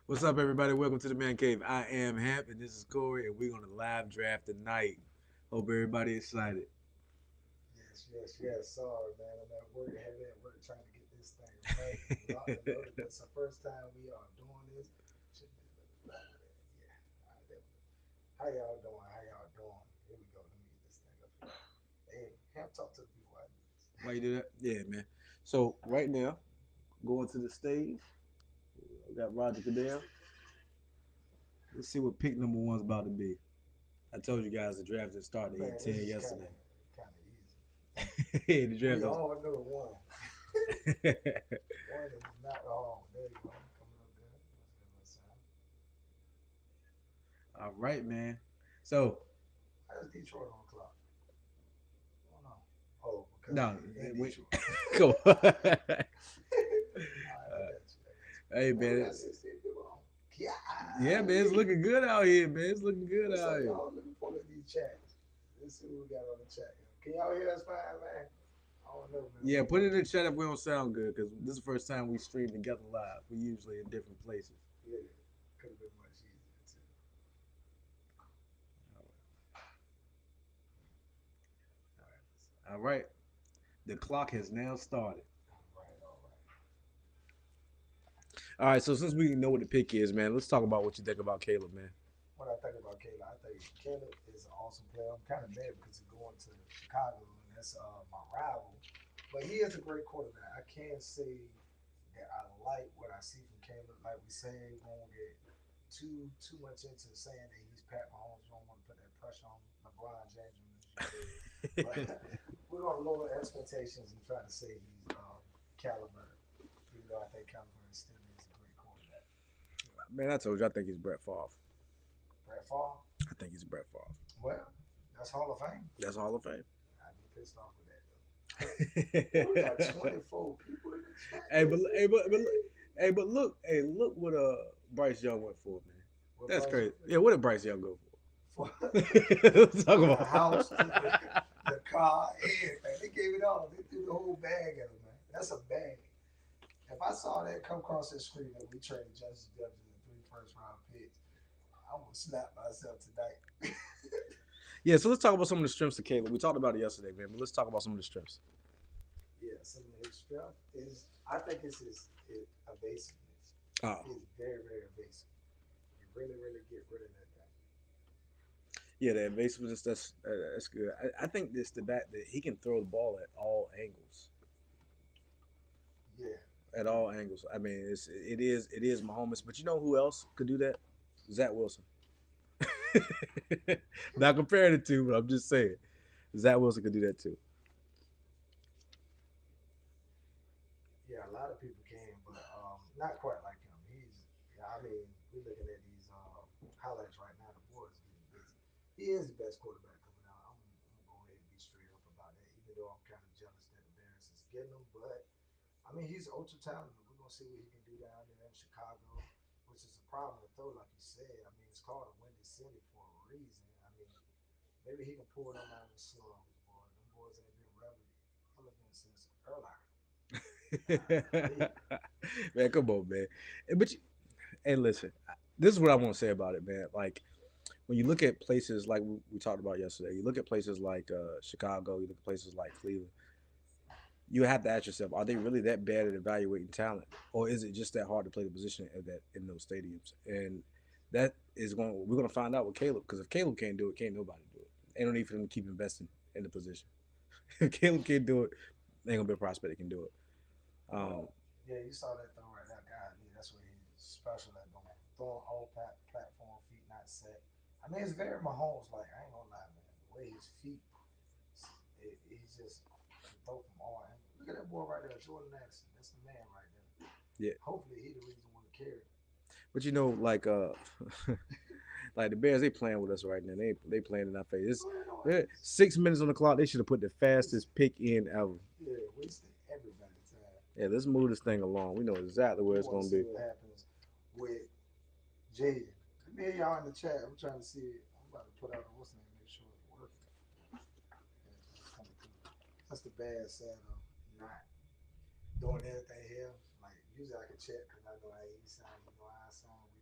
What's up, everybody? Welcome to the Man Cave. I am Hamp, and this is Corey, and we're going to live draft tonight. Hope everybody excited. Yes. Sorry, man. I'm at work, heavy at work, trying to get this thing right. Loaded. This is the first time we are doing this. Should be yeah. All right, there we go. How y'all doing? How y'all doing? Here we go. Let me get this thing up here. Hey, have talk to the people. I do this. Why you do that? Yeah, man. So right now, going to the stage, we got Roger Goodell. Let's see what pick number one's about to be. I told you guys the draft just started Man, at this 10 is kind yesterday. of kind of easy. The We draft all know one. is. One is not all. There you go. Coming up there. That's a good sound. All right, man. So, How's Detroit on the clock? I don't know. Oh, because no, they in wait. Detroit. Come on. All right, I got you. I got you. Hey, Man, we man. got 16 people on. Yeah, man. It's Golly. looking good out here, man. It's looking good What's out up, here. y'all? Let me pull up these chats. Let's see what we got on the chat. Can y'all hear us fine, man? I don't know, man. Yeah, My put it mic. in the chat if we don't sound good, because this is the first time we stream together live. We usually in different places. Yeah, could have been much easier, too. All right, All right. The clock has now started. all right. All right, so since we know what the pick is, man, let's talk about what you think about Caleb, man. What I think about Caleb, I think Caleb is an awesome player. I'm kind of mad because he's going to Chicago, and that's my rival. But he is a great quarterback. I can't say that I like what I see from Caleb. Like we say, we won't get too much into saying that he's Pat Mahomes. You don't want to put that pressure on LeBron James, as you said. But we're gonna lower expectations and try to say he's caliber, even though I think caliber still is a great quarterback. Man, I told you I think he's Brett Favre. Brett Favre, I think he's Brett Favre. well, that's Hall of Fame. That's Hall of Fame. I'd be pissed off with that though. Well, we got 24 people in the chat. hey, but Is hey, it but really? look what Bryce Young went for, man. What That's Bryce crazy. Young Yeah, what did Bryce Young go for? for? Let's talk From the about. house to the car, everything. They gave it all. They threw the whole bag at him, man. That's a bag. If I saw that come across the screen that we traded Justice Jefferson and three first round picks, I'm gonna slap myself tonight. Yeah, so let's talk about some of the strengths of Caleb. We talked about it yesterday, man, but let's talk about some of the strengths. Yeah, some of his strength is I think it's his evasiveness. Oh, He's very evasive. You really get rid of that guy. yeah, the evasiveness, that's good. I think this the bat that he can throw the ball at all angles. Yeah, At yeah. all angles. I mean, it is Mahomes, but you know who else could do that? Zach Wilson. Not comparing the two, but I'm just saying Zach Wilson could do that too. Yeah, a lot of people can, but not quite like him. Yeah, I mean, we're looking at these highlights right now. The boy is getting busy. He is the best quarterback coming out. I'm gonna go ahead and be straight up about that, even though I'm kind of jealous that the Bears is getting him. But I mean, he's ultra talented. We're gonna see what he can do down there in Chicago, which is a problem to throw, like you said. I mean, it's called a windy city for a reason. I mean, maybe he can pull them out of the slums, boy. Them boys ain't been relevant since earlier. Golly. Man, come on, man. Hey, listen, this is what I want to say about it, man. Like when you look at places like we talked about yesterday, you look at places like Chicago, you look at places like Cleveland. You have to ask yourself: Are they really that bad at evaluating talent, or is it just that hard to play the position at that in those stadiums? And that is going. We're going to find out with Caleb because if Caleb can't do it, can't nobody do it. Ain't no need for them to keep investing in the position. If Caleb can't do it, ain't gonna be a prospect that can do it. Um, Well, yeah, you saw that throw right there. God, yeah, that's what he's special at doing. Throwing all platform, feet not set. I mean, it's very Mahomes like. I ain't gonna lie, man. The way his feet, he's just can throw from all angles. Look at that boy right there, Jordan Addison. That's the man right there. yeah, Hopefully, he the reason want to carry it. but like like the Bears, they playing with us right now. They playing in our face. Playing on They're us. 6 minutes on the clock. They should have put the It's, fastest pick in ever. yeah, wasting everybody's time. Yeah, let's move this thing along. We know exactly where We it's want to gonna see be. what happens with Jaden. Let me hear y'all in the chat. I'm trying to see. I'm about to put out a what's the name, make sure it's working. Yeah, it's coming through. That's the bad side of not doing anything here. Like usually I can check because I know how he sound, he know how I sound. We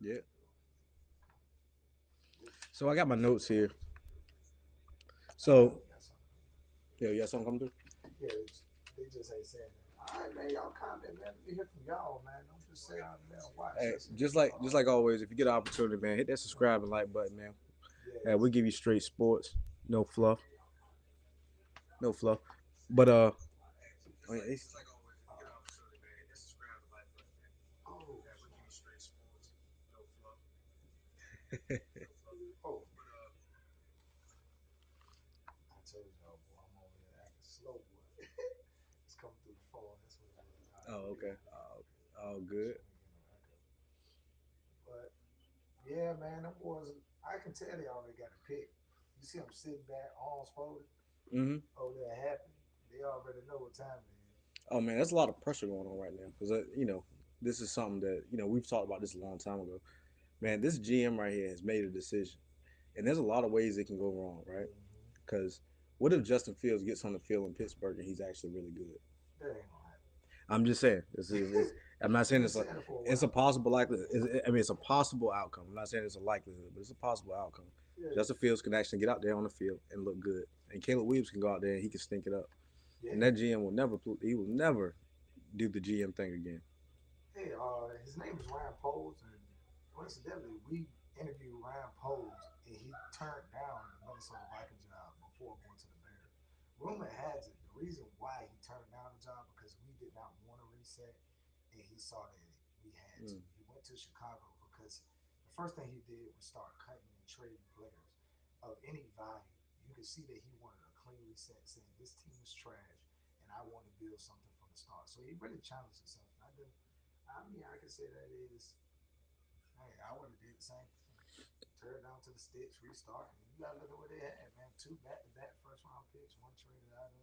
Yeah. So I got my notes here. I know So we got something. yeah, you got something coming through? Yeah, they just ain't saying that. All right, man, y'all comment, man. Let me hear from y'all, man. Don't just sit out there and watch. Hey, Listen. just like always, if you get an opportunity, man, hit that subscribe and like button, man. We Yes. give you straight sports, no fluff, no fluff. But oh, yeah, Oh, snap. Oh, I told y'all, boy, I'm over here acting slow, boy. It's coming through the phone. That's what it was. All right, oh let me okay, all make good. sure we get no echo. But yeah, man, them boys, I can tell they already got a pick. You see them sitting back, arms folded, Hmm. over there happy. They already know what time it is. Oh man, that's a lot of pressure going on right now because this is something that we've talked about this a long time ago. Man, this GM right here has made a decision, and there's a lot of ways it can go wrong, right? Mm-hmm. Because what if Justin Fields gets on the field in Pittsburgh and he's actually really good? That ain't gonna happen. I'm just saying. This is. I'm not You've saying been saying it for a it's a while. possible likelihood. I mean, it's a possible outcome. I'm not saying it's a likelihood, but it's a possible outcome. Yeah, Justin Fields can actually get out there on the field and look good, and Caleb Williams can go out there and he can stink it up. And yeah. that GM will never. He will never do the GM thing again. Hey, his name is Ryan Poles, and coincidentally, we interviewed Ryan Poles, and he turned down the Minnesota Vikings job before going to the Bears. Rumor has it the reason why he turned down the job because we did not want to reset, and he saw that we had to. Mm. He went to Chicago because the first thing he did was start cutting and trading players of any value. You could see that he wanted a clean reset, saying this team is trash, and I want to build something from the start. So he really challenged himself. And I mean, I can say that is, hey, I would have did the same thing. Tear it down to the sticks, restart. And you gotta look at what they had, man. Two back-to-back first-round picks, one traded out of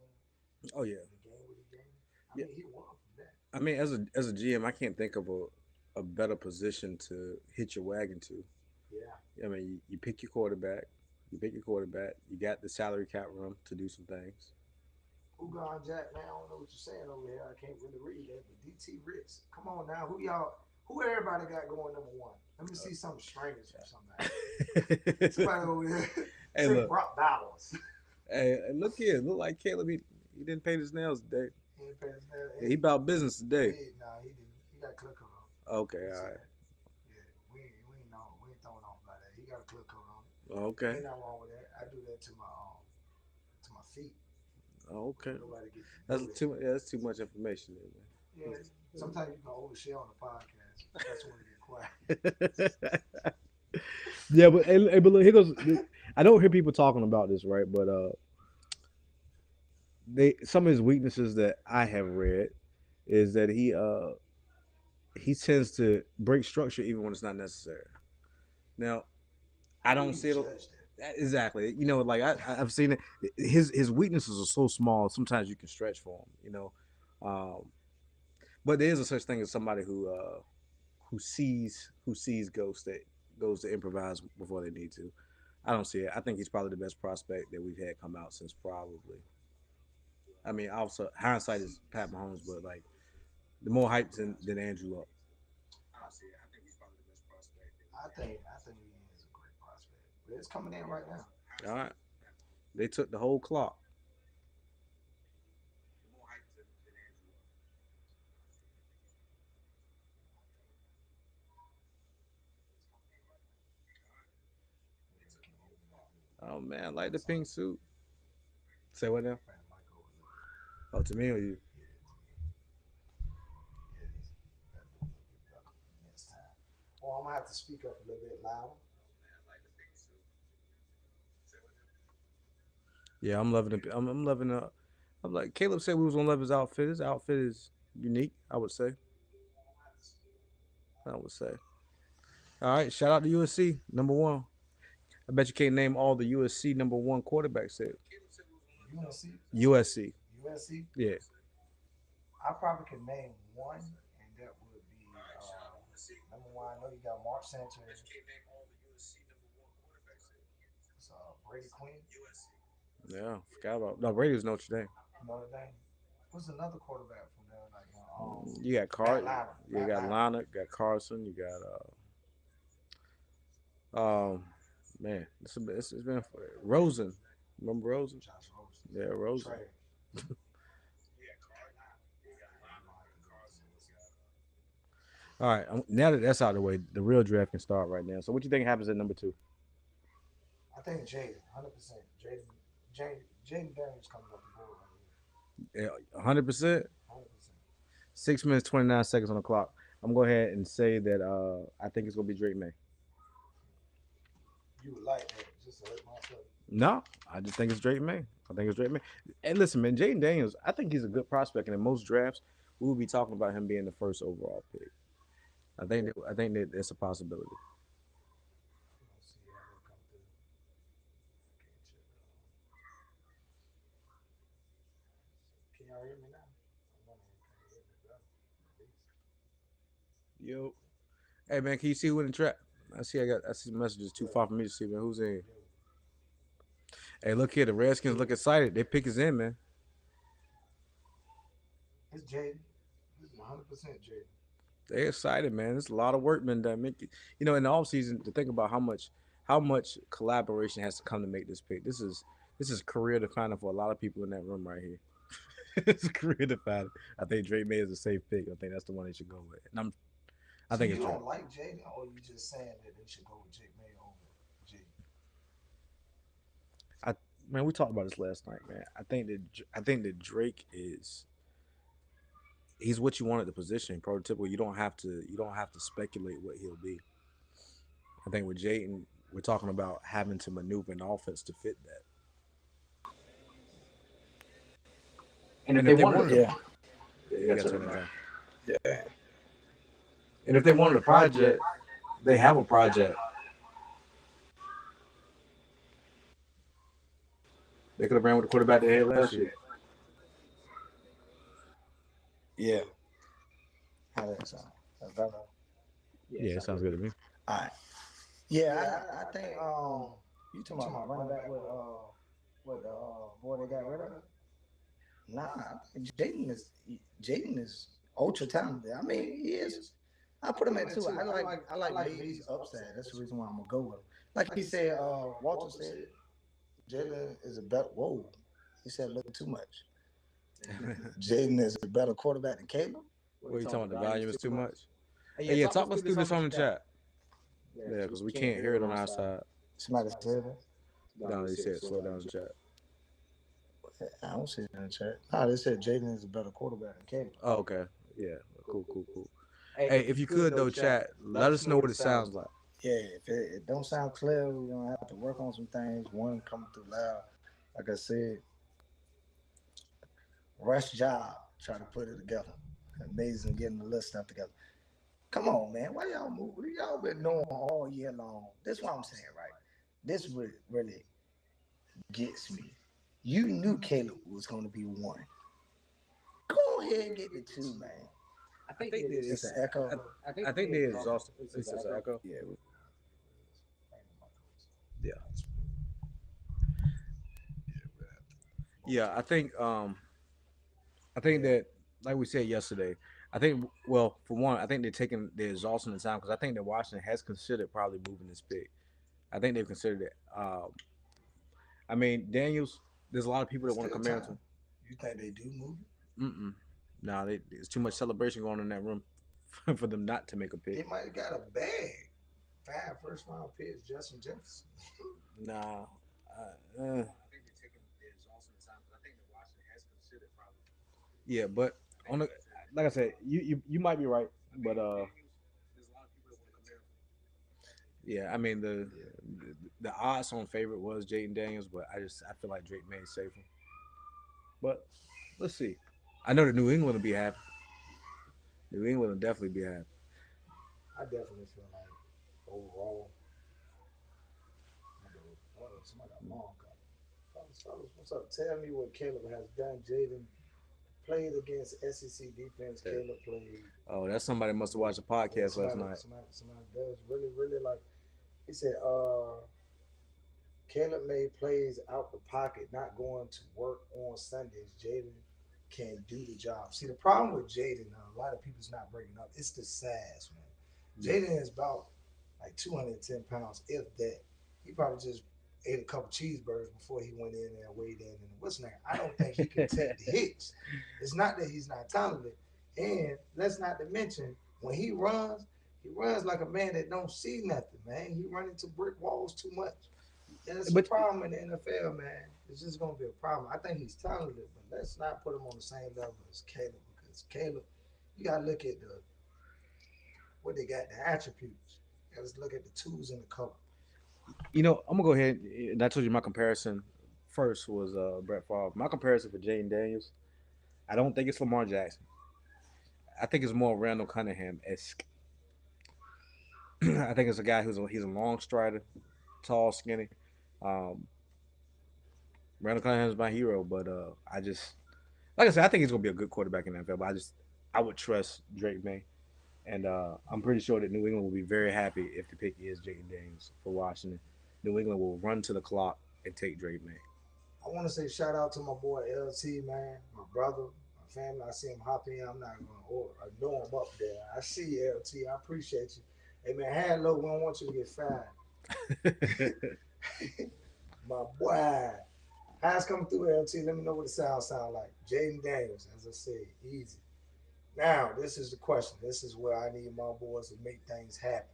Oh yeah, the game with the game. I yeah. mean, he won from that. I mean, as a GM, I can't think of a better position to hit your wagon to. Yeah. I mean, you pick your quarterback. You pick your quarterback. You got the salary cap room to do some things. Ugon Jack, man, I don't know what you're saying over here. I can't really read that, but DT Ritz, come on now. Who y'all? Who everybody got going number one? Let me see something strange from somebody. Somebody over there Hey, say look. Brock Bowers. Hey, look here. Look like Caleb. He didn't paint his nails today. He ain't paying his nail. Yeah, he Hey, about business today. nah, he didn't. He got clear coat on. Okay, You can all see right. that. Yeah, we ain't throwing off like that. He got a clear coat on it. Okay. Ain't nothing wrong with that. I do that to my feet. Okay. Nobody get to That's know that. too. Yeah, that's too much information, Yeah, sometimes you can overshare on the podcast, especially when it get quiet. there, man. Yeah, but look, here goes. I don't hear people talking about this, right? But they some of his weaknesses that I have read is that he tends to break structure even when it's not necessary. Now, I How do don't you see it judge that? exactly. Like I've seen it. His weaknesses are so small. Sometimes you can stretch for him. But there is a such thing as somebody who sees ghosts that goes to improvise before they need to. I don't see it. I think he's probably the best prospect that we've had come out since probably. I mean, also hindsight is Pat Mahomes, but like the more hype than Andrew Luck. I think he is a great prospect, but it's coming in right now. All right, they took the whole clock. Yeah, can you hear me now? Good. Oh man, I like I'm the pink sorry. suit. Say what now? Man, mic overloaded. Oh, to me or you? Yeah, to me. Yeah, that'll be a little bit better next time. Oh, I'm gonna have to speak up a little bit louder. Yeah, I'm loving it. I'm loving it. I'm like Caleb said we was gonna love his outfit. His outfit is unique. I would say. I would say. All right, shout out to USC number one. I bet you can't name all the USC number one quarterbacks there. UNC, USC. USC. Yeah. I probably could name one, and that would be number one. I know you got Mark Sanchez. It's, Brady Quinn, Yeah. Forgot about no Raiders Notre Dame. Notre Dame. Who's another quarterback from there? Like You got Matt Car. Leinart. You Matt got Leinart. Lana. Got Carson. You got Um, man, it's been Rosen. Remember Rosen? Josh Rosen, Yeah, Rosen. Trey. All right, now that that's out of the way, the real draft can start right now. So, what you think happens at number two? I think Jaden, 100%. Jaden Daniels coming up the board right Yeah, 100%. here. 100%. 6 minutes 29 seconds on the clock. I'm gonna go ahead and say that I think it's gonna be Drake May. You would like that just to hurt myself. No, I just think it's Drake May. I think it's Drake May. And listen, man, Jaden Daniels, I think he's a good prospect, and in most drafts, we will be talking about him being the first overall pick. I think that it's a possibility. We're gonna see how they come through. Can't check it out. Can y'all hear me now? I'm wondering, can you hear me better? At least. Yo, hey man, can you see who in the trap? I see messages too far for me to see, man. Who's in? Yo, Hey, look here, the Redskins look excited. They pick is in, man. it's Jaden. This is 100% Jaden. They excited, man. There's a lot of work been done. You know, in the off season, to think about how much collaboration has to come to make this pick. This is career defining for a lot of people in that room right here. It's career defining. I think Drake May is a safe pick. I think that's the one they should go with. I So think you it's Drake. don't like Jaden, or you just saying that they should go with Jake May over Jaden? I Man, we talked about this last night, man. I think that Drake is he's what you want at the position. Prototypical. You don't have to speculate what he'll be. I think with Jayden, we're talking about having to maneuver an offense to fit that. And if And they if they wanted, wanted a yeah, yeah, Yeah, you you got got to to turn turn it it down. down. Yeah, And if they wanted a project, they have a project. They could have ran with the quarterback they had last last year. year. Yeah, how that sound? That's better. Yeah, Yeah, it sound sounds good. good to me. All right. Yeah, Yeah, I I think think you you talking talking about about running running back back with with what the boy they boy they got got rid of? rid of? Nah, I think Jaden is ultra talented. I mean, he is. I I put him put him at at two. two. I I like like May's May's upside. upside. That's the That's reason why I'm gonna go with him. Like like he he said, said. Walter Walter said, said. Jalen is a better. Whoa, he said a little too much. Jaden is a better quarterback than Caleb. What What you are you talking talking about? about? The The volume volume is is too too much. much. Hey, Hey, yeah, yeah, talk talk. us Let's through do this this on the on the chat. chat. Yeah, Yeah, because we because we can't can't hear hear it it on on our our side. side. Somebody Somebody said said. that. No, he said slow down the chat. I don't see it in the chat. No, they said Jaden is a better quarterback than Caleb. Oh, okay. Yeah. Cool, cool, cool. Hey, Hey, if if you you could could though, though, chat, chat, let let us us know know what what it it sounds sounds like. like. Yeah, if it don't sound clear, we're gonna have to work on some things. One coming through loud. Like I said, rush job. Try to put it together. Amazing getting the list stuff together. Come on, man. Why y'all move? Y'all been knowing all year long. This is what I'm saying, right? This really gets me. You knew Caleb was going to be one. Go ahead and get the two, man. I I think think that that it's an it's. echo. I think they're exhausted. It's It's just an just an echo. echo. Yeah. Yeah. Yeah. I think that, like we said yesterday, I think, well, for one, I think they're taking the exhaustion of time because I think that Washington has considered probably moving this pick. I think they've considered it. I mean, Daniels, there's a lot of people that want to Still compare him to. time. You think they do move it? Mm-mm. No, there's too much celebration going on in that room for them not to make a They pick. might have got a bag. 5 first round picks, Justin Jefferson. Nah. Yeah, but on the like I said, you might be right, but yeah, I mean the odds on favorite was Jaden Daniels, but I feel like Drake May is safer. But let's see. I know that New England will be happy. New England will definitely be happy. I definitely feel like overall, somebody got long cut. Fellas, what's up? Tell me what Caleb has done. Jaden played against SEC defense. Caleb played. Oh, that's somebody must have watched the Yeah, podcast last night. somebody does really like. He said, Caleb made plays out the pocket, not going to work on Sundays. Jaden can do the job. See, the problem with Jaden, a lot of people's not breaking up. It's the size, man. Yeah. Jaden is about like 210 pounds, if that. He probably just ate a couple cheeseburgers before he went in there and weighed in. And what's name? I don't think he can take the hits. It's not that he's not talented. And let's not to mention when he runs like a man that don't see nothing, man. He run into brick walls too much. And it's a But problem in the NFL, man. It's just gonna be a problem. I think he's talented, but let's not put him on the same level as Caleb because Caleb, you gotta look at what they got, the attributes. You gotta look at the tools in the cup. I'm gonna go ahead and I told you my comparison first was Brett Favre. My comparison for Jaden Daniels, I don't think it's Lamar Jackson. I think it's more Randall Cunningham esque. I think it's a guy he's a long strider, tall, skinny. Um, Randall Cunningham's my hero, but I just like I said, I think he's gonna be a good quarterback in the NFL. But I would trust Drake May, and I'm pretty sure that New England will be very happy if the pick is Jaden Daniels for Washington. New England will run to the clock and take Drake May. I want to say shout out to my boy LT, man, my brother, my family. I see him hop in. I'm not gonna ignore him up there. I see you, LT. I appreciate you. Hey man, hello. We don't want you to get fired, my boy. How's coming through, LT? Let me know what the sound like. Jaden Daniels, as I said, easy. Now, this is the question. This is where I need my boys to make things happen,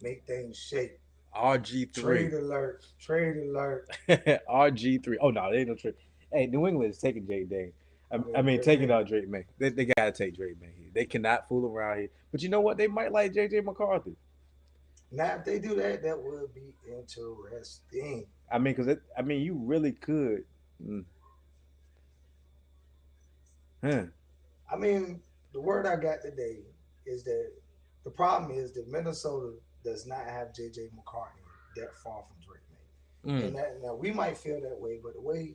make things shake. RG3. Trade alert, trade alert. RG3. Oh no, they ain't no trade. Hey, New England is taking Jaden Daniels. I I mean, mean, they, taking they, out Drake May. They gotta take Drake May here. They cannot fool around here. But you know what? They might like JJ McCarthy. now if they do that, that would be interesting. I mean, you really could. Mm, huh. I mean, the word I got today is that the problem is that Minnesota does not have JJ McCartney that far from Drake May. Mm. And that now we might feel that way, but the way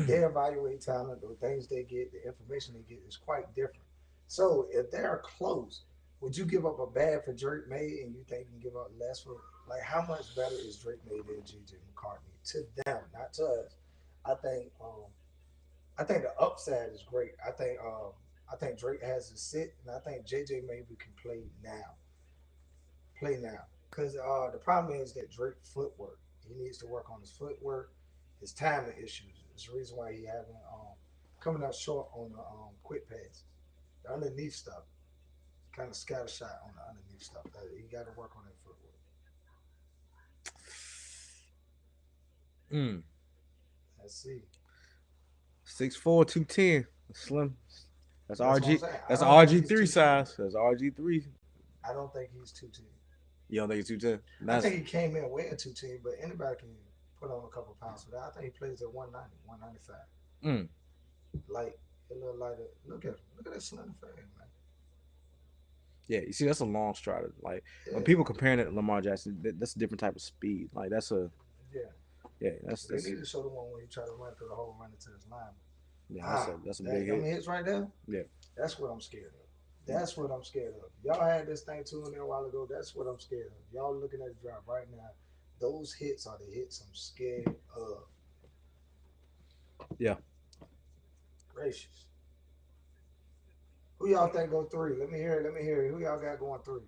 they evaluate talent, the things they get, the information they get is quite different. So if they're close, would you give up a bad for Drake May and you think you can give up less for like how much better is Drake May than JJ McCartney to them, not to us? I think I think the upside is great. I think Drake has to sit, and I think JJ maybe can play now. Because the problem is that Drake footwork. He needs to work on his footwork, his timing issues. It's the reason why he having coming up short on the quick pass, the underneath stuff. Kind of scatter shot on the underneath stuff. He got to work on that footwork. Mm. Let's see. 6'4", 210. Slim. That's That's what I'm RG. saying. I That's don't think he's RG3 too ten. size. That's RG3. I don't think he's 210. You don't think it's 210? I That's think he came in weighing 210, but anybody can put on a couple pounds for that. I think he plays at 190, 195. mm. Light, a little lighter. Look at him. Look at that slender frame, man. Yeah. You see, that's a long strider. Like when Yeah, people comparing it to Lamar Jackson, that's a different type of speed. Like that's a yeah. yeah. That's They that's need to show the one when he try to run through the whole running to his line. yeah. Ah, That's a big that, I hit. mean, hits right there. Yeah. That's what I'm scared of. That's what I'm scared of. Y'all had this thing too in there a while ago. That's what I'm scared of. Y'all looking at the drop right now. Those hits are the hits I'm scared of. Yeah. Gracious. Who y'all think go three? Let me hear it. Let me hear it. Who y'all got going three?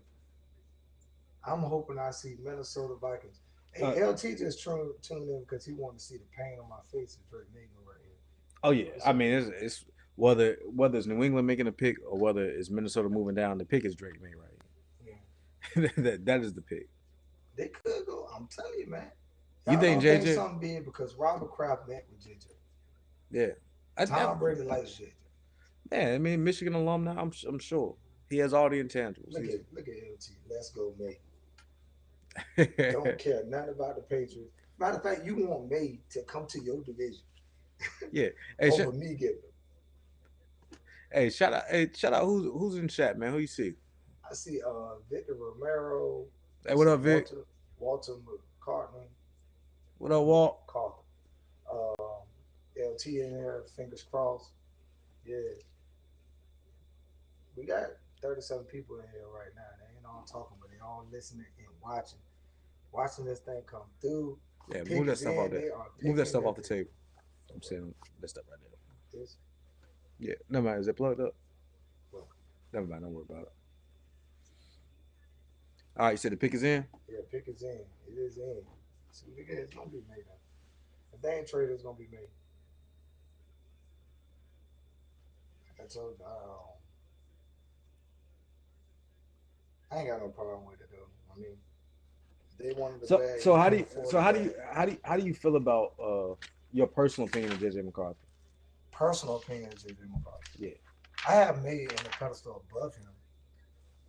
I'm hoping I see Minnesota Vikings. Uh, Hey, LT just tuned in because he wanted to see the pain on my face of Drake Mason right here. oh yeah. What's I up? mean, it's whether it's New England making a pick or whether it's Minnesota moving down. The pick is Drake May right Yeah. here. that is the pick. They could go. I'm telling you, man. You Y'all think don't think JJ? something big because Robert Kraft met with JJ. Yeah. I Tom Brady likes JJ. yeah. I mean, Michigan alumni. I'm sure he has all the intangibles. Look at LT. Let's go, May. Don't He's care nothing about the Patriots. Matter of fact, you want May to come to your division yeah. Hey, over me giving them. shout out. Hey, shout out. Who's in chat, man? Who you see? I see Victor Romero. Hey, I what see up, Vic? Walter McCartney. What up, Walt? Carter. LT in there, fingers crossed. Yeah, we got 37 people in here right now. They ain't all talking, but they all listening and watching this thing come through. The Yeah, pick move that is stuff off in. there. They are Move that picking stuff that off the table. I'm saying that stuff right there. this. Yeah. Never mind. Is it plugged up? Well, Never mind. Don't worry about it. All right, you said the pick is in. Yeah, pick is in. It is in. So it's gonna be made up. If they ain't traded, it's gonna be made. Like I told you, I ain't got no problem with it though. I mean, they wanted the So bag. so They how do can't you afford so the how do you bag. how do you feel about your personal opinion of JJ McCarthy? Personal opinion is J.J. McCarthy. Yeah. I have made in the pedestal above him.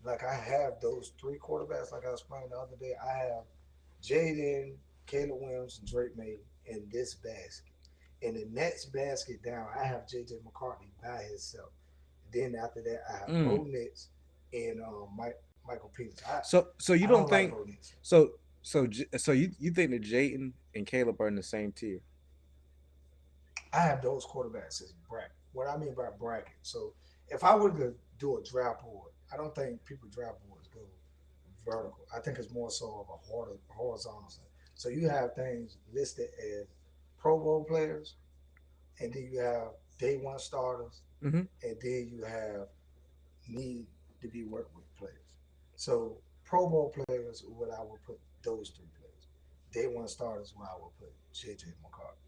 Like I have those three quarterbacks, like I explained the other day. I have Jaden, Caleb Williams, and Drake May in this basket. In the next basket down, I have J.J. McCarthy by himself. Then after that, I have Mm. Bo Nix and Michael Peters. So you I don't don't like think Bo Nix. so you think that Jayden and Caleb are in the same tier? I have those quarterbacks as bracket. What I mean by bracket. So if I were to do a draft board, I don't think people draft boards go vertical. I think it's more so of a horizontal thing. So you have things listed as Pro Bowl players, and then you have day one starters, Mm-hmm. and then you have need to be worked with players. So Pro Bowl players, what I would put those three players. Day one starters, where I would put J.J. McCarthy.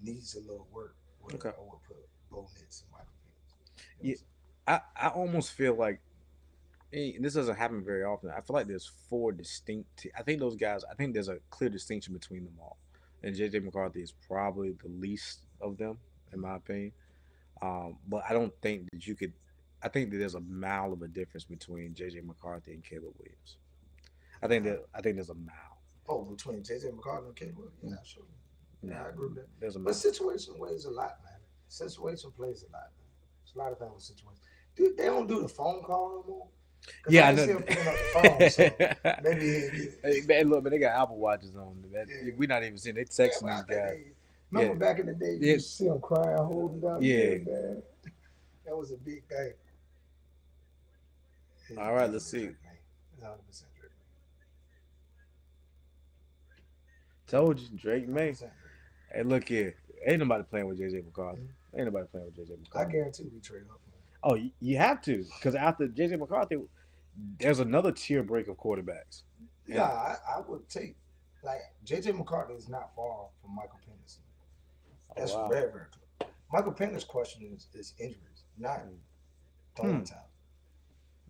Needs a little work, where Okay. I would put Bo Nix and Michael Peters. You know what Yeah, I'm saying? I almost feel like this doesn't happen very often. I feel like there's four distinct. I think those guys. I think there's a clear distinction between them all, and JJ McCarthy is probably the least of them, in my opinion. But I don't think that you could. I think that there's a mile of a difference between JJ McCarthy and Caleb Williams. I think there's a mile. Oh, between J.J. McCarthy and Caleb, yeah, Mm, sure. Yeah, Yeah, I agree with that. there's a But mile. situation weighs a lot, man. Situation plays a lot, man. There's a lot of things with situations. Dude, they don't do the phone call no more. Because Yeah, I I ain't know. see him picking up the phone, so maybe he'll get it. Hey, man, look, man, they got Apple Watches on. Man. Yeah. We're not even seeing. They Yeah, texting but I these think guys. they Yeah, remember back in the day you yeah, used to see him crying, holding down the yeah. game, man. That was a big thing. It's All right, let's definitely see. Drake, man. It's 100% Drake, Told you, Drake man. May. 100% Drake. Hey, look here. Ain't nobody playing with JJ McCarthy. Mhm. Ain't nobody playing with JJ I McCarthy. guarantee we trade up, man. Oh, you have to, because after JJ McCarthy, there's another tier break of quarterbacks. Yeah, And I would take like JJ McCarthy is not far from Michael Penix. oh That's wow. very, very close. Michael Penix's question is injuries, not Hmm. playing time.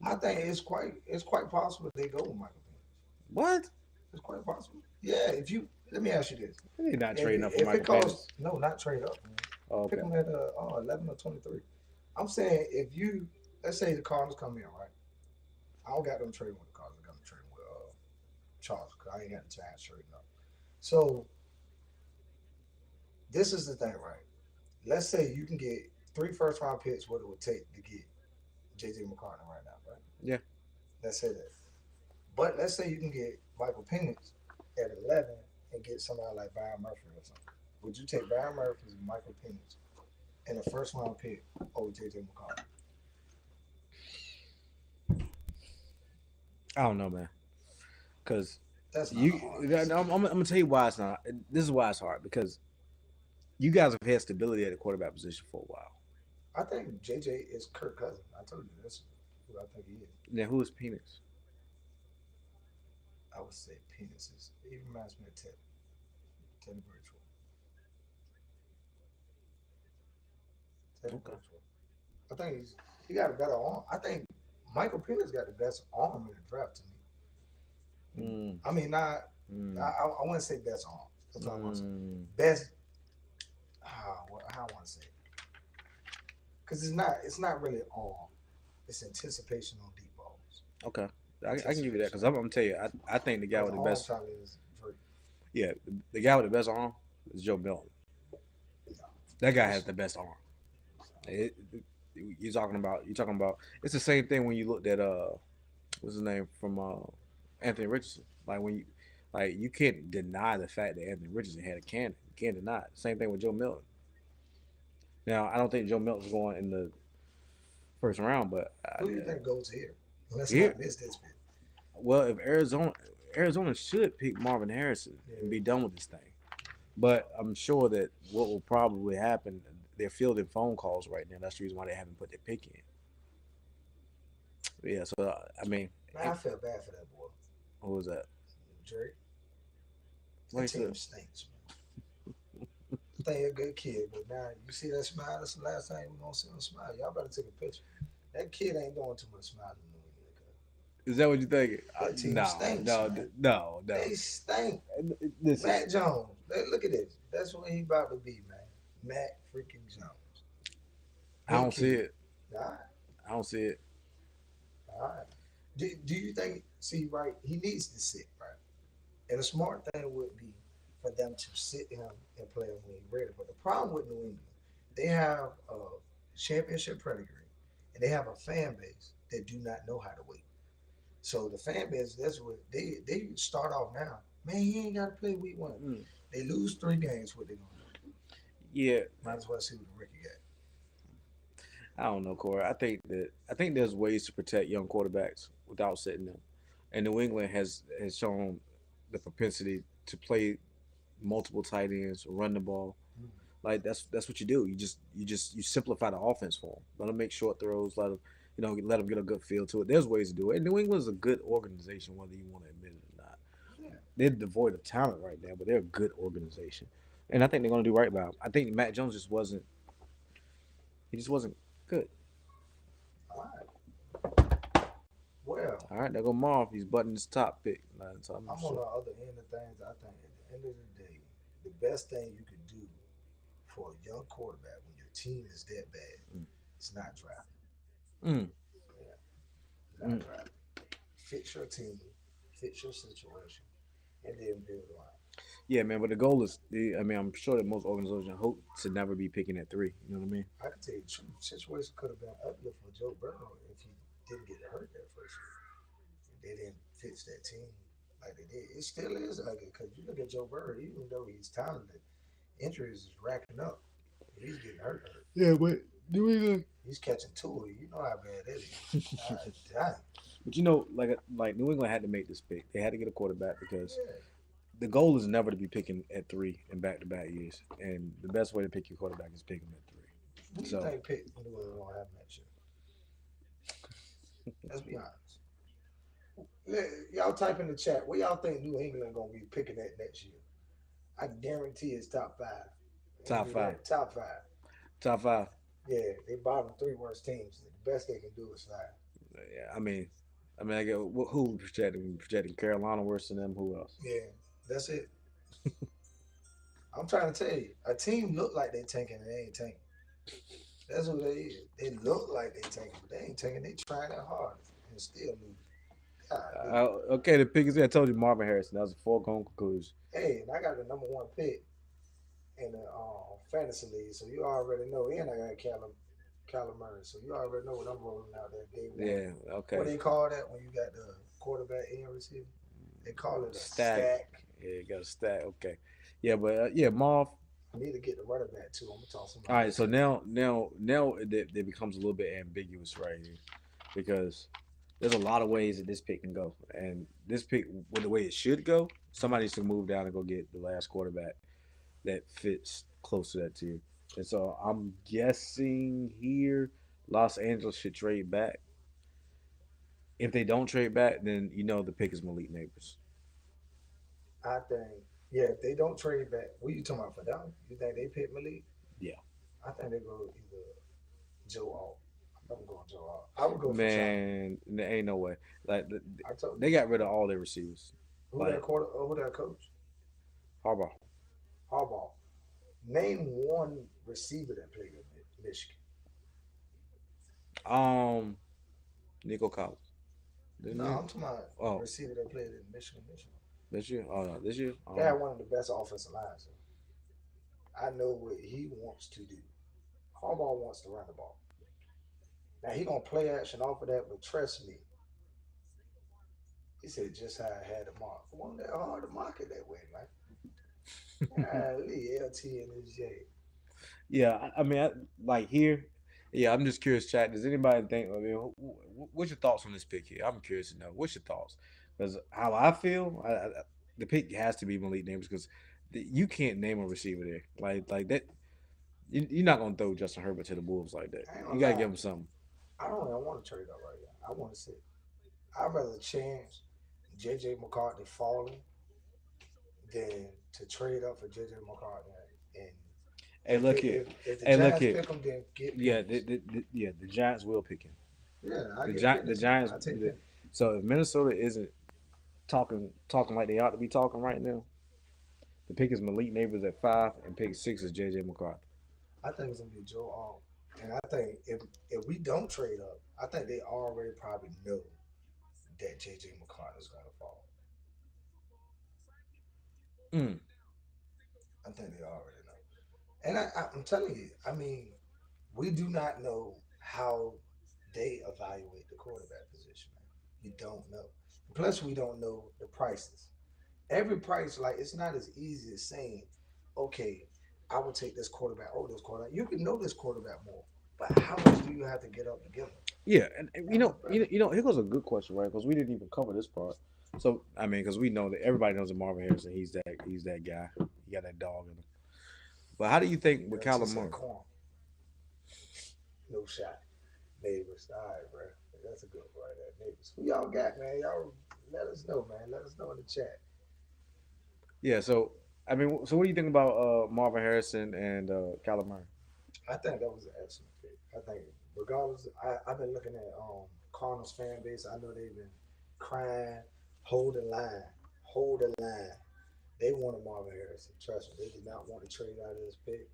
I think it's quite possible they go with Michael Penix. What? It's quite possible. Yeah, if you let me ask you this. They're not If trading it, up for if it Michael costs Penix. no, not trade up, man. Oh, Pick okay. them at 11 or 23. I'm saying if you let's say the Cardinals come in, right? I don't got them trading with the Cardinals. I got them trading with Charles because I ain't got the chance trading up. So this is the thing, right? Let's say you can get three first round picks, what it would take to get JJ McCartney right now, right? Yeah. Let's say that. But let's say you can get Michael Penix at 11 and get somebody like Byron Murphy or something. Would you take Byron Murphy and Michael Penix and a first round pick over JJ McCartney? I don't know, man. Because That's not a you, hard I'm gonna tell you why it's not. This is why it's hard because you guys have had stability at the quarterback position for a while. I think JJ is Kirk Cousins. I told you that's who I think he is. Now, who is Penix? I would say Penix is. He reminds me of Teddy Bridgewater. Teddy Okay. Bridgewater. I think he got a better arm. I think Michael Penix got the best arm in the draft to me. Mm, I mean, not. mm, I want to say best arm. That's what I want to say. mm. Best. How I want to say it. Because it's not really arm. It's anticipation on deep balls. Okay, I can give you that because I'm gonna tell you, I think the guy with the Arm best, talent is Drake. yeah, the guy with the best arm is Joe Milton. No. That guy has the best arm. You're talking about. It's the same thing when you looked at what's his name from Anthony Richardson. Like when you can't deny the fact that Anthony Richardson had a cannon. You can't deny it. Same thing with Joe Milton. Now I don't think Joe Milton's going in the first round, but Who do you think goes here? Let's here, not miss this bit. well, if Arizona should pick Marvin Harrison and be done with this thing. But I'm sure that what will probably happen, they're fielding phone calls right now. That's the reason why they haven't put their pick in. Yeah, so I mean, Man, I feel bad for that boy. Who was that? Drake. What That he said? team stinks, man. Think a good kid, but now you see that smile. That's the last time we're gonna see him smile. Y'all better take a picture. That kid ain't doing too much smiling in New England. Is that what you thinking? That team No, stinks, no, man. no, no. They stink. Listen, Matt Jones. Look at this. That's what he about to be, man. Matt freaking Jones. I don't see it. All right. I don't see it. All right. Do you think, see, right, he needs to sit, right? And a smart thing would be for them to sit him and play him when he's ready. But the problem with New England, they have a championship pedigree and they have a fan base that do not know how to wait. So the fan base, that's what they start off now. Man, he ain't got to play week one. Mm. They lose 3 games. What they gonna do? Yeah, Might as well see what the Ricky got. I don't know, Corey. I think there's ways to protect young quarterbacks without sitting them, and New England has shown the propensity to play multiple tight ends, run the ball. Mm. Like that's what you do. You simplify the offense for them. Let them make short throws. Let them let them get a good feel to it. There's ways to do it. And New England's a good organization, whether you want to admit it or not. Yeah. They're devoid of talent right now, but they're a good organization, and I think they're going to do right by them. I think Matt Jones just wasn't. He just wasn't good. All right. Well, All right, there go Marv. He's buttoning his top pick. So I'm on the other end of things. I think at the end of the day, the best thing you can do for a young quarterback when your team is that bad Mm. is not draft. Mm, Yeah, not mm. draft. Fix your team, fix your situation, and then build around. Yeah, man. But the goal is, I mean, I'm sure that most organizations hope to never be picking at 3. You know what I mean? I can tell you the truth. Situation could have been ugly for Joe Burrow if he didn't get hurt that first year. They didn't fix that team like they did. It still is ugly because you look at Joe Burrow, even though he's talented, injuries is racking up. He's getting hurt. Yeah, but New England. He's catching two. You know how bad that is. Damn. But like New England had to make this pick. They had to get a quarterback because Yeah. the goal is never to be picking at 3 in back-to-back years. And the best way to pick your quarterback is pick him at 3. Who do you So think Pitt New England gonna have next year? Let's be honest. Yeah, y'all type in the chat. Where y'all think New England gonna be picking at next year? I guarantee it's top five. top 5, Top five. top 5. Yeah, they bottom 3 worst teams. The best they can do is slide. Yeah, I get who we projecting? We projecting Carolina worse than them. Who else? Yeah, that's it. I'm trying to tell you, a team look like they tanking and they ain't tanking. That's what they is. They look like they tanking, but they ain't tanking. They trying that hard and still lose. God, Okay, the pick is. I told you Marvin Harrison. That was a foregone conclusion. hey, and I got the number 1 pick in the fantasy league, so you already know. And I got Kyler Murray, so you already know what I'm rolling out there day one. Yeah. What Okay. they call that when you got the quarterback and receiver? They call it a Stack. stack. Yeah, you got a stat. Okay. Yeah, but yeah, Marv. I need to get the running back too. I'm gonna toss him. All right, so now it becomes a little bit ambiguous right here because there's a lot of ways that this pick can go, and this pick, with the way it should go, somebody needs to move down and go get the last quarterback that fits close to that tier. And so I'm guessing here, Los Angeles should trade back. If they don't trade back, then the pick is Malik Neighbors. I think, yeah, if they don't trade back, what you talking about for them? You think they pick Malik? Yeah. I think they go either Joe Alt. I'm going Joe Alt. I would go for Sean. Man, there ain't no way. Like I told you. they got rid of all their receivers. Who that who that coach? Harbaugh. Harbaugh. Name one receiver that played in Michigan. Nico Collins. Didn't No, he? I'm talking about Oh. receiver that played in Michigan. This year? Oh no, this year? They had one of the best offensive lines. So I know what he wants to do. Harbaugh wants to run the ball. Now he gonna play action off of that, but trust me, he said just how I had to mark. It wasn't that hard to mark it that way, man. Golly, LT and his J. Yeah, like here. Yeah, I'm just curious, chat. Does anybody think? I mean, what's your thoughts on this pick here? I'm curious to know. What's your thoughts? Because how I feel, the pick has to be Malik Neighbors because you can't name a receiver there like that. You're not gonna throw Justin Herbert to the Wolves like that. I ain't You gonna gotta lie. give him something. I don't want to trade up right now. I want to sit. I'd rather chance JJ McCartney falling than to trade up for JJ McCartney. And Hey, look here. if the Hey, look Giants here. pick him, then get Yeah, Penix. the Giants will pick him. Yeah, I The get the Penix. Giants. I take Penix. So if Minnesota isn't talking like they ought to be talking right now, the pick is Malik Neighbors at 5, and pick 6 is JJ McCarthy. I think it's gonna be Joe Alt. And I think if we don't trade up, I think they already probably know that JJ McCartney is gonna fall. Mm. I think they already know. And I'm telling you, I mean, we do not know how they evaluate the quarterback position. Man. We don't know. Plus, we don't know the prices. Every price, like it's not as easy as saying, okay, I will take this quarterback over this quarterback. You can know this quarterback more, but how much do you have to get up to get him? Yeah, and here goes a good question, right? Because we didn't even cover this part. So I mean, because we know that everybody knows that Marvin Harrison, he's that guy. He got that dog in him. But how do you think with That's Kyler just Murray? corn. No shot. Neighbors. All right, bro. That's a good one right there. Neighbors. Who y'all got, man? Y'all let us know, man. Let us know in the chat. Yeah. So I mean, so what do you think about Marvin Harrison and Kyler Murray? I think that was an excellent pick. I think, regardless, I've been looking at Cardinals fan base. I know they've been crying, hold the line, hold the line. They wanted Marvin Harrison. Trust me, they did not want to trade out of this pick,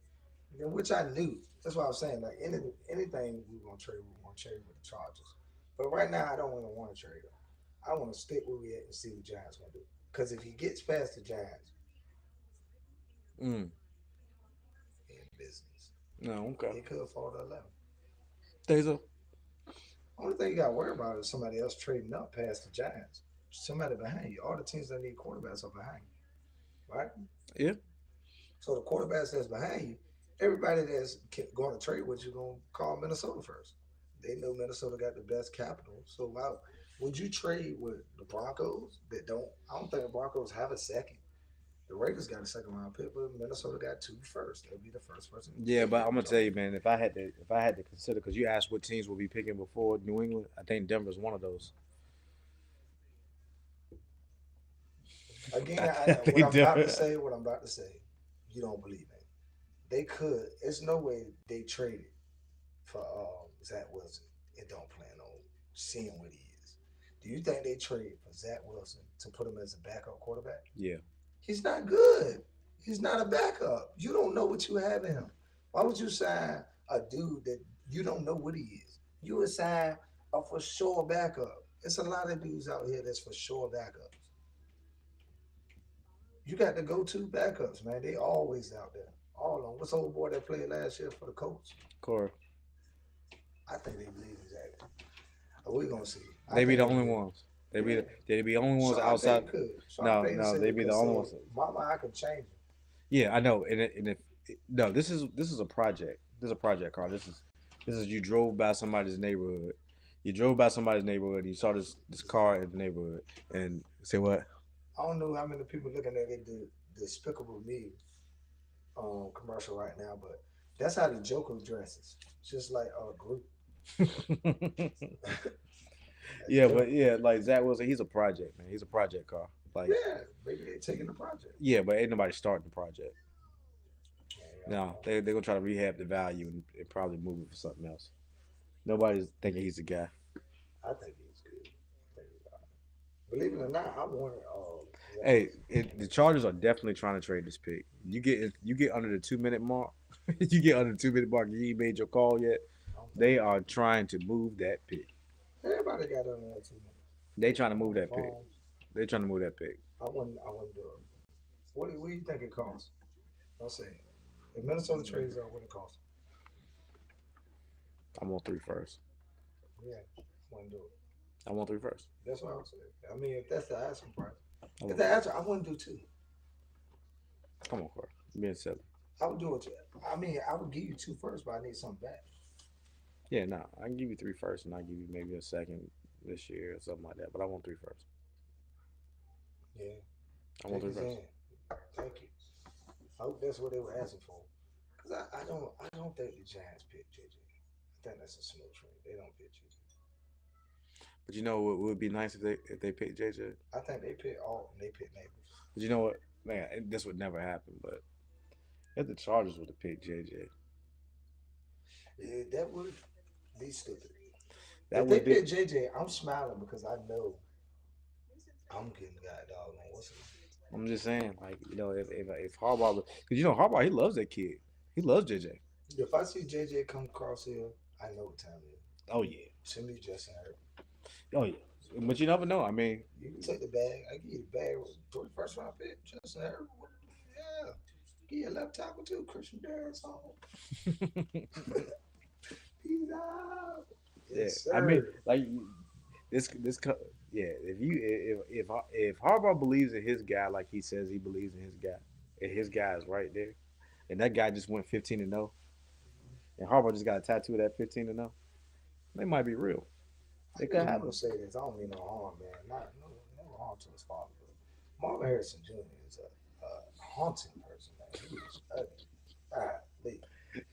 which I knew. That's why I was saying, like anything we want to trade with the Chargers. But right now, I don't even want to trade him. I want to stick where we at and see what Giants gonna do. Because if he gets past the Giants, Mm. he in business. No. Okay. He could fall to 11. Think so? Only thing you got to worry about is somebody else trading up past the Giants. Somebody behind you. All the teams that need quarterbacks are behind you, right? Yeah. So the quarterbacks that's behind you, everybody that's going to trade with you going to call Minnesota first. They know Minnesota got the best capital. So why would you trade with the Broncos that don't? I don't think the Broncos have a second. The Raiders got a second round pick, but Minnesota got two first. They'll be the first person. Yeah, but I'm gonna tell you, man. If I had to consider, because you asked what teams will be picking before New England, I think Denver's one of those. Again, I what think I'm about to Denver. say, you don't believe it. They could. There's no way they traded for Zach Wilson and don't plan on seeing what he is. Do you think they traded for Zach Wilson to put him as a backup quarterback? Yeah. He's not good. He's not a backup. You don't know what you have in him. Why would you sign a dude that you don't know what he is? You would sign a for sure backup. There's a lot of dudes out here that's for sure backups. You got the go-to backups, man. They always out there. All of them. What's the old boy that played last year for the Colts? Corey. I think they believe exactly. We're gonna see. I They be think the they only believe. ones. They be Yeah. the only ones Sean outside. Payton could. Sean No, Payton no, said they he be the could only say, ones. "Mama, I can change it." Yeah, I know. And if no, this is a project. This is a project, Carl. This is you drove by somebody's neighborhood. You drove by somebody's neighborhood. And you saw this car in the neighborhood, and say what? I don't know how many people looking at it, the Despicable Me commercial right now, but that's how the Joker dresses. Just like a group. That's Yeah, Joker. but yeah, like Zach Wilson, he's a project, man. He's a project car. Like, Yeah, maybe they're taking the project. yeah, but ain't nobody starting the project. Yeah, I don't No, know. they're gonna try to rehab the value and probably move it for something else. Nobody's thinking he's the guy. I think he's good. I think he's all right. Believe it or not, I wanted Zach Hey, Wilson. the Chargers are definitely trying to trade this pick. You get under the 2 minute mark. You get under the 2 minute mark. You ain't made your call yet. I don't think They are trying to move that pick. everybody got on there 2 minutes. They trying to On move the that pick. phone. They trying to move that pick. I wouldn't do it. What do you think it costs? I'll say if Minnesota trades out, what it costs? I want three first. Yeah, wouldn't do it. I want three first. That's what I'm saying. I mean, if that's the asking price, I if want, the answer, I wouldn't do two. come on, Corey. You being silly. I would do it. I mean, I would give you two first, but I need something back. Yeah, no, I can give you three first, and I give you maybe a second this year or something like that. But I want three first. Yeah, I want take three his first. hand. Thank you. I hope that's what they were asking for. Cause I don't think the Giants pick JJ. I think that's a smooth trade. They don't pick JJ. But you know what would be nice if they picked JJ? I think they pick all and they pick Neighbors. But you know what, man, this would never happen. But if the Chargers would have picked JJ, Yeah, that would be stupid. that If they would be. pick JJ, I'm smiling because I know I'm getting god dog on what's it. I'm just saying, like if Harbaugh, because Harbaugh, he loves that kid. He loves JJ. If I see JJ come across here, I know what time it is. Oh yeah, Send me Justin Herbert. oh yeah. But you never know. I mean, You can take the bag. I give you the bag with the first round pick. Justin Herbert. Yeah. Give you a left tackle too. Christian Darris home. Peace out. yeah. Yes, I mean, sir. like yeah. If Harbaugh believes in his guy like he says he believes in his guy, and his guy is right there, and that guy just went 15-0, and Harbaugh just got a tattoo of that 15-0, they might be real. They could I'm have gonna it. say this. I don't mean no harm, man. Not no harm to his father, but Marvin Harrison Jr. is a haunting person, man. He is ugly. Golly.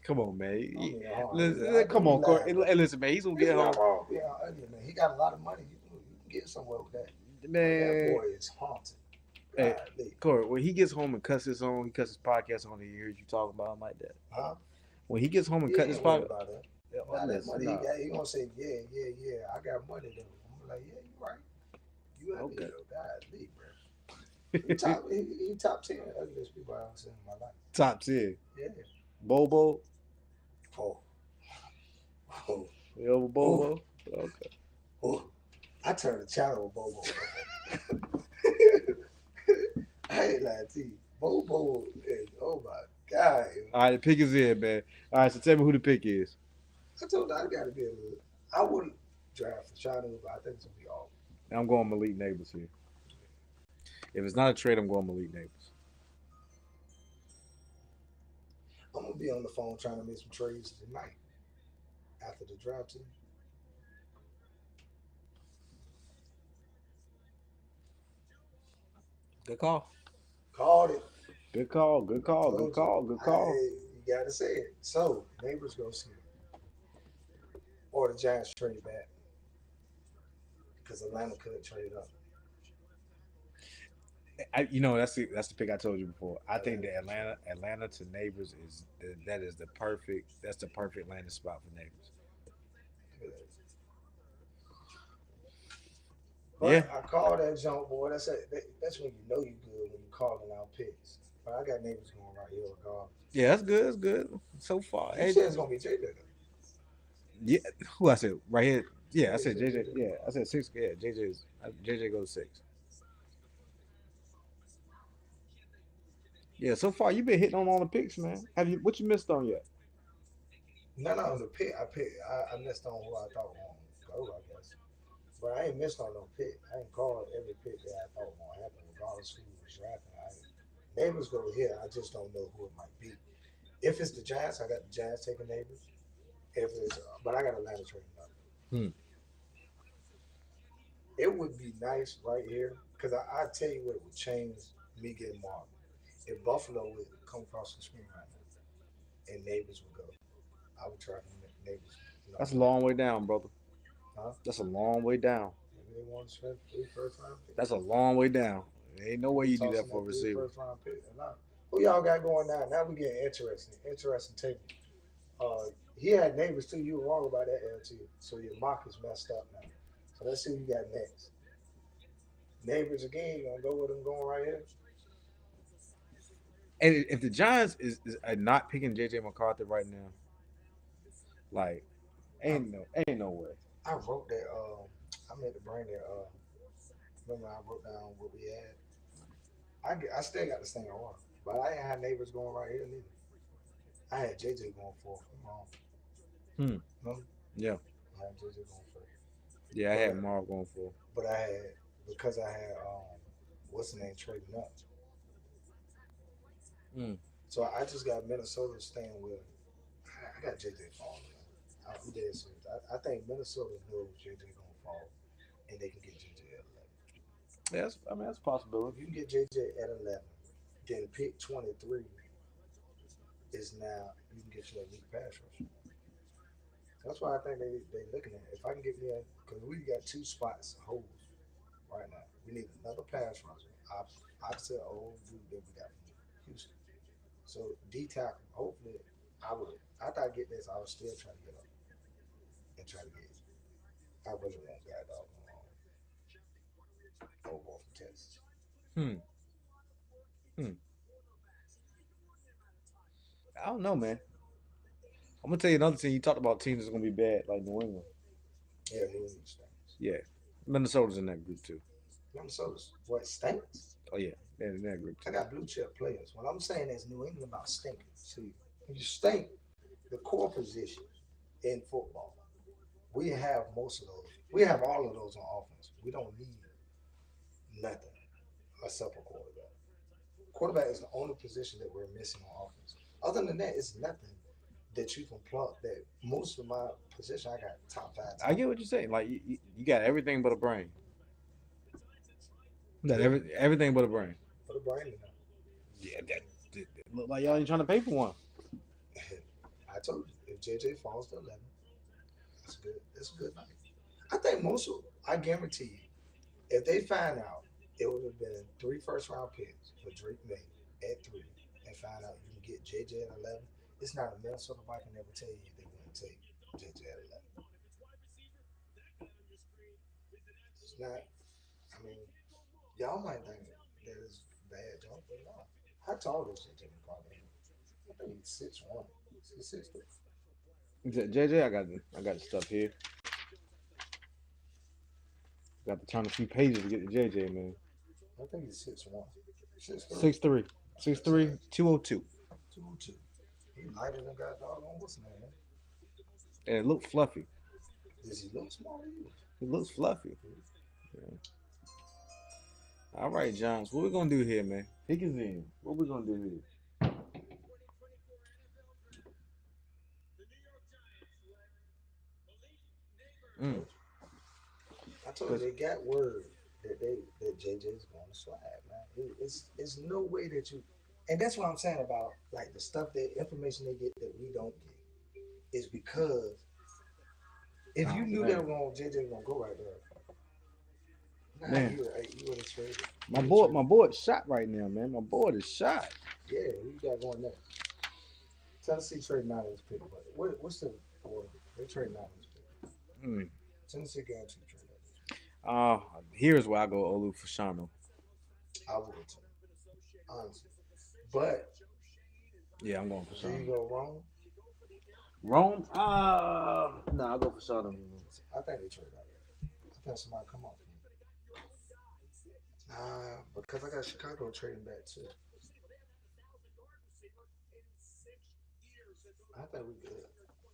Come on, man. I don't mean no harm. Come on, Corey. Hey, listen, man. He's gonna He's get home, not wrong being ugly, man. He got a lot of money. You can get somewhere with that. But that man. boy is haunting. Hey, Golly. Corey, when he gets home and cuts his podcast on, he hears you talking about him like that. Huh? When he gets home and He cut ain't his worried podcast, about that. yeah, Now that listen, money nah. he got, he gonna say, yeah. I got money though. I'm like, yeah, you right. You ugly Okay. though. Golly, bro. He top 10 ugliest people I've ever seen in my life. Top 10. Yeah. Bobo. Oh. Oh. You know Bobo? Okay. Oh. I turned the channel with Bobo. I ain't lying to you. Bobo is, oh my God. All right, the pick is in, man. All right, so tell me who the pick is. I told you I gotta be able to. I wouldn't draft for China, but I think it's gonna be all. I'm going Malik Neighbors here. If it's not a trade, I'm going Malik Neighbors. I'm gonna be on the phone trying to make some trades tonight after the draft team. Good call. Called it. Good call. Good call. Told Good you. call. Good call. You gotta say it. So Neighbors go see it. Or the Giants trade back. Because Atlanta couldn't trade up. That's the pick I told you before. I think that Atlanta to Neighbors is the perfect landing spot for Neighbors. But Yeah. I called that jump boy. That's when you know you good when you calling out picks. But I got Neighbors going right here regardless. Yeah, that's good. That's good so far. You Hey, said it's gonna be JJ though. yeah, who I said right here? Yeah, I said JJ. Yeah, I said 6. Yeah, JJ goes 6. Yeah, so far you've been hitting on all the picks, man. What you missed on yet? No, the pick. I missed on who I thought was gonna go, I guess. But I ain't missed on no pick. I ain't called every pick that I thought was gonna happen, regardless who was drafting. Neighbors go here. I just don't know who it might be. If it's the Giants, I got the Giants taking Neighbors. If it's, but I got Atlanta trading up. Hmm. It would be nice right here because I tell you what would change me getting Marvin. If Buffalo would come across the screen right now and Neighbors would go, I would try to make Neighbors. That's a long way down, brother. Huh? That's a long way down. Maybe they want to spend 3 first round picks. That's a long way down. There ain't no way you do that Tossing for a 3 receiver. first round picks or not. Who y'all got going now? Now we getting interesting. Interesting tape. He had Neighbors too. You were wrong about that, LT. So your mock is messed up now. So let's see who you got next. Neighbors again. You gonna go with them going right here? And if the Giants are not picking JJ McCarthy right now, like ain't no way. I wrote that. I meant to bring that. Remember I wrote down what we had. I still got the same one, but I ain't had Neighbors going right here neither. I had JJ going for Remember? Yeah. I had JJ going for. Yeah, I had Marv going for. But I had because I had what's the name trading up. Mm. So I just got Minnesota staying with. I got JJ falling. I'm dead serious. I think Minnesota knows JJ gonna fall, and they can get JJ at 11. Yeah, that's a possibility. If you can get JJ at 11, then pick 23 is now you can get your elite pass rusher. That's why I think they looking at it. If I can get me a, because we got two spots holes right now. We need another pass rusher. Opposite old dude that we got from Houston. So D tackle. Hopefully, I would. After I get this, I would still try to get up and try to get. I really want that dog old boy from Texas. Hmm. Hmm. I don't know, man. I'm gonna tell you another team. You talked about teams that's gonna be bad, like New England. Yeah, New England stinks. Yeah, Minnesota's in that group too. Minnesota's what stinks. Oh yeah, they're in that group I too. got blue chip players. What I'm saying is New England about stinking. See, when you stink, the core position in football, we have most of those. We have all of those on offense. We don't need nothing except a quarterback. Quarterback is the only position that we're missing on offense. Other than that, it's nothing that you can plug. That most of my position, I got top five I talent. get what you're saying. Like you got everything but a brain. You got Yeah, everything but a brain. put a brain in Yeah, that look like y'all ain't trying to pay for one. there. I told you, if JJ falls to 11, that's good. That's a good night. I think most of, I guarantee you, if they find out it would have been three first round picks for Drake May at 3 and find out you can get JJ at 11, it's not a Minnesota Viking ever tell you they wouldn't take JJ at 11. It's not, I mean, y'all might think that it's bad jump, but no. How tall is JJ McCarthy? I think he's 6'1. He's 6'3. JJ, I got the stuff here. Got to turn a few pages to get to JJ, man. I think he's 6'1. 6'3. 6'3", 6'3", 202, 202. He lighter than God dog on what's his name? and it looked fluffy. Does he look smaller than you? It looks fluffy. Yeah. All right, Johns, what we gonna do here, man? Pick his in. What we gonna do here? Mm. I told you they got word that JJ is going to slide, man. It's no way that you, and that's what I'm saying about like the stuff that information they get that we don't get is because if Oh, you knew man. they were going, JJ was gonna go right there. Nah, Man. you would have traded. My board's shot right now, man. My board is shot. Yeah, who you got going there? Tennessee trading out of his pick, but what's the board? They trading out of his pick. Mm. Tennessee guaranteed trade out of his pick. Here's where I go Olu Fashano. I would too, honestly. But Yeah, I'm going do you Fashano. go wrong? Rome? No, I'll go Fashano. I think they trade out there. I think somebody come off. Nah, because I got Chicago trading back too. I think we good.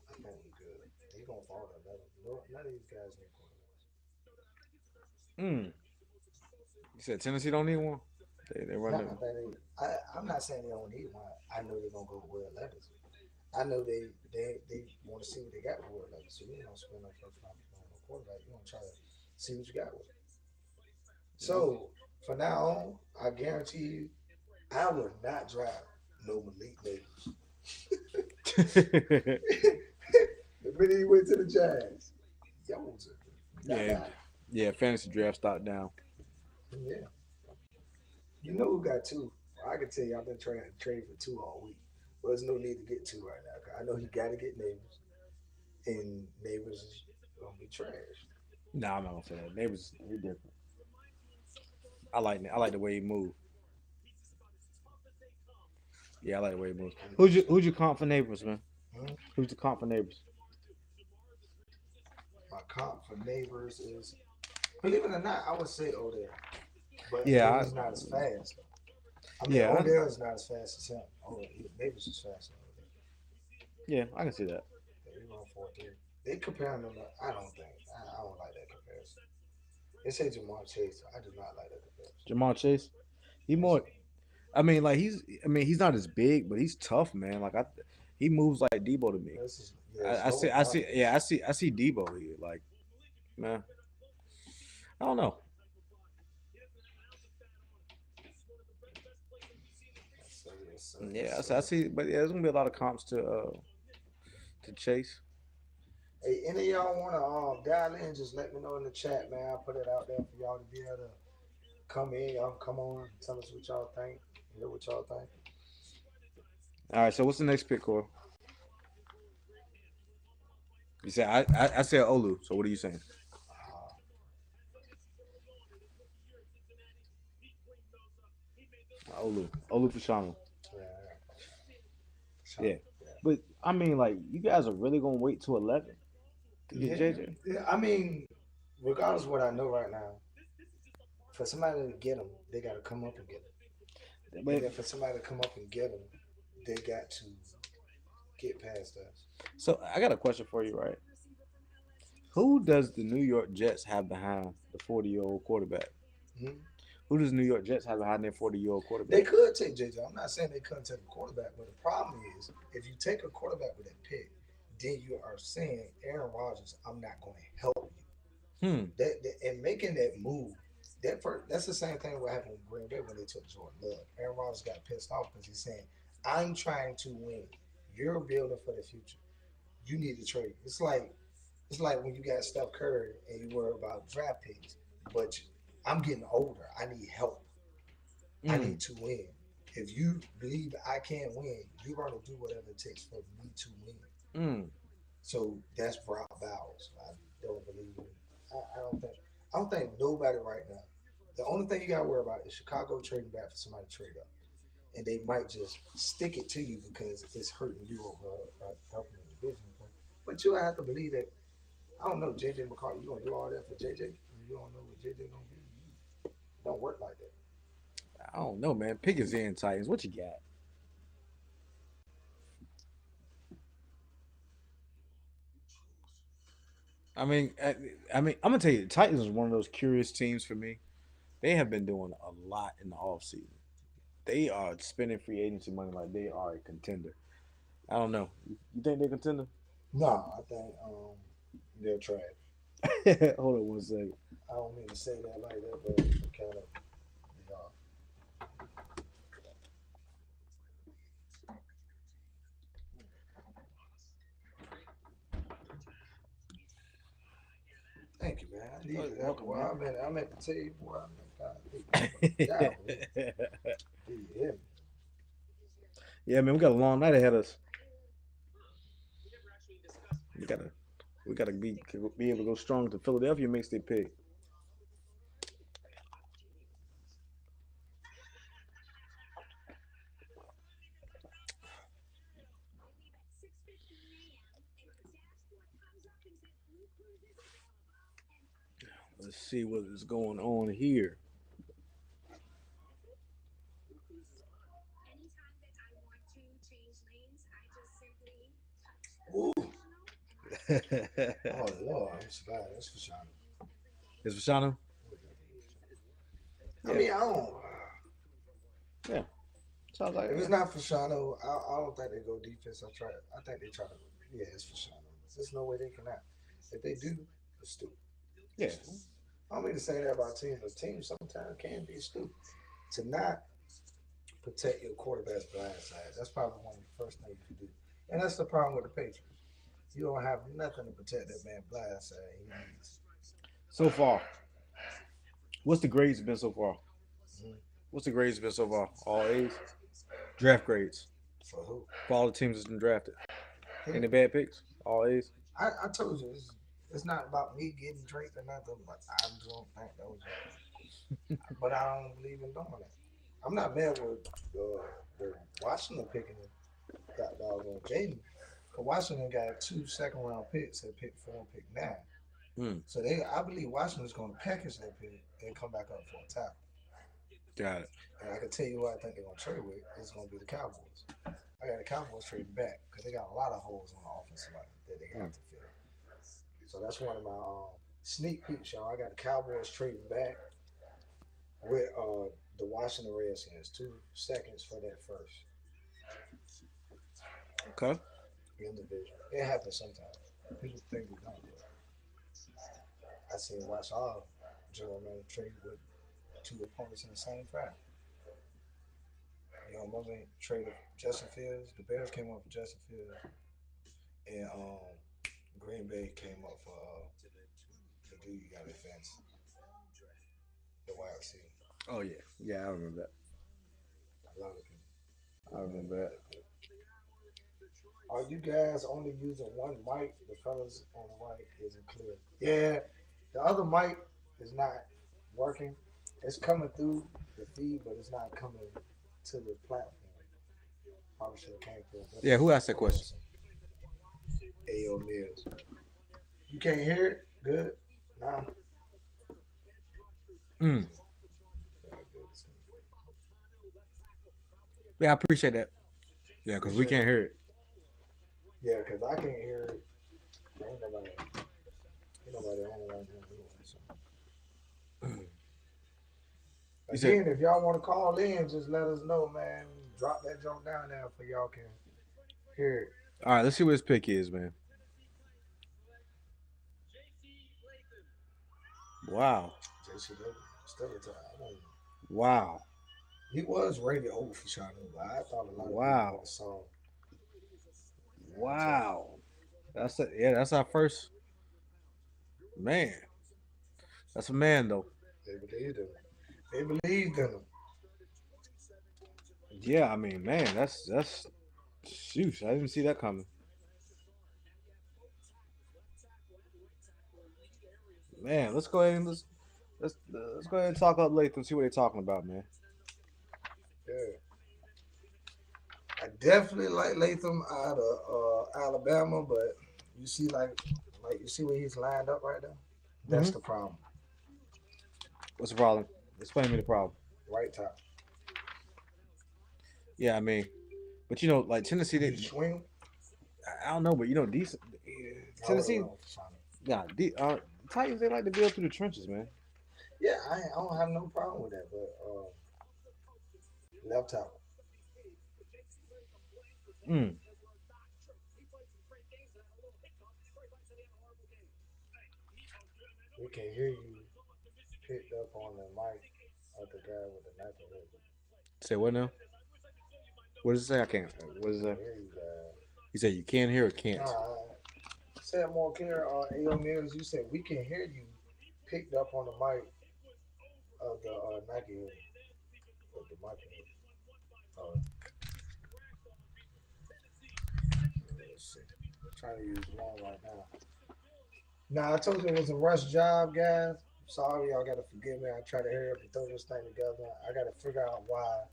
I think we good. They gonna fall to level. No, none of these guys need quarterbacks. Mm. You said Tennessee don't need one? They run No, it. I think I'm not saying they don't need one. I know they're gonna go with Will Levis. I know they want to see what they got with Will Levis. So you don't spend no first round pick on a quarterback. You want to try to see what you got with it. So from now on, I guarantee you, I would not draft no Malik Davis. The minute he went to the Giants, yo, Yeah. Yeah, fantasy draft stopped down. yeah. You know who got two? I can tell you, I've been trying to trade for two all week. But there's no need to get two right now. 'Cause I know he got to get Neighbors, and Neighbors is gonna be trash. Nah, I'm not gonna say that. Neighbors, he different. I like the way he moved. Yeah, I like the way he moves. Who's your comp for neighbors, man? Hmm? Who's the comp for neighbors? My comp for Neighbors is, believe it or not, I would say Odell, but Yeah, he's not as fast. I mean, Yeah, Odell is not as fast as him. Oh, Neighbors is faster than Odell. Yeah, I can see that. They run 4.3. They compare him to, I don't think, I don't like that comparison. They say Jamar Chase. I do not like that comparison. Jamal Chase, he more. I mean, like he's not as big, but he's tough, man. He moves like Debo to me. This is, yeah, it's I see, lower yeah, I see Debo here. Like, man, I don't know. body. Yeah, I see, but yeah, there's gonna be a lot of comps to Chase. Hey, any of y'all want to dial in? Just let me know in the chat, man. I'll put it out there for y'all to be able to come in. Y'all come on, tell us what y'all think. Hear what y'all think. All right, so what's the next pick, Cor? You said I said Olu. So what are you saying? Uh, Olu for Shama. yeah, Yeah, Sean, yeah. but I mean, like, you guys are really gonna wait till 11 to get Yeah, JJ? yeah. I mean, regardless of what I know right now, for somebody to get them, they got to come up and get them. And But then for somebody to come up and get them, they got to get past us. so I got a question for you, right? Who does the New York Jets have behind the 40-year-old quarterback? Mhm. Who does New York Jets have behind their 40-year-old They quarterback? could take JJ. I'm not saying they couldn't take a quarterback, but the problem is if you take a quarterback with that pick, then you are saying Aaron Rodgers, I'm not going to help you. Hmm. And making that move, that's the same thing what happened with Green Bay when they took Jordan Love. Aaron Rodgers got pissed off because he's saying, I'm trying to win. You're building for the future. You need to trade. It's like when you got Steph Curry and you worry about draft picks, but I'm getting older. I need help. I Hmm. need to win. If you believe I can't win, you're going to do whatever it takes for me to win. Hmm. So that's Brock Bowers. I don't believe in. I don't think nobody right now. The only thing you got to worry about is Chicago trading back for somebody to trade up, and they might just stick it to you because it's hurting you over helping the division. But you have to believe that. I don't know, JJ McCarthy. You gonna do all that for JJ? You don't know what JJ gonna do. It don't work like that. I don't know, man. Pick his in Titans. What you got? I mean, I'm gonna tell you, the Titans is one of those curious teams for me. They have been doing a lot in the offseason. They are spending free agency money like they are a contender. I don't know. You think they're a contender? No, I think they're trash. Hold on one second. I don't mean to say that like that, but kind of they are. Thank you, man. I needed that. Welcome, Boy, man. I meant to tell you, boy, I meant God, do you hear me? Yeah, man, we got a long night ahead of us. We gotta, we gotta be able to go strong to Philadelphia makes their pick. Let's see what is going on here. Ooh, It's oh Lord, I'm surprised. That's for sure. Vashano. I Yeah, mean, I don't. yeah. Sounds like If it's it. not for Shano, I don't think they go defense. I think they try to. Yeah, it's for Shano. There's no way they cannot. If they do, it's stupid. Yeah. Stupid. I don't mean to say that about teams, but teams sometimes can be stupid. To not protect your quarterback's blind side, that's probably one of the first things you do. And that's the problem with the Patriots. You don't have nothing to protect that man blind side. He needs. So far, what's the grades been so far? Mhm. What's the grades been so far? All A's. Draft grades For who? for all the teams that's been drafted. Yeah. Any bad picks? All A's. I told you, it's not about me getting Drake or nothing, but I don't think that was. But I don't believe in doing that. I'm not mad with the Washington picking that dog on Jaden. Cause Washington got 2 second-round picks at pick 4 and pick 9. Hmm. So I believe Washington's going to package that pick and come back up for a tackle. Got it. And I can tell you what I think they're going to trade with. It's going to be the Cowboys. I got the Cowboys trading back because they got a lot of holes on the offensive line that they have to fill. So that's one of my sneak peeks, y'all. I got the Cowboys trading back with the Washington Redskins. 2 seconds for that first Okay. in the division. It happens sometimes. People think we don't. But I seen watch all gentlemen trade with 2 opponents in the same fight. Mosley traded Justin Fields. The Bears came up for Justin Fields, and Green Green Bay came up for the dude you got the fence, the wide receiver. Oh yeah, yeah, I remember that. A lot of people. I remember that. Are you guys only using one mic? The fellas on the right isn't clear. Yeah, the other mic is not working. It's coming through the feed, but it's not coming to the platform. Probably should have came through. Yeah, who asked that question? A.O. Mills. You can't hear it? Good? Nah. Mm. Yeah, I appreciate that. Yeah, because we can't hear it. Yeah, because I can't hear it. Ain't nobody on right now. You said- Again, if y'all want to call in, just let us know, man. Drop that jump down there for y'all can hear it. All right, let's see what his pick is, man. Wow. JC still a time. Wow. He was rated over for Sean, but I thought a lot of Wow. people saw. Wow. That's it. Yeah, that's our first man. That's a man though. They believed in him. They believed in him. Yeah, I mean, man, that's shoot. I didn't see that coming. Man, let's go ahead and let's go ahead and talk up Latham, see what they're talking about, man. Yeah. I definitely like Latham out of Alabama, but you see, like you see where he's lined up right now. That's the problem. What's the problem? Explain to me the problem. Right top. Yeah, I mean, but you know, like Tennessee, Did they you swing? I don't know, but you know, decent Tennessee. Nah, Titans they like to build through the trenches, man. Yeah, I don't have no problem with that, but left tackle. Mm. We can hear you picked up on the mic of the guy with the knife. Say what now? What does it say? I can't. What is that? You said you can hear or can't. Say it more clear. A.O. Mills, you said we can hear you picked up on the mic of the Nike of the mic. Trying to use one right now. Now I told you it was a rush job, guys. Sorry, y'all gotta forgive me. I try to hurry up and throw this thing together. I gotta figure out why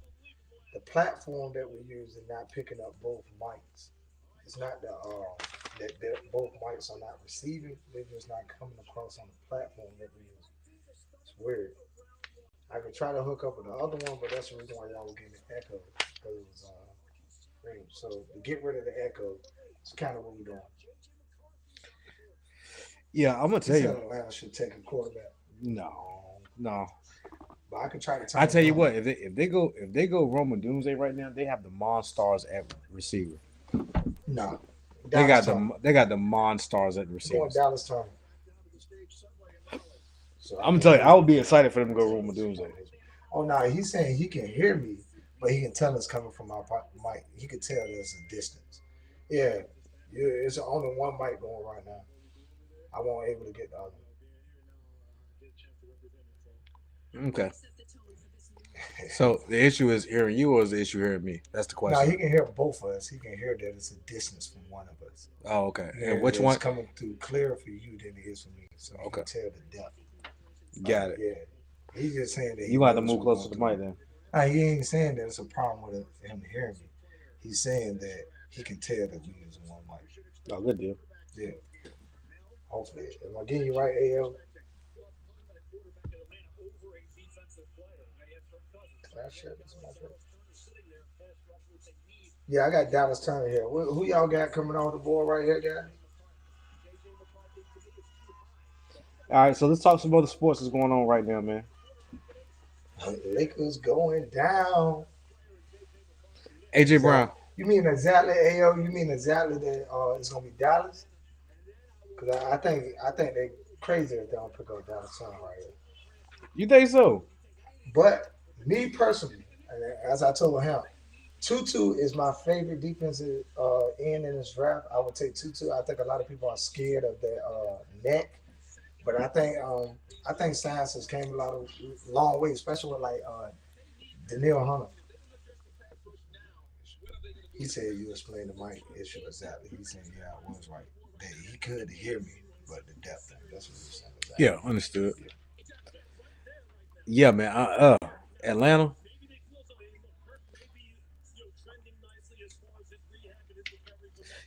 the platform that we use is not picking up both mics. It's not that both mics are not receiving. They're just not coming across on the platform that we use. It's weird. I could try to hook up with the other one, but that's the reason why y'all were getting an echo. Because it was ring. So to get rid of the echo, it's kind of what we're doing. Yeah, I'm gonna tell you. Atlanta should take a quarterback. No. But I could try to. I tell you what, if they go Roman Doomsday right now, they have the Monstars at receiver. No, they got the Monstars at receiver. Going Dallas Turner. So I'm telling you, I would be excited for them to go Roman Doomsday. Oh no, he's saying he can hear me, but he can tell us coming from our mic. He can tell there's a distance. Yeah, it's only one mic going right now. I won't able to get the other. Okay. So the issue is hearing you, or is the issue hearing me? That's the question. No, he can hear both of us. He can hear that it's a distance from one of us. Oh, okay. And which one coming through clearer for you than it is for me? So you can tell the depth. Got it. Yeah. He's just saying that you got to move closer to the mic then. He ain't saying that it's a problem with him hearing me. He's saying that he can tell that we using one mic. Oh, good deal. Yeah. Hopefully. Am I getting you right, AL? Yeah, I got Dallas Turner here. Who y'all got coming off the board right here, guys? All right, so let's talk some other sports that's going on right now, man. Lakers going down. AJ Brown. You mean exactly, AO? You mean exactly that it's gonna be Dallas? Because I think they're crazy if they don't pick up Dallas Turner right here. You think so? But me personally, as I told him, Tutu is my favorite defensive end in this draft. I would take Tutu. I think a lot of people are scared of that neck, but I think science has came long way, especially with like Daniil Hunter. He said you explained the mic issue exactly. He said, yeah, I was right. That he could hear me, but the depth thing. That's what he was saying. Exactly. Yeah, understood. Yeah, man. Atlanta.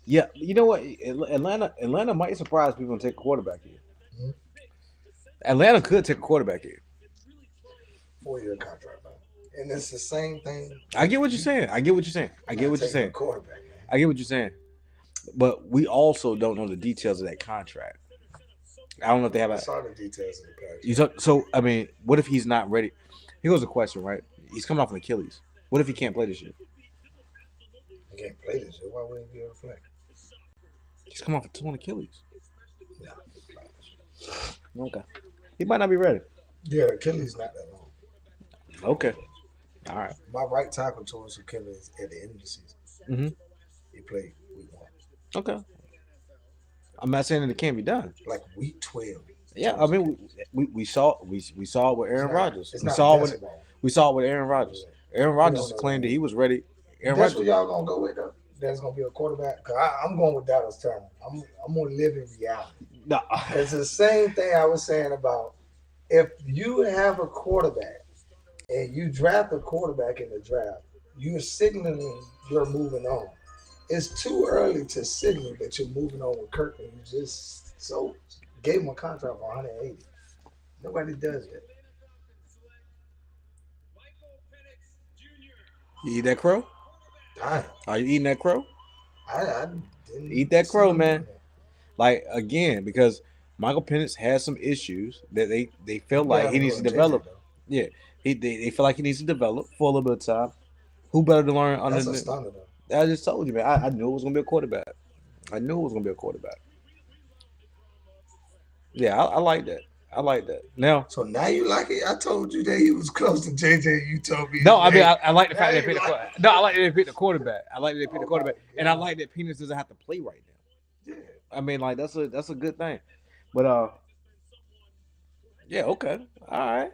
Yeah, you know what? Atlanta might surprise people and take a quarterback here. Mhm. Atlanta could take a quarterback here. 4-year contract, man. And it's the same thing. I get what you're saying. I get what you're saying. I get what you're saying. Quarterback, man. I get what you're saying. But we also don't know the details of that contract. I don't know if they have I a. saw the details of the contract. So I mean, what if he's not ready? Here goes the question, right? He's coming off an Achilles. What if he can't play this year? He can't play this year. Why wouldn't he be able to play? He's coming off a torn Achilles. No. Okay. He might not be ready. Yeah, Achilles not that long. Okay. All right. My right tackle tore his Achilles at the end of the season. Mm-hmm. He played week 1. Okay. I'm not saying that it can't be done. Like week 12. Yeah, I mean, we saw it with Aaron Rodgers. It's We not saw it basketball. with Aaron Rodgers. Aaron Rodgers claimed that he was ready. Aaron That's Rodgers. what y'all gonna go with though. That's gonna be a quarterback. Cause I'm going with Dallas Turner. I'm gonna live in reality. No. It's the same thing I was saying about if you have a quarterback and you draft a quarterback in the draft, you're signaling you're moving on. It's too early to signal that you're moving on with Kirk, and you just gave him a contract for 180. Nobody does that. You eat that crow? Damn. Are you eating that crow? I didn't Eat that crow, see man. that. Like again, because Michael Penix has some issues that they feel like Yeah, he needs to JJ, develop. though. Yeah, they feel like he needs to develop for a little bit of time. Who better to learn under That's a the? stunner though. I just told you, man. I knew it was gonna be a quarterback. I knew it was gonna be a quarterback. Yeah, I like that. I like that. Now, So now you like it? I told you that he was close to JJ. You told me. no, I mean hey, I like the fact now that they you picked the like quarterback. No, I like that they picked the quarterback. I like that they picked the Oh, quarterback, my and I God. like that Penix doesn't have to play right now. yeah. I mean, like that's a good thing. But yeah, okay, all right.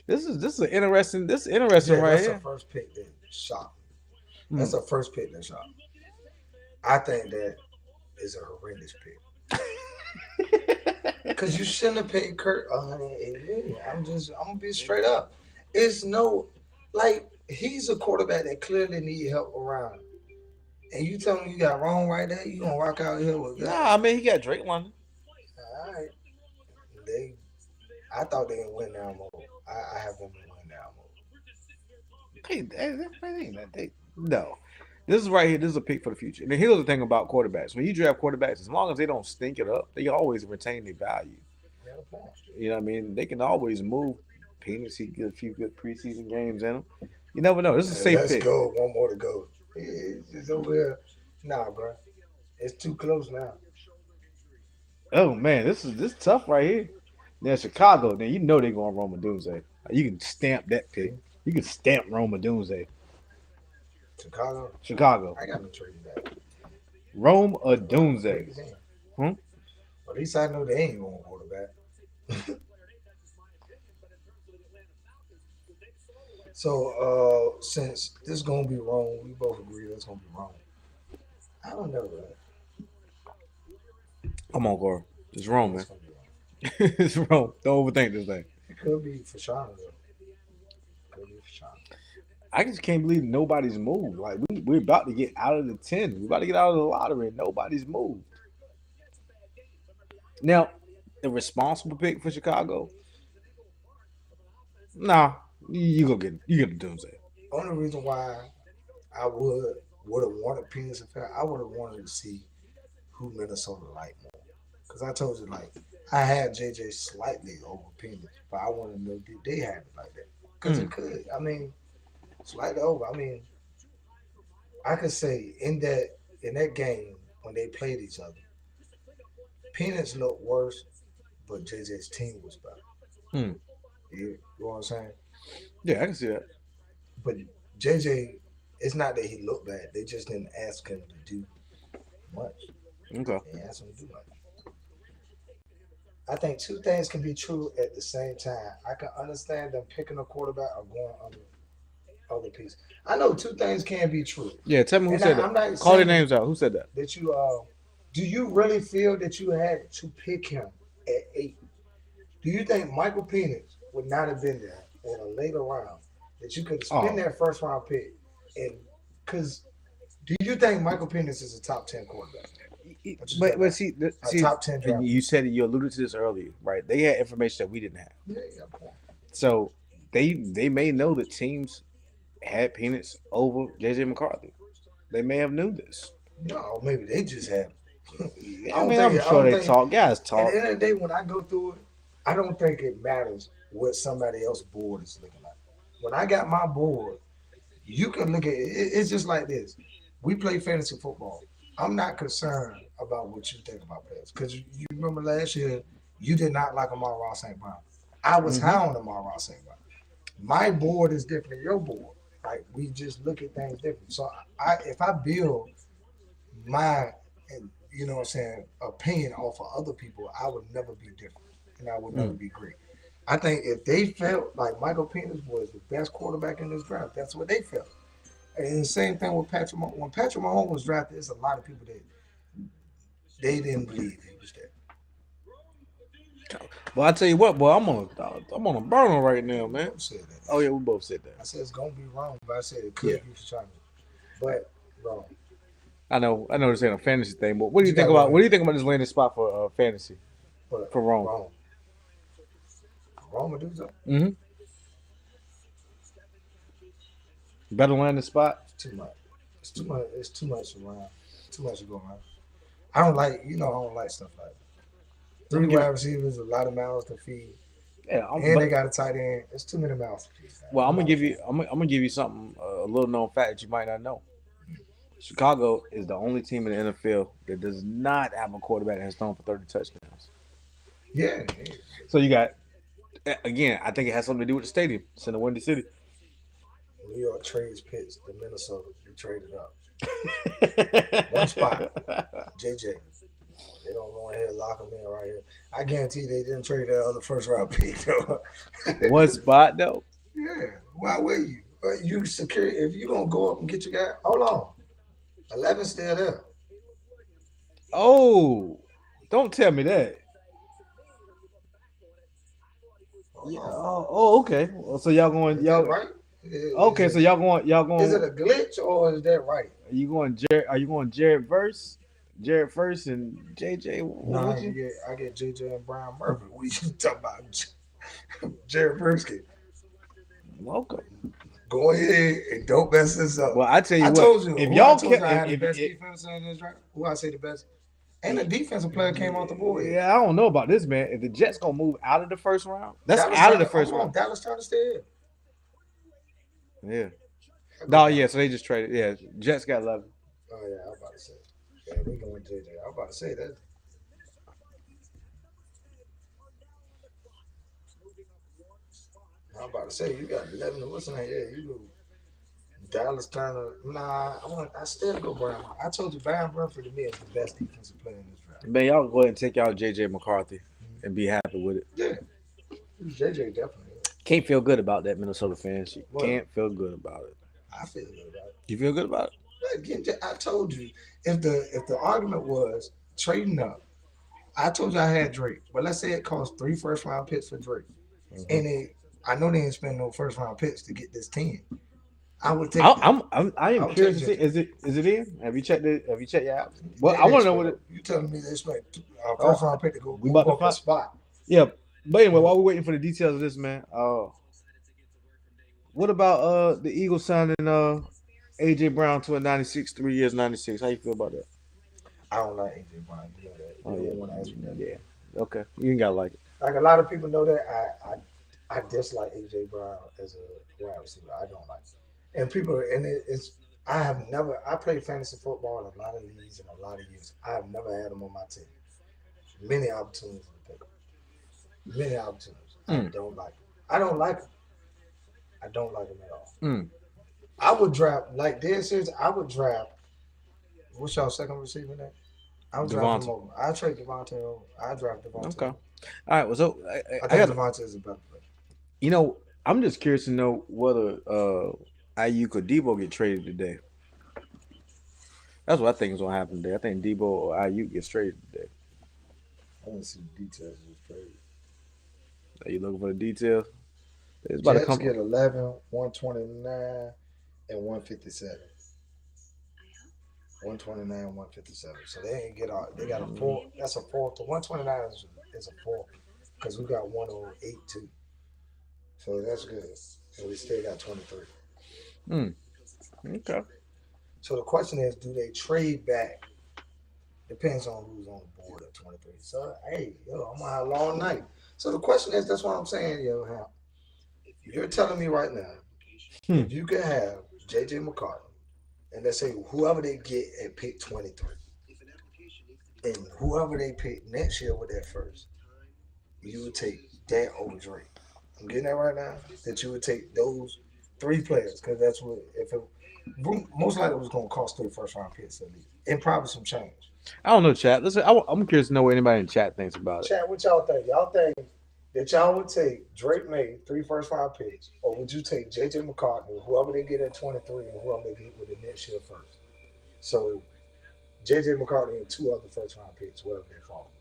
This is interesting Yeah, right that's here. the first pick that shocked me. Mm. That's the first pick that shocked me. I think that is a horrendous pick. Because you shouldn't have paid Kurt 180 million. I'm gonna be straight up. It's no like he's a quarterback that clearly need help around. And you tell me you got wrong right there, you gonna rock out here with Nah, I mean he got Drake London. All right. I thought they didn't win now more. I have them to win now more. No. This is right here. This is a pick for the future. And then here's the thing about quarterbacks. When you draft quarterbacks, as long as they don't stink it up, they always retain their value. Yeah, the point. You know what I mean? They can always move. Penix, he get a few good preseason games in them. You never know. This is a safe Let's pick. go. One more to go. It's over here. Nah, bro. It's too close now. Oh man, this is tough right here. Now Chicago, then you know they're going Roma Doomsday. You can stamp that pick. You can stamp Roma Doomsday. Chicago. I got to trade you back. Rome or Doomsday. Hmm? At least I know they ain't going quarterback. So since this is gonna be wrong, we both agree that's gonna be wrong. I don't know, bro. Come on, Cora. It's Rome, man. It's gonna be wrong. It's Rome. Don't overthink this thing. It could be for Sean though. Could be for Sean. I just can't believe nobody's moved. Like we're about to get out of the 10. We're about to get out of the lottery. And nobody's moved. Now, the responsible pick for Chicago. Nah, you get the Doomsday. Only reason why I would have wanted Penis Affair, I would have wanted to see who Minnesota liked more. Because I told you, like, I had JJ slightly over Penis, but I wanted to know did they have it like that. Because it could. I mean, slightly over. I mean, I could say in that game when they played each other, Penis looked worse, but JJ's team was better. You know what I'm saying? Yeah, I can see that. But JJ It's not that he looked bad. They just didn't ask him to do much. Okay. They asked him to do much. I think two things can be true at the same time. I can understand them picking a quarterback or going under other piece. I know two things can be true. Yeah, tell me who And said I'm that. not Call their saying names out. Who said that? that you do you really feel that you had to pick him at 8? Do you think Michael Penix would not have been there in a later round? That you could spend that first round pick, and because do you think Michael Penix is a top 10 quarterback? But see, A top 10 draft. you said it. You alluded to this earlier, right? They had information that we didn't have, Yeah, yeah, point. so they may know that teams had Penix over JJ McCarthy. They may have knew this. No, maybe they just have. I mean, I'm sure they talk. Guys At talk. the end of the day, when I go through it, I don't think it matters what somebody else's board is looking like. When I got my board, you can look at it. It's just like this. We play fantasy football. I'm not concerned about what you think about players because you remember last year you did not like Amon-Ra St. Brown. I was high on Amon-Ra St. Brown. My board is different than your board. Like we just look at things different. So if I build my you know what I'm saying opinion off of other people, I would never be different and I would never be great. I think if they felt like Michael Penix was the best quarterback in this draft, that's what they felt. And the same thing with Patrick Mahomes. When Patrick Mahomes was drafted, there's a lot of people that they didn't believe he was there. Well, I tell you what, boy, I'm on a burner right now, man. I said that. Oh yeah, we both said that. I said it's gonna be wrong, but I said it could be for China. But wrong. I know this ain't a fantasy thing, but what do you You think got about one. what do you think about this landing spot for fantasy But for Rome? wrong. Wrong would do something. Mm-hmm. Better landing spot. It's too much. It's too much. It's too much around. Too much to go around. I don't like. I don't like stuff like that. 3 wide receivers, a lot of mouths to feed, Yeah, and they got a tight end. It's too many mouths to feed. well, I'm gonna give you something a little known fact that you might not know. Chicago is the only team in the NFL that does not have a quarterback that has thrown for 30 touchdowns. Yeah. So you got again. I think it has something to do with the stadium. It's in the Windy City. New York trades Pitts to Minnesota. They traded up. One spot. JJ. They don't go ahead and lock him in right here. I guarantee they didn't trade that other first round pick though. One spot though. Yeah. Why will you? You secure if you're gonna go up and get your guy. Hold on. 11 still there. Oh, don't tell me that. Yeah. Oh, okay. So y'all going Is y'all that right? okay? So y'all going Is it a glitch or is that right? Are you going Jared Verse, Jared First, and JJ? No, I get JJ and Brian Murphy. We just talking about Jared Persky. Welcome. Go ahead and don't mess this up. Well, I tell you I what. told you. If who y'all I told you I kept, had the if, best if, defense in this draft. Who I say the best? And the defensive player came off the board. yeah, I don't know about this, man. If the Jets gonna move out of the first round, that's Dallas out of the trying- first hold on, round. Dallas trying to stay in. Yeah. No, yeah. So they just traded. Yeah, Jets got 11. Oh yeah, I was about to say. Yeah, we going JJ. I was about to say that. I'm about to say you got 11. What's in there? Yeah, you go. Dallas trying to. Nah, I still go Brian. I told you Brian Murphy to me is the best defensive player in this draft. Man, y'all go ahead and take y'all JJ McCarthy and be happy with it. Yeah, JJ definitely. Can't feel good about that, Minnesota fans. You What? can't feel good about it. I feel good about it. You feel good about it? Again, I told you if the argument was trading up, I told you I had Drake, but let's say it cost 3 first round picks for Drake, and I know they didn't spend no first round picks to get this team. I would take. I am I'll curious to take see. Is it in? Have you checked it? Have you checked your apps? Well, I want to know what it. You telling me they spent a first round pick to go We about to up a find- spot? Yeah, but anyway, while we're waiting for the details of this, man. What about the Eagles signing AJ Brown to a 96, 3 years, 96? How you feel about that? I don't like AJ Brown. You know that. Oh, You yeah. don't want to ask me that. Yeah. Okay. You ain't gotta like it. Like a lot of people know that I dislike AJ Brown as a wide receiver. I don't like it. And people it's I played fantasy football in a lot of leagues in a lot of years. I have never had him on my team. Many opportunities to pick him. Many opportunities. I don't like him. I don't like him. I don't like him at all. I would draft like dead serious. I would draft. What's y'all second receiver name? I would draft him Devontae. over. I trade Devontae over. I draft Devontae Okay. over. All right. Well, so I I think got. Devontae is a better player. You know, I'm just curious to know whether Ayuk or Debo get traded today. That's what I think is gonna happen today. I think Debo or Ayuk gets traded today. I want to see the details of this trade. Are you looking for the details? It's about to Jets come. get 11, 129, and 157. 129, 157. So they ain't get out. They got a four. That's a fourth. The 129 is a four because we got 108 too. So that's good. And we still got 23. Okay. So the question is, do they trade back? Depends on who's on the board at 23. So hey, I'm gonna have a long night. So the question is, that's what I'm saying, Hal. You're telling me right now, if you could have JJ McCarthy, and let's say whoever they get at pick 23, and whoever they pick next year with that first, you would take that over Drake. I'm getting that right now. That you would take those three players because that's what if it most likely was going to cost 3 first-round picks at least, and probably some change. I don't know, chat. Listen, I'm curious to know what anybody in chat thinks about it. Chat, what y'all think? Y'all think that y'all would take Drake May 3 first-round picks, or would you take JJ McCartney, whoever they get at 23, and whoever they get with the next year first? So JJ McCartney and 2 other first-round picks, wherever they fall.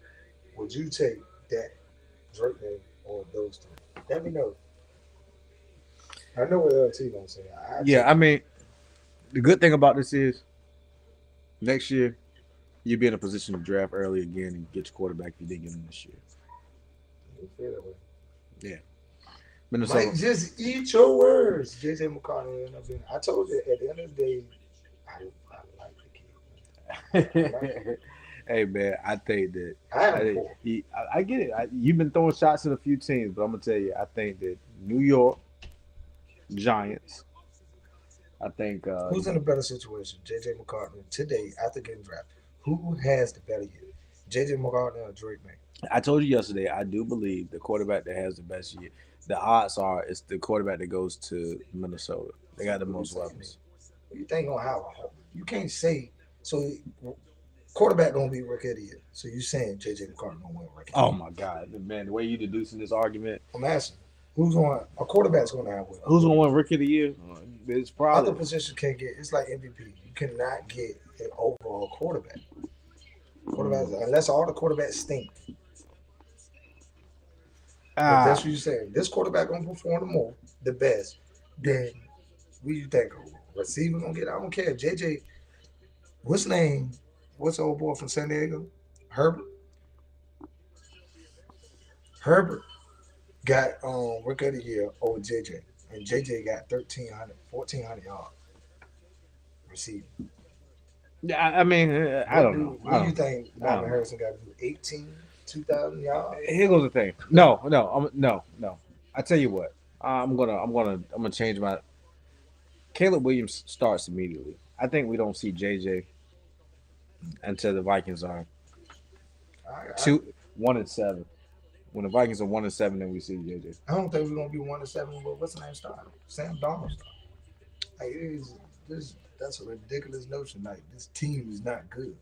Would you take that Drake May or those three? Let me know. I know what LT gonna say. Yeah, I mean, the good thing about this is next year you'll be in a position to draft early again and get your quarterback if you didn't get him this year. You feel that way. Yeah. Minnesota. Mike, just eat your words. JJ McCartney. I told you at the end of the day, I like the kid. Hey man, I think that I get it. You've been throwing shots at a few teams, but I'm gonna tell you, I think that New York Giants. I think who's in a better situation, JJ McCartney today after getting drafted? Who has the better year, JJ McCartney or Drake May? I told you yesterday. I do believe the quarterback that has the best year. The odds are it's the quarterback that goes to Minnesota. They got the most weapons. You think gonna have a whole? You can't say so. Quarterback gonna be rookie of the year. So you saying JJ McCartney gonna win rookie? Oh my God, man! The way you deducing this argument, I'm asking, who's going? A quarterback's gonna have who's gonna win rookie of the year? It's probably other positions can't get. It's like MVP. You cannot get an overall quarterback. Quarterbacks, unless all the quarterbacks stink. If that's what you're saying. This quarterback gonna perform the best. Then what do you think? Receiver gonna get? I don't care. JJ, what's name? What's the old boy from San Diego? Herbert. Herbert got rookie of the year over JJ, and JJ got 1,400 yards receiving. Yeah, I mean, I don't know. What do you think Marvin Harrison got to do? 2,000 yards. Here goes the thing. No. I tell you what. I'm gonna change my. Caleb Williams starts immediately. I think we don't see JJ until the Vikings are 1-7. When the Vikings are 1-7, then we see JJ. I don't think we're gonna be 1-7. But what's the name starting? Sam Darnold. Like that's a ridiculous notion. Like this team is not good.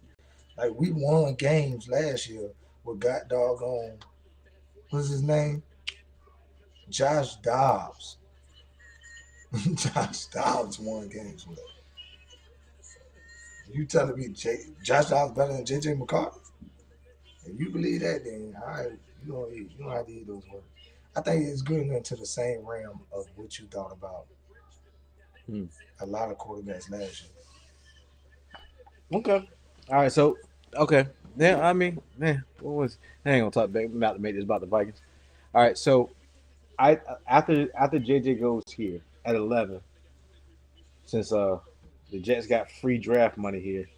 Like we won games last year with got doggone. What's his name? Josh Dobbs. Josh Dobbs won games with us. You telling me Josh Dobbs better than JJ McCarthy? If you believe that, then you don't have to eat those words. I think it's getting into the same realm of what you thought about a lot of quarterbacks last year. Okay. All right. So okay. Yeah. I mean, man, what was? I ain't gonna talk about to make this about the Vikings. All right. So after JJ goes here at 11, since the Jets got free draft money here.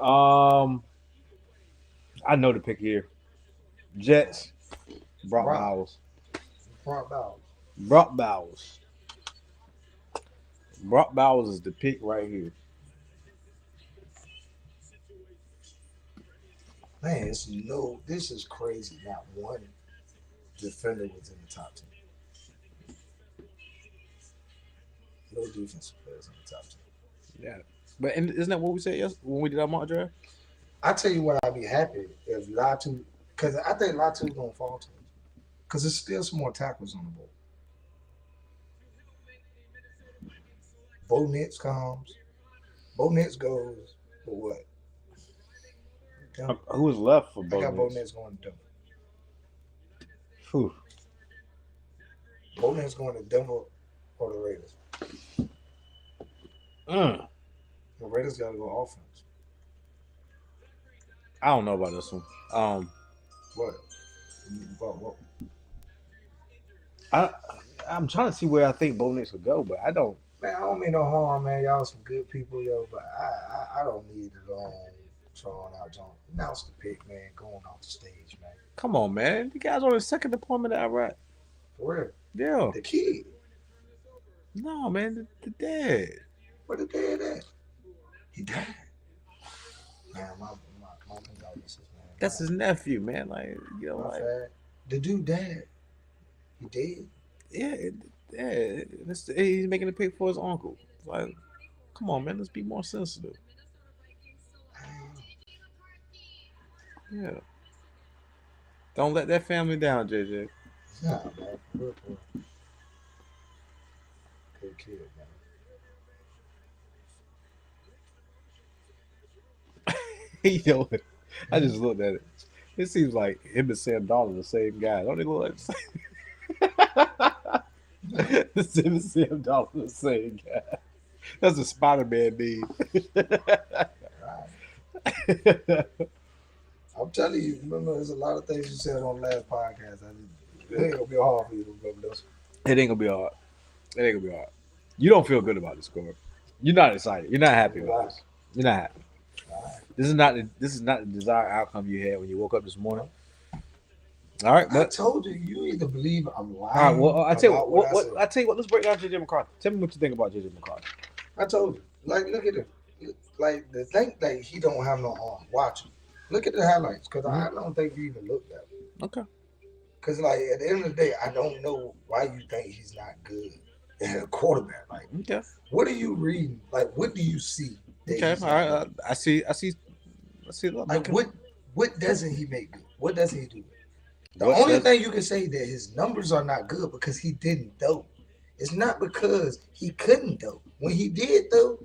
I know the pick here. Jets. Brock Bowers. Brock Bowers is the pick right here. Man, this is crazy. Not one defender was in the top 10. no defensive players in the top 10. Yeah, but isn't that what we said when we did our mock draft? I tell you what, I'd be happy if Latu, because I think Latu's gonna fall to us, because there's still some more tackles on the board. Bo Nix comes. Bo Nix goes for what? Denver. Who was left for I Bo got Bo Nix? Nix going to Denver. Whew. Bo Nix going to Denver or the Raiders. The Raiders got to go offense. I don't know about this one. What? What? I'm trying to see where I think Bo Nix would go, but I don't. Man, I don't mean no harm, man. Y'all some good people, yo, but I don't need it all thrown out. Don't announce the pick, man, going off the stage, man. Come on, man. The guy's on his second deployment to Iraq. For real. Yeah. The kid. No, man. The dad. Where the dad at? He died. Man, my condolences, man. That's his nephew, man. Like, you know, like, the dude died. He dead? yeah. He's making a pick for his uncle. Like, come on, man. Let's be more sensitive. Yeah. Don't let that family down, JJ. Nah, man. Good kid, man. You know, I just looked at it. It seems like him and Sam Donald are the same guy. Don't they look like the same? Him and Sam Donald are the same guy. That's a Spider-Man meme. I'm telling you, remember, there's a lot of things you said on the last podcast. It ain't gonna be hard for you to remember those. It ain't gonna be hard. You don't feel good about the score. You're not excited. You're not happy about this. You're not happy. This is not the desired outcome you had when you woke up this morning. All right, but I told you either believe I'm lying. All right, well, I tell you what I tell you what. Let's break down JJ McCarthy. Tell me what you think about JJ McCarthy. I told you. Like, look at it. Like, the thing that he don't have no arm. Watch him. Look at the highlights, because I don't think you even looked at him. Okay. Because, like, at the end of the day, I don't know why you think he's not good as a quarterback. Like, Okay. what are you reading? Like, what do you see? Okay. All right. I see. Like, what doesn't he make good? What doesn't he do? The only thing you can say that his numbers are not good because he didn't throw. It's not because he couldn't throw. When he did throw,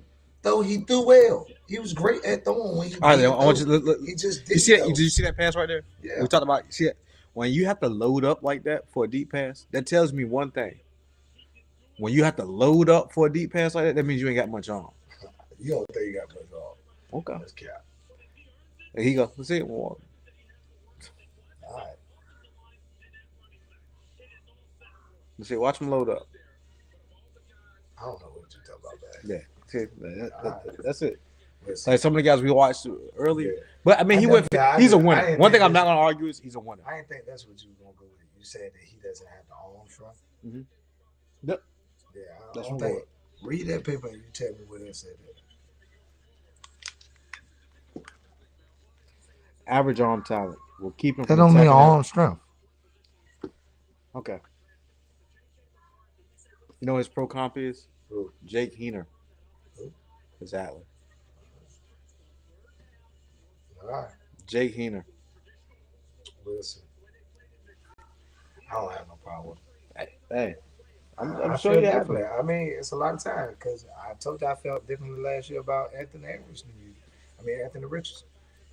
he threw well. He was great at throwing when he did. I want you to look. He just did. You see that? Did you see that pass right there? Yeah. We talked about. You see it? When you have to load up like that for a deep pass, that tells me one thing. When you have to load up for a deep pass like that means you ain't got much on. You don't think you got much on? Okay. That's cap. There he go. Let's see it. All right. Let's see. Watch him load up. I don't know what you're talking about, man. Yeah. See, that's it. Listen. Like some of the guys we watched earlier. Yeah. But I mean, he's a winner. One thing I'm not gonna argue is he's a winner. I didn't think that's what you were gonna go with. You said that he doesn't have the arm strength. Mm-hmm. Yep. Yeah, That's I don't think. Read that paper and you tell me what it said. Average arm talent will keep him. That don't mean arm strength. Okay. You know what his pro comp is? Who? Jake Heener. Who? His Atlas. All right. Jake Heener. Listen. I don't have no problem. Hey, I'm I sure feel you have. different. I mean, it's a lot of time because I told you I felt differently last year about Anthony Richardson.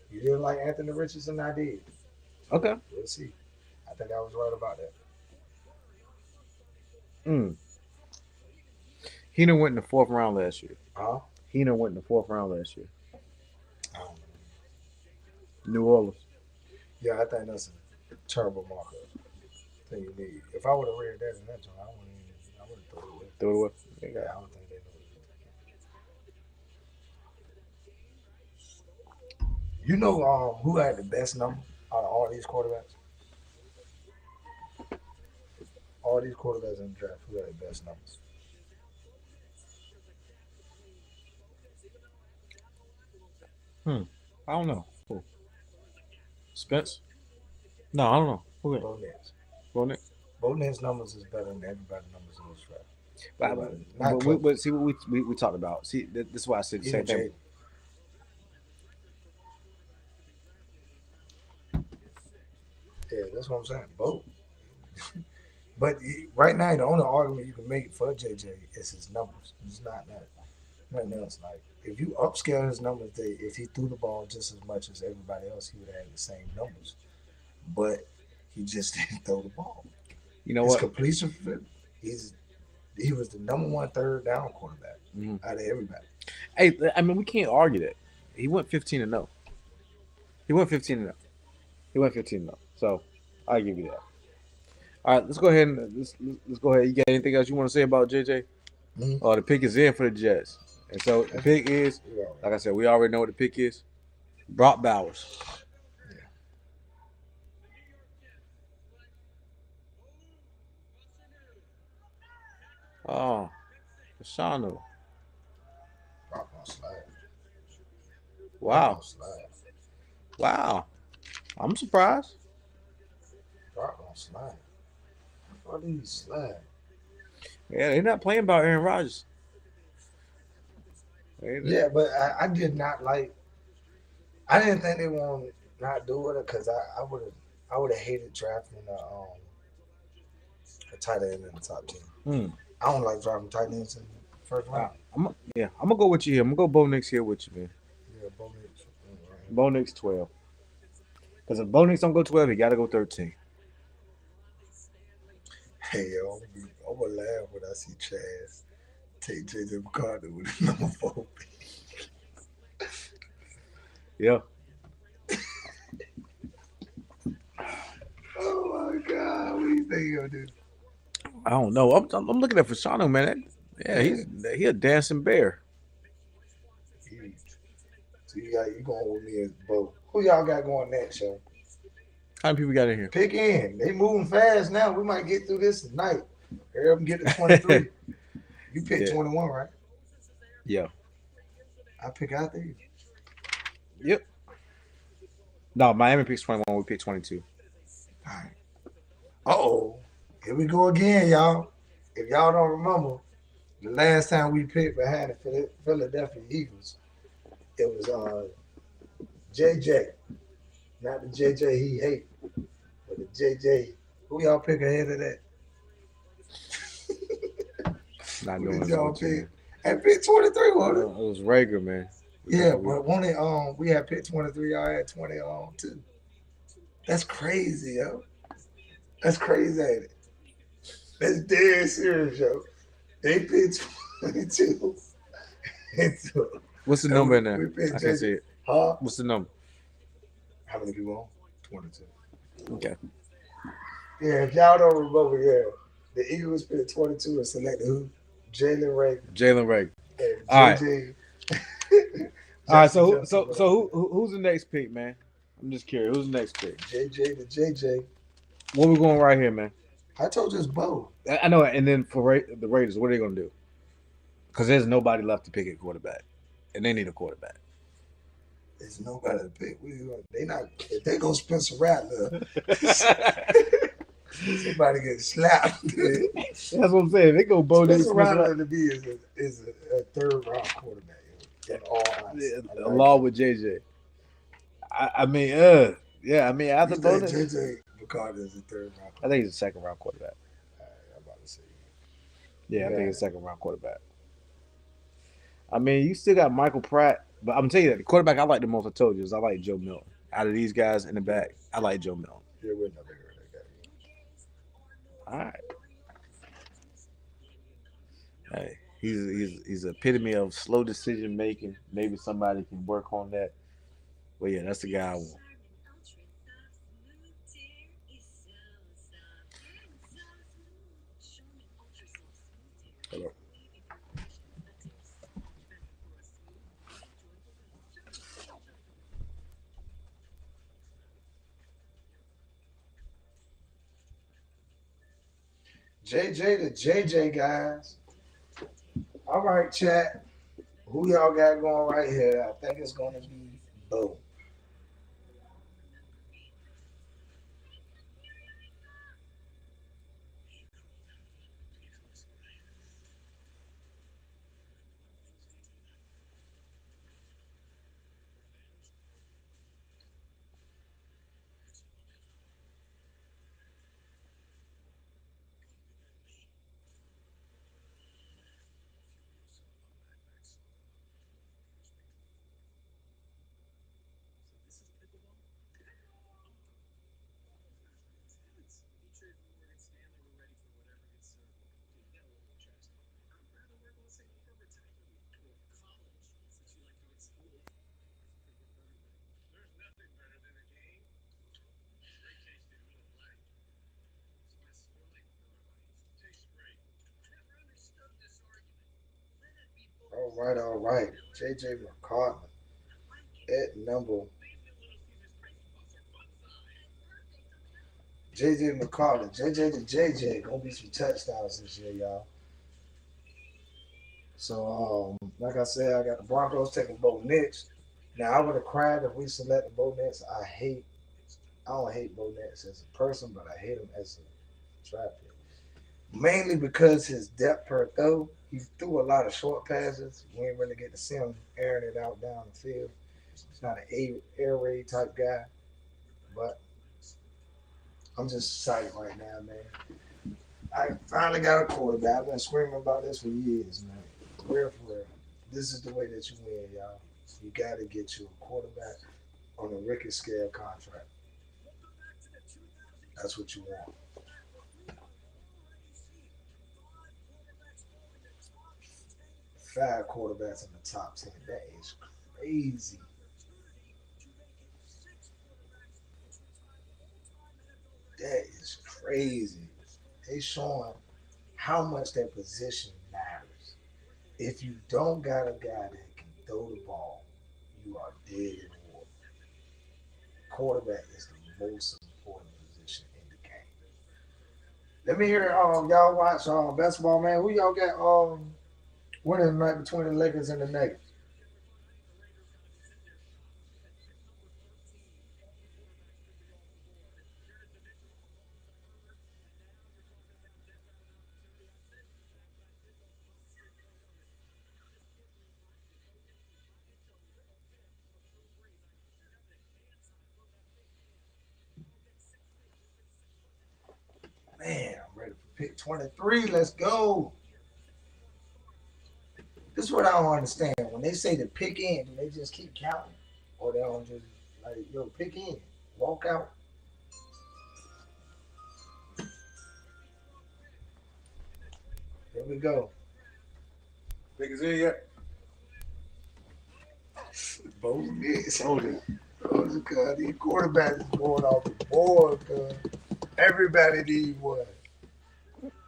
You didn't like Anthony Richardson, I did. Okay. We'll see. I think I was right about that. Heener went in the 4th round last year. Huh? Heener went in the 4th round last year. I don't know. New Orleans. Yeah, I think that's a terrible marker. Thing you need. If I would have read that in that joint, I would have thrown it away. Throw it away. Yeah, I don't think they know. You know who had the best number out of all these quarterbacks? All these quarterbacks in the draft, who had the best numbers? I don't know. Who? Spence? No, I don't know. Who? Bo Nix. Bo Nix? Bo Nix numbers is better than everybody's numbers in this draft. Everybody, But, not close. but see what we talked about. See, this is why I said the Even same thing. Yeah, that's what I'm saying. Both. But right now, the only argument you can make for JJ is his numbers. It's not that. Nothing else. Like if you upscale his numbers, if he threw the ball just as much as everybody else, he would have the same numbers. But he just didn't throw the ball. You know His what? completion, he was the number one third down quarterback out of everybody. Hey, I mean, we can't argue that. He went 15-0. He went 15-0. He went 15-0. So I'll give you that. All right, let's go ahead and let's go ahead. You got anything else you want to say about JJ? Mhm. The pick is in for the Jets, and so the pick is, like I said, we already know what the pick is. Brock Bowers. Oh, Fashanu. Brock on slide. Wow. On slide. Wow. I'm surprised. Brock on slide. Why do you slide? Yeah, they're not playing about Aaron Rodgers. Yeah, but I did not like. I didn't think they would not do it because I would have hated drafting a tight end in the top 10. I don't like drafting tight ends in the first round. I'm gonna go with you here. I'm gonna go Bo Nix here with you, man. Yeah, Bo Nix. Bo Nix 12. Because if Bo Nix don't go 12, he got to go 13. Hey, yo, I'm going to laugh when I see Chaz take J.J. McCarthy with number 4. Yeah. Oh, my God. What do you think he'll do? I don't know. I'm looking at Fashanu, man. He a dancing bear. So you going with me as Bo. Who y'all got going next, yo? How many people got in here? Pick in. They moving fast now. We might get through this tonight. Hurry up and get to 23. You pick 21, right? Yeah. I pick out there. Yep. No, Miami picks 21. We pick 22. All right. Uh-oh. Here we go again, y'all. If y'all don't remember, the last time we picked behind the Philadelphia Eagles, it was JJ. Not the JJ he hate, but the JJ. Who y'all pick ahead of that? Not Who doing did this y'all with you, pick? man. At pick 23, wasn't it? It was Rager, man. Yeah, but when it we had pick 23, y'all had 20 too. That's crazy, yo. That's crazy, ain't it? That's dead serious, yo. They picked 22. What's the number in there? I can see it. Huh? What's the number? How many people on? 22. Okay. Yeah, if y'all don't remember, the Eagles picked 22 and selected who? Jalen Rager. Jalen Rager. All right. All right. So who's the next pick, man? I'm just curious. Who's the next pick? JJ to JJ. What we going right here, man? I told you it's Bo. I know. And then for the Raiders, what are they gonna do? Because there's nobody left to pick a quarterback, and they need a quarterback. There's nobody to pick. They not. If they go Spencer Rattler, somebody get slapped. That's what I'm saying. They go Bo Nix. Spencer Rattler to me is a third round quarterback. In all honesty, along with JJ. I mean, yeah. I mean, after Bo Nix, JJ McCarthy is a third round. I think he's a second round quarterback. I'm about to say. Yeah, I think he's a second round quarterback. I mean, you still got Michael Pratt, but I'm telling you that the quarterback I like the most, I told you, is I like Joe Milton. Out of these guys in the back, I like Joe Milton. Yeah, we're never heard that guy. All right. Hey, he's an epitome of slow decision making. Maybe somebody can work on that. But yeah, that's the guy I want. Hello. JJ to JJ, guys. All right, chat. Who y'all got going right here? I think it's going to be Bo. All right. J.J. McCartney at number. J.J. McCartney. J.J. to J.J. Gonna be some touchdowns this year, y'all. So, like I said, I got the Broncos taking Bo Nix. Now, I would have cried if we selected Bo Nix. I don't hate Bo Nix as a person, but I hate him as a draft pick. Mainly because his depth per throw, he threw a lot of short passes. We ain't really get to see him airing it out down the field. He's not an air raid type guy, but I'm just excited right now, man. I finally got a quarterback. I've been screaming about this for years, man. For real. This is the way that you win, y'all. You got to get you a quarterback on a rookie scale contract. That's what you want. 5 quarterbacks in the top 10. That is crazy. That is crazy. They showing how much that position matters. If you don't got a guy that can throw the ball, you are dead in the water. Quarterback is the most important position in the game. Let me hear y'all watch basketball, man. Who y'all got winning tonight between the Lakers and the Nuggets? Man, I'm ready for pick 23. Let's go. This is what I don't understand. When they say to pick in, do they just keep counting? Or they don't just like, yo, pick in, walk out? Here we go. Pick is in yet? Both is holding. Those are these quarterbacks is going off the board, cuz. Everybody needs one.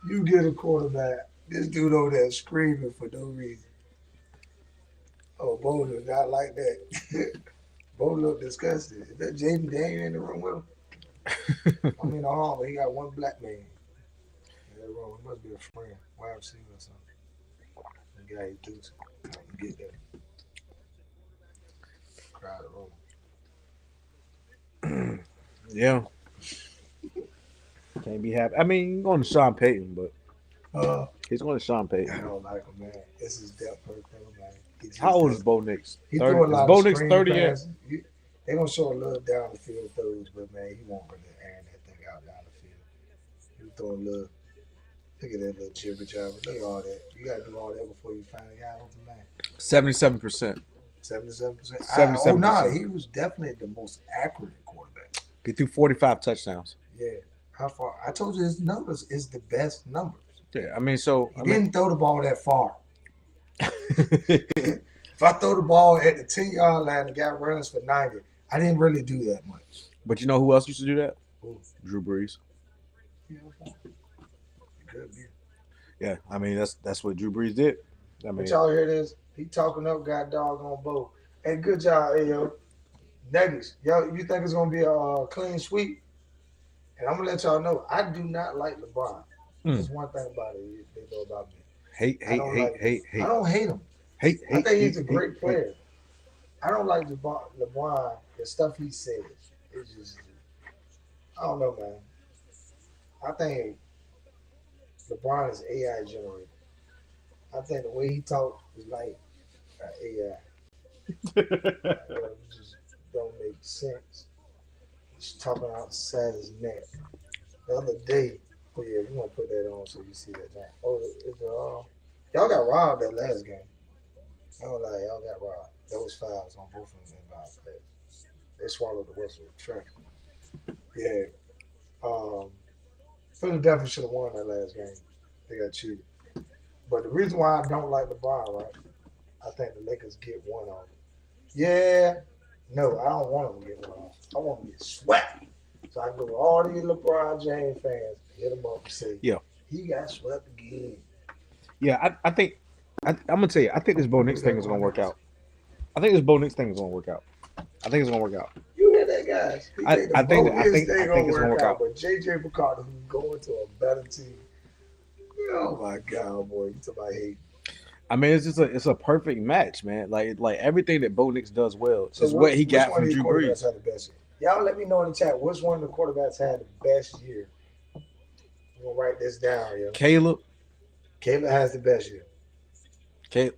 You get a quarterback. This dude over there screaming for no reason. Oh, Bo does not like that. Bo look disgusted. Is that Jaden Daniel in the room with him? I'm in the hall, but he got one black man. In the room. He must be a friend. YMC or something. The guy he threw to. Get that. Crowd the room. Yeah. Can't be happy. I mean, he's going to Sean Payton, but he's going to Sean I Payton. don't like him, man. This is depth per thing, man. How old is Bo Nix? He 30? threw a Is lot Bo of Nix screen 30 yet? passes. They gonna show a little down the field throws, but man, he won't really airing that thing out down the field. He was throwing a little. Look at that little jibber jabber. Look at all that. You gotta do all that before you finally got open, man. 77%. 77%. 77%. Oh no, he was definitely the most accurate quarterback. He threw 45 touchdowns. Yeah. How far? I told you his numbers is the best numbers. Yeah, I mean, so He didn't throw the ball that far. If I throw the ball at the 10-yard line, the guy runs for 90. I didn't really do that much. But you know who else used to do that? Who? Drew Brees. Yeah, good, yeah. Yeah, I mean that's what Drew Brees did. I mean, But y'all hear this? He talking up, got dog on Bo. Hey, good job, hey, yo. Nuggets, yo, you think it's gonna be a clean sweep? And I'm gonna let y'all know, I do not like LeBron. That's one thing about it they know about me. Hate. I don't hate him. I think he's a great player. I don't like LeBron, the stuff he says. It's just, I don't know, man. I think LeBron is AI generated. I think the way he talks is like AI. It just don't make sense. He's talking outside his neck. The other day, oh yeah, we're gonna put that on so you see that thing. Oh, y'all got robbed that last game. I don't lie, y'all got robbed. Those fouls on both of them inbound plays. They swallowed the whistle with track. Yeah. Philadelphia should have won that last game. They got cheated. But the reason why I don't like LeBron, right? I think the Lakers get one on it. Yeah. No, I don't want them to get one off. I want them to get swept. So I go to all these LeBron James fans, hit them up and say, yeah, he got swept again. Yeah, I think I'm gonna tell you. I think this Bo Nix thing is gonna work out. I think this Bo Nix thing is gonna work out. I think it's gonna work out. You hear that, guys? He think the I think Bo Nix it's thing gonna gonna work work out. out, but JJ McCarthy who's going to a better team. Oh my God, boy! You talk about hate. I mean, it's a perfect match, man. Like everything that Bo Nix does well So is what he which got one from of these Drew quarterbacks Brees. had the best year? Y'all let me know in the chat which one of the quarterbacks had the best year. I'm gonna write this down, yo. Caleb, Caleb has the best year.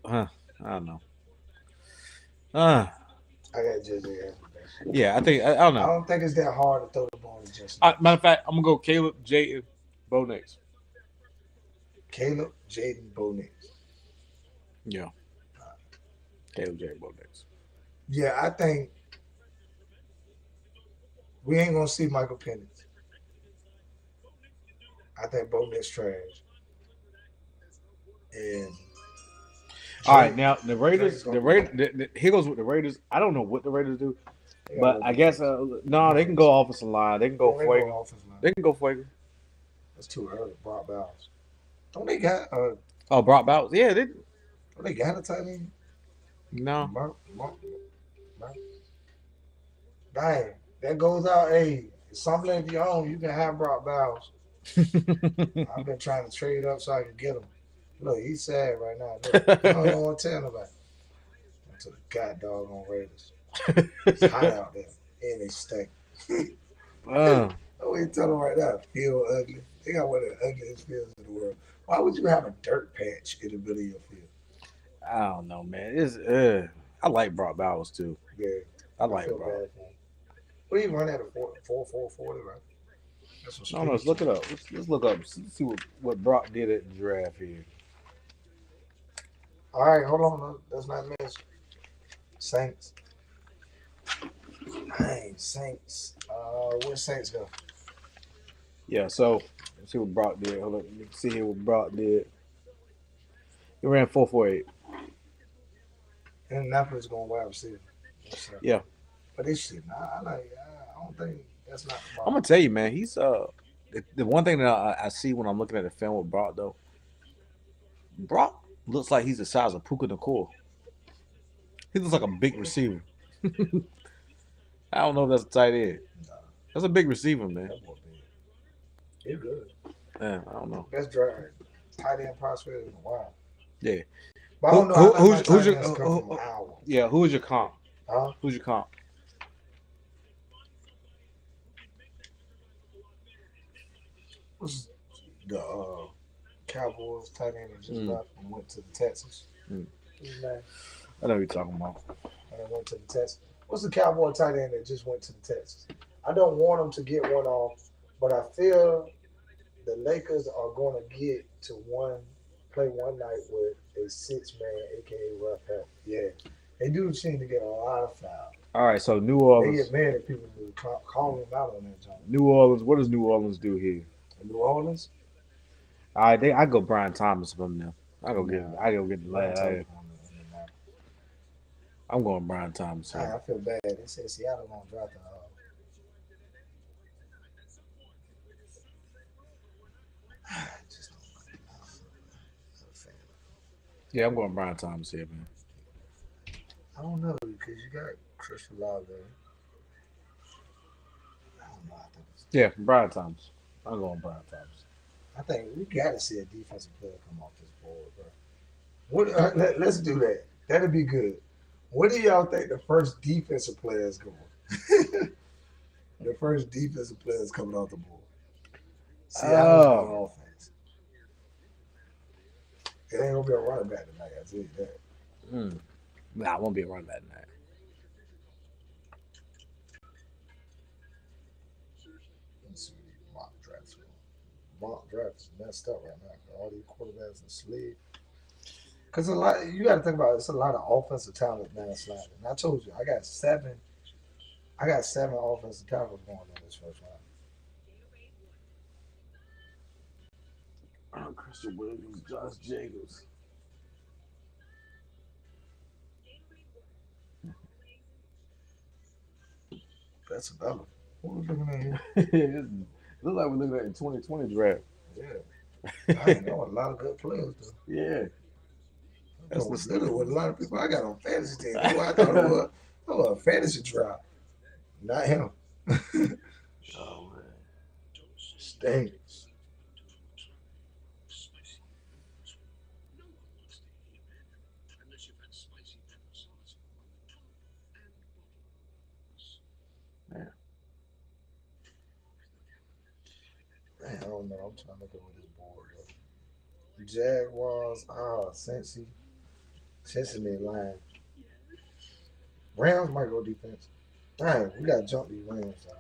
I don't know. I got JJ has the best year. Yeah, I think I don't I know. don't think it's that hard to throw the ball to Justin. Matter of fact, I'm gonna go Caleb, Jay, Bo Nix. Caleb, Jaden, Bo Nix. Yeah, Caleb, Jay, Bo Nix. Yeah, I think we ain't gonna see Michael Penix. I think Bo Nix trash. And All right, now the Drake's Raiders. gonna The be Raiders. Here goes with the Raiders. I don't know what the Raiders do, they got but no I guess defense. no, they can go offensive line. They can go They go Fuego. offensive line. They can go Fuego. That's too early. Brock Bowers. Don't they got Oh, Brock Bowers. Yeah, they don't they got a tight end? no. Mark. Dang, that goes out. Hey, something if you own, you can have Brock Bowers. I've been trying to trade up so I can get him. Look, he's sad right now. Look, I don't even want to tell nobody. To the god doggone Raiders. It's hot out there. And they stink. Uh, Oh, we tell them right now, field ugly. They got one of the ugliest fields in the world. Why would you have a dirt patch in the middle of your field? I don't know, man. It's I like Brock Bowers too. Yeah, I like feel Brock. bad for him. What do you run at a 4.40, right? That's what No, let's look it up. Let's look up. See what Brock did at the draft here. All right, hold on. That's not miss. Saints. Dang, Saints. Where Saints go? Yeah, so let's see what Brock did. Hold up, let me see here what Brock did. He ran 4.48. Indianapolis going wide receiver. Yeah. But this shit, I don't think that's not. I'm gonna tell you, man. He's the one thing that I see when I'm looking at the film with Brock though. Brock looks like he's the size of Puka Nacua. He looks like a big receiver. I don't know if that's a tight end. That's a big receiver, man. He's good. Yeah, I don't know. Best drive. Tight end prospect in a while. Yeah. But I don't know Who's your Iowa. yeah? Who's your comp? Huh? Who's your comp? What's the Cowboys tight end that just left and went to the Texas? Mm. What's his name? I know what you're talking about. And went to the Texas. What's the Cowboy tight end that just went to the Texas? I don't want them to get one off, but I feel the Lakers are going to get to play one night with a 6-man, aka rough help. Yeah, they do seem to get a lot of fouls. All right, so New They Orleans. get mad at people who calling them out on that job. New Orleans. What does New Orleans do here? New Orleans. All right, I go Brian Thomas from them. I go get the lad. I'm going Brian Thomas. I feel bad. They said Seattle gonna draft Yeah, I'm going Brian Thomas here, man. I don't know because you got Christian Love there. I don't know. Yeah, Brian Thomas. I'm going Brian Thomas. I think we got to see a defensive player come off this board, bro. Let's do that. That'd be good. What do y'all think the first defensive player is going? The first defensive player is coming off the board. Seattle's offense. It ain't gonna be a running back tonight. I tell you that. Nah, it won't be a running back tonight. Let's see mock drafts. Mock drafts messed up right now. All these quarterbacks are sleep. Because you got to think about it. It's a lot of offensive talent now sliding. And I told you, I got seven offensive tackles going in this first round. Christian Williams, Josh Jacobs. That's another. What are we looking at here? Looks like we're looking at the 2020 draft. Yeah. I know a lot of good players, though. Yeah. That's No, the literally with a lot of people I got on fantasy team. That's what I thought it was. I was a fantasy drop. Not him. Oh man. Stinks. Man, I don't know. I'm trying to go with this board. Though. Jaguars, Cincy. Cincinnati line. Rams might go defense. Dang, we gotta jump these Rams out.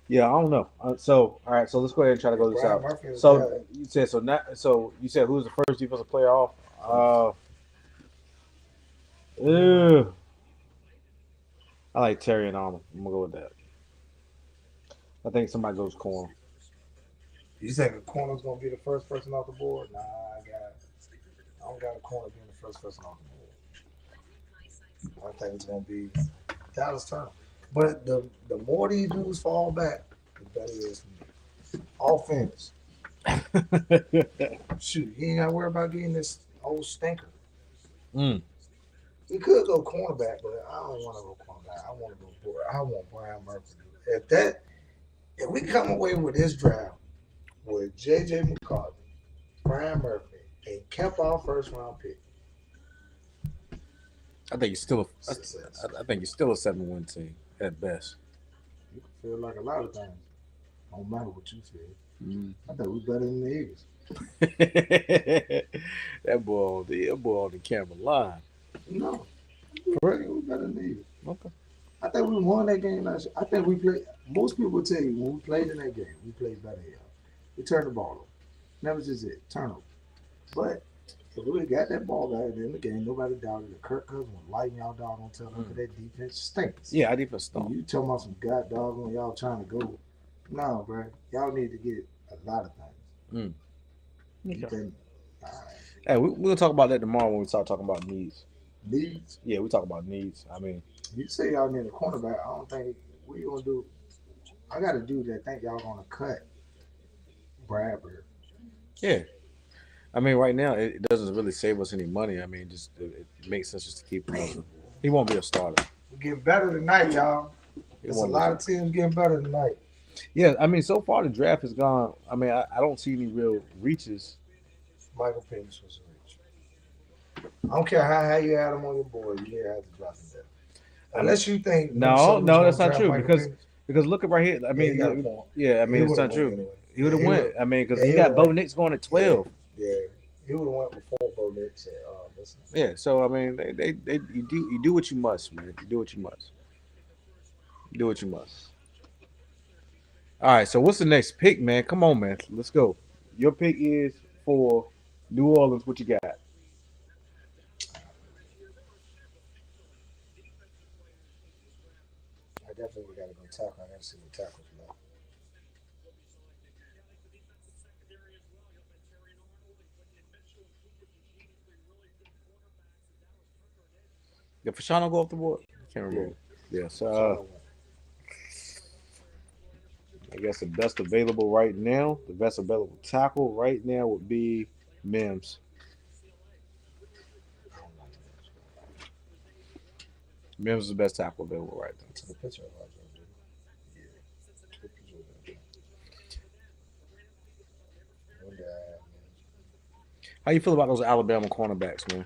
Yeah, I don't know. So all right, so let's go ahead and try to go this Brian out. Murphy is So bad. you said so not so you said who's the first defensive player off? Ew. I like Terry and Arnold. I'm gonna go with that. I think somebody goes corner. You think a corner's gonna be the first person off the board? Nah, I don't got a corner being the first person off the board. I think it's gonna be Dallas Turner. But the more these dudes fall back, the better it is for me. Offense. Shoot, you ain't gotta worry about getting this old stinker. Mm. We could go cornerback, but I don't want to go cornerback. I want Brian Murphy. If we come away with this draft with J.J. McCarthy, Brian Murphy, and kept our first round pick, I think you're still success. I think you're still a 7-win team at best. You can feel like a lot of things. Don't matter what you feel. Mm. I think we're better than the Eagles. that boy on the camera line. No, we're better than the Eagles. Okay. I think we won that game last year. I think we played. Most people will tell you when we played in that game, we played better. Y'all. We turned the ball over. That was just it. Turnover. But if we got that ball back at the end of the game, nobody doubted it. Kirk Cousins was lighting y'all dog on telling them that defense stinks. Yeah, I defense stunk. You talking about some god dog on y'all trying to go. No, bro. Y'all need to get a lot of things. You Okay. can, Hey, we'll talk about that tomorrow when we start talking about needs. needs. Yeah, we talk about needs. I mean, You say y'all need a cornerback. I don't think what you gonna do. I got a dude that think y'all gonna cut Bradbury. yeah. I mean, right now it doesn't really save us any money. I mean, just it makes sense just to keep him. He won't be a starter. We're getting better tonight, y'all. There's a lot of teams getting better tonight. Yeah, I mean, so far the draft has gone. I mean, I don't see any real reaches. Michael Penix was a reach. I don't care how you had him on your board, you didn't have to drop him there. Unless you think No, that's not true Michael because look at right here. I mean, he got a point. yeah, I mean, it's would've not went true. anyway. He would have Yeah, went. would've- I mean, because yeah, he he got would've Bo went. Nix going at 12. Yeah, he would have went before Bo Nix. Yeah, so I mean, you do what you must, man. You do what you must. Do what you must. All right, so what's the next pick, man? Come on, man. Let's go. Your pick is for New Orleans. What you got? I definitely got to go tackle. I got to see what tackles left. Did Fashano go off the board? Can't remember. Yeah, so I guess the best available right now, the best available tackle right now would be Mims. Mims is the best tackle available right now. To the picture of yeah. To the picture of that. How you feel about those Alabama cornerbacks, man?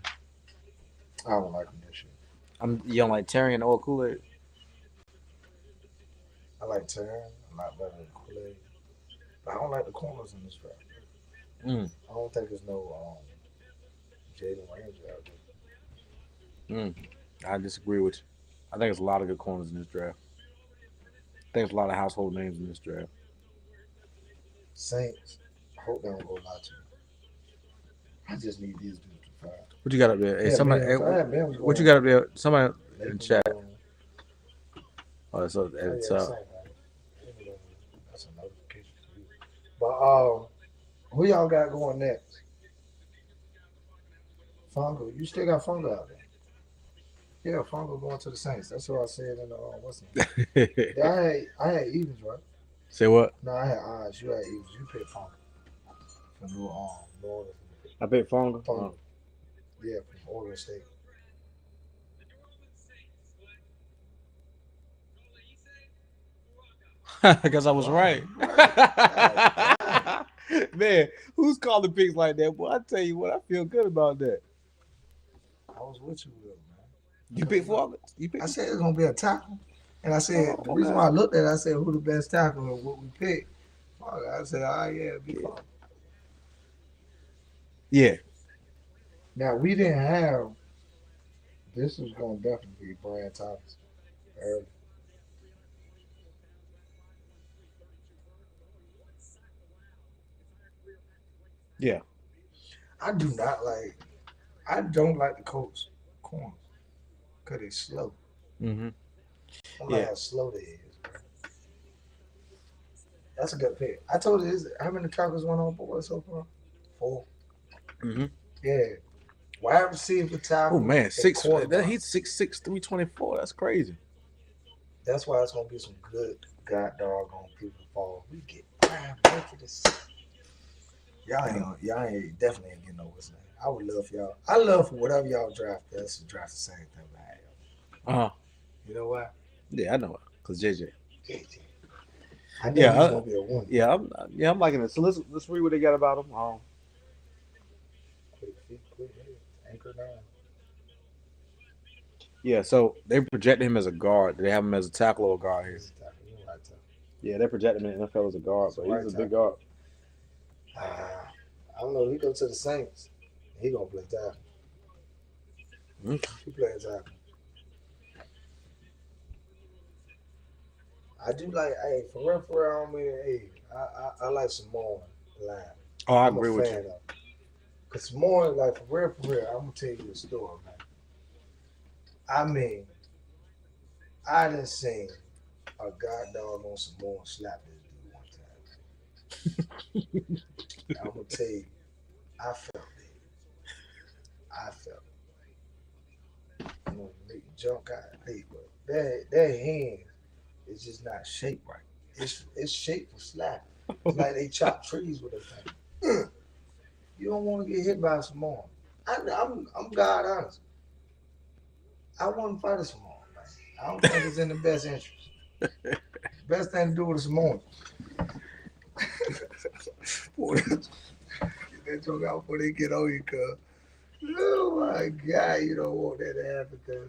I don't like them this year. I'm yelling like Terry and Old Kool-Aid. I like Terry a lot better than Kool-Aid. But I don't like the corners in this draft. I don't think there's no Jalen Ramsey out there. I disagree with you. I think there's a lot of good corners in this draft. I think there's a lot of household names in this draft. Saints, I hope they don't go lot to me. I just need these dudes to fight. What you got up there? Hey, Yeah, somebody. man, Hey, I had Mims what you going. got up there? Somebody in Nathan the chat. going. Oh, so Oh, it's yeah, up. same, man. Anyway, that's a notification to you. But who y'all got going next? Fungo. You still got Fungo out there. Yeah, Fungo going to the Saints. That's what I said in the what's it? Yeah, I had Evans, right? Say what? No, I had odds. You had Evans. You picked Fungo. For New Orleans. I picked Fonga. Fungo. Yeah, from Oregon State. Because I was Wow, right. you right. God dang. Man, who's calling picks like that? Boy, I tell you what, I feel good about that. I was with you, Will, man. You Cause picked for August? You I picked? said it's gonna be a tackle, and I said Oh, the reason okay. why I looked at it, I said who the best tackle and what we picked. I said, oh yeah, it'd be Yeah. fun. Yeah. Now we didn't have. This was gonna definitely be Brian Thomas early. Yeah. I do not like. I don't like the Colts corners because they slow. Mm-hmm. I don't like Yeah. how slow they is. Bro. That's a good pick. I told you this. How many tackles went on board so far? 4. Mm-hmm. Yeah. Wide receiver Oh tackle man, and six. quarterback. He's 6'6", 324. That's crazy. That's why it's gonna be some good god doggone people fall. We get Brian Baker this. Y'all ain't definitely ain't getting no what's name. I would love for y'all. I love for whatever y'all draft us to draft the same thing I have. Uh huh. You know what? Yeah, I know it. Cause JJ. JJ. I know Yeah. he's gonna be a one. Yeah. I'm liking it. So let's read what they got about him. Quick feet, quick head. Anchor down. Yeah. So they project him as a guard. They have him as a tackle or a guard here. He's a tackle. You know right tackle. Yeah, they project him in the NFL as a guard, It's a but right he's a big tackle. guard. I don't know. He go to the Saints. He gonna play tackle. Okay. He playing tackle. I do like. Hey, for real, I don't mean. Hey, I like Samoan line. Oh, I I'm a agree with fan you. of. Cause Samoan, like for real, I'm gonna tell you a story, man. I mean, I done seen a god dog on Samoan slap this dude one time. I'm gonna tell you, I felt it. I felt it. You know, make you jump out of hey, but that hand is just not shaped right. It's shaped for slapping. It's like they chop trees with a thing. You don't want to get hit by a Samoan. I'm God honest. I wouldn't fight a Samoan, man. I don't think it's in the best interest. Best thing to do with a Samoan. Boy, get that joke out before they get on you, cuz. Oh my God, you don't want that to happen, cuz.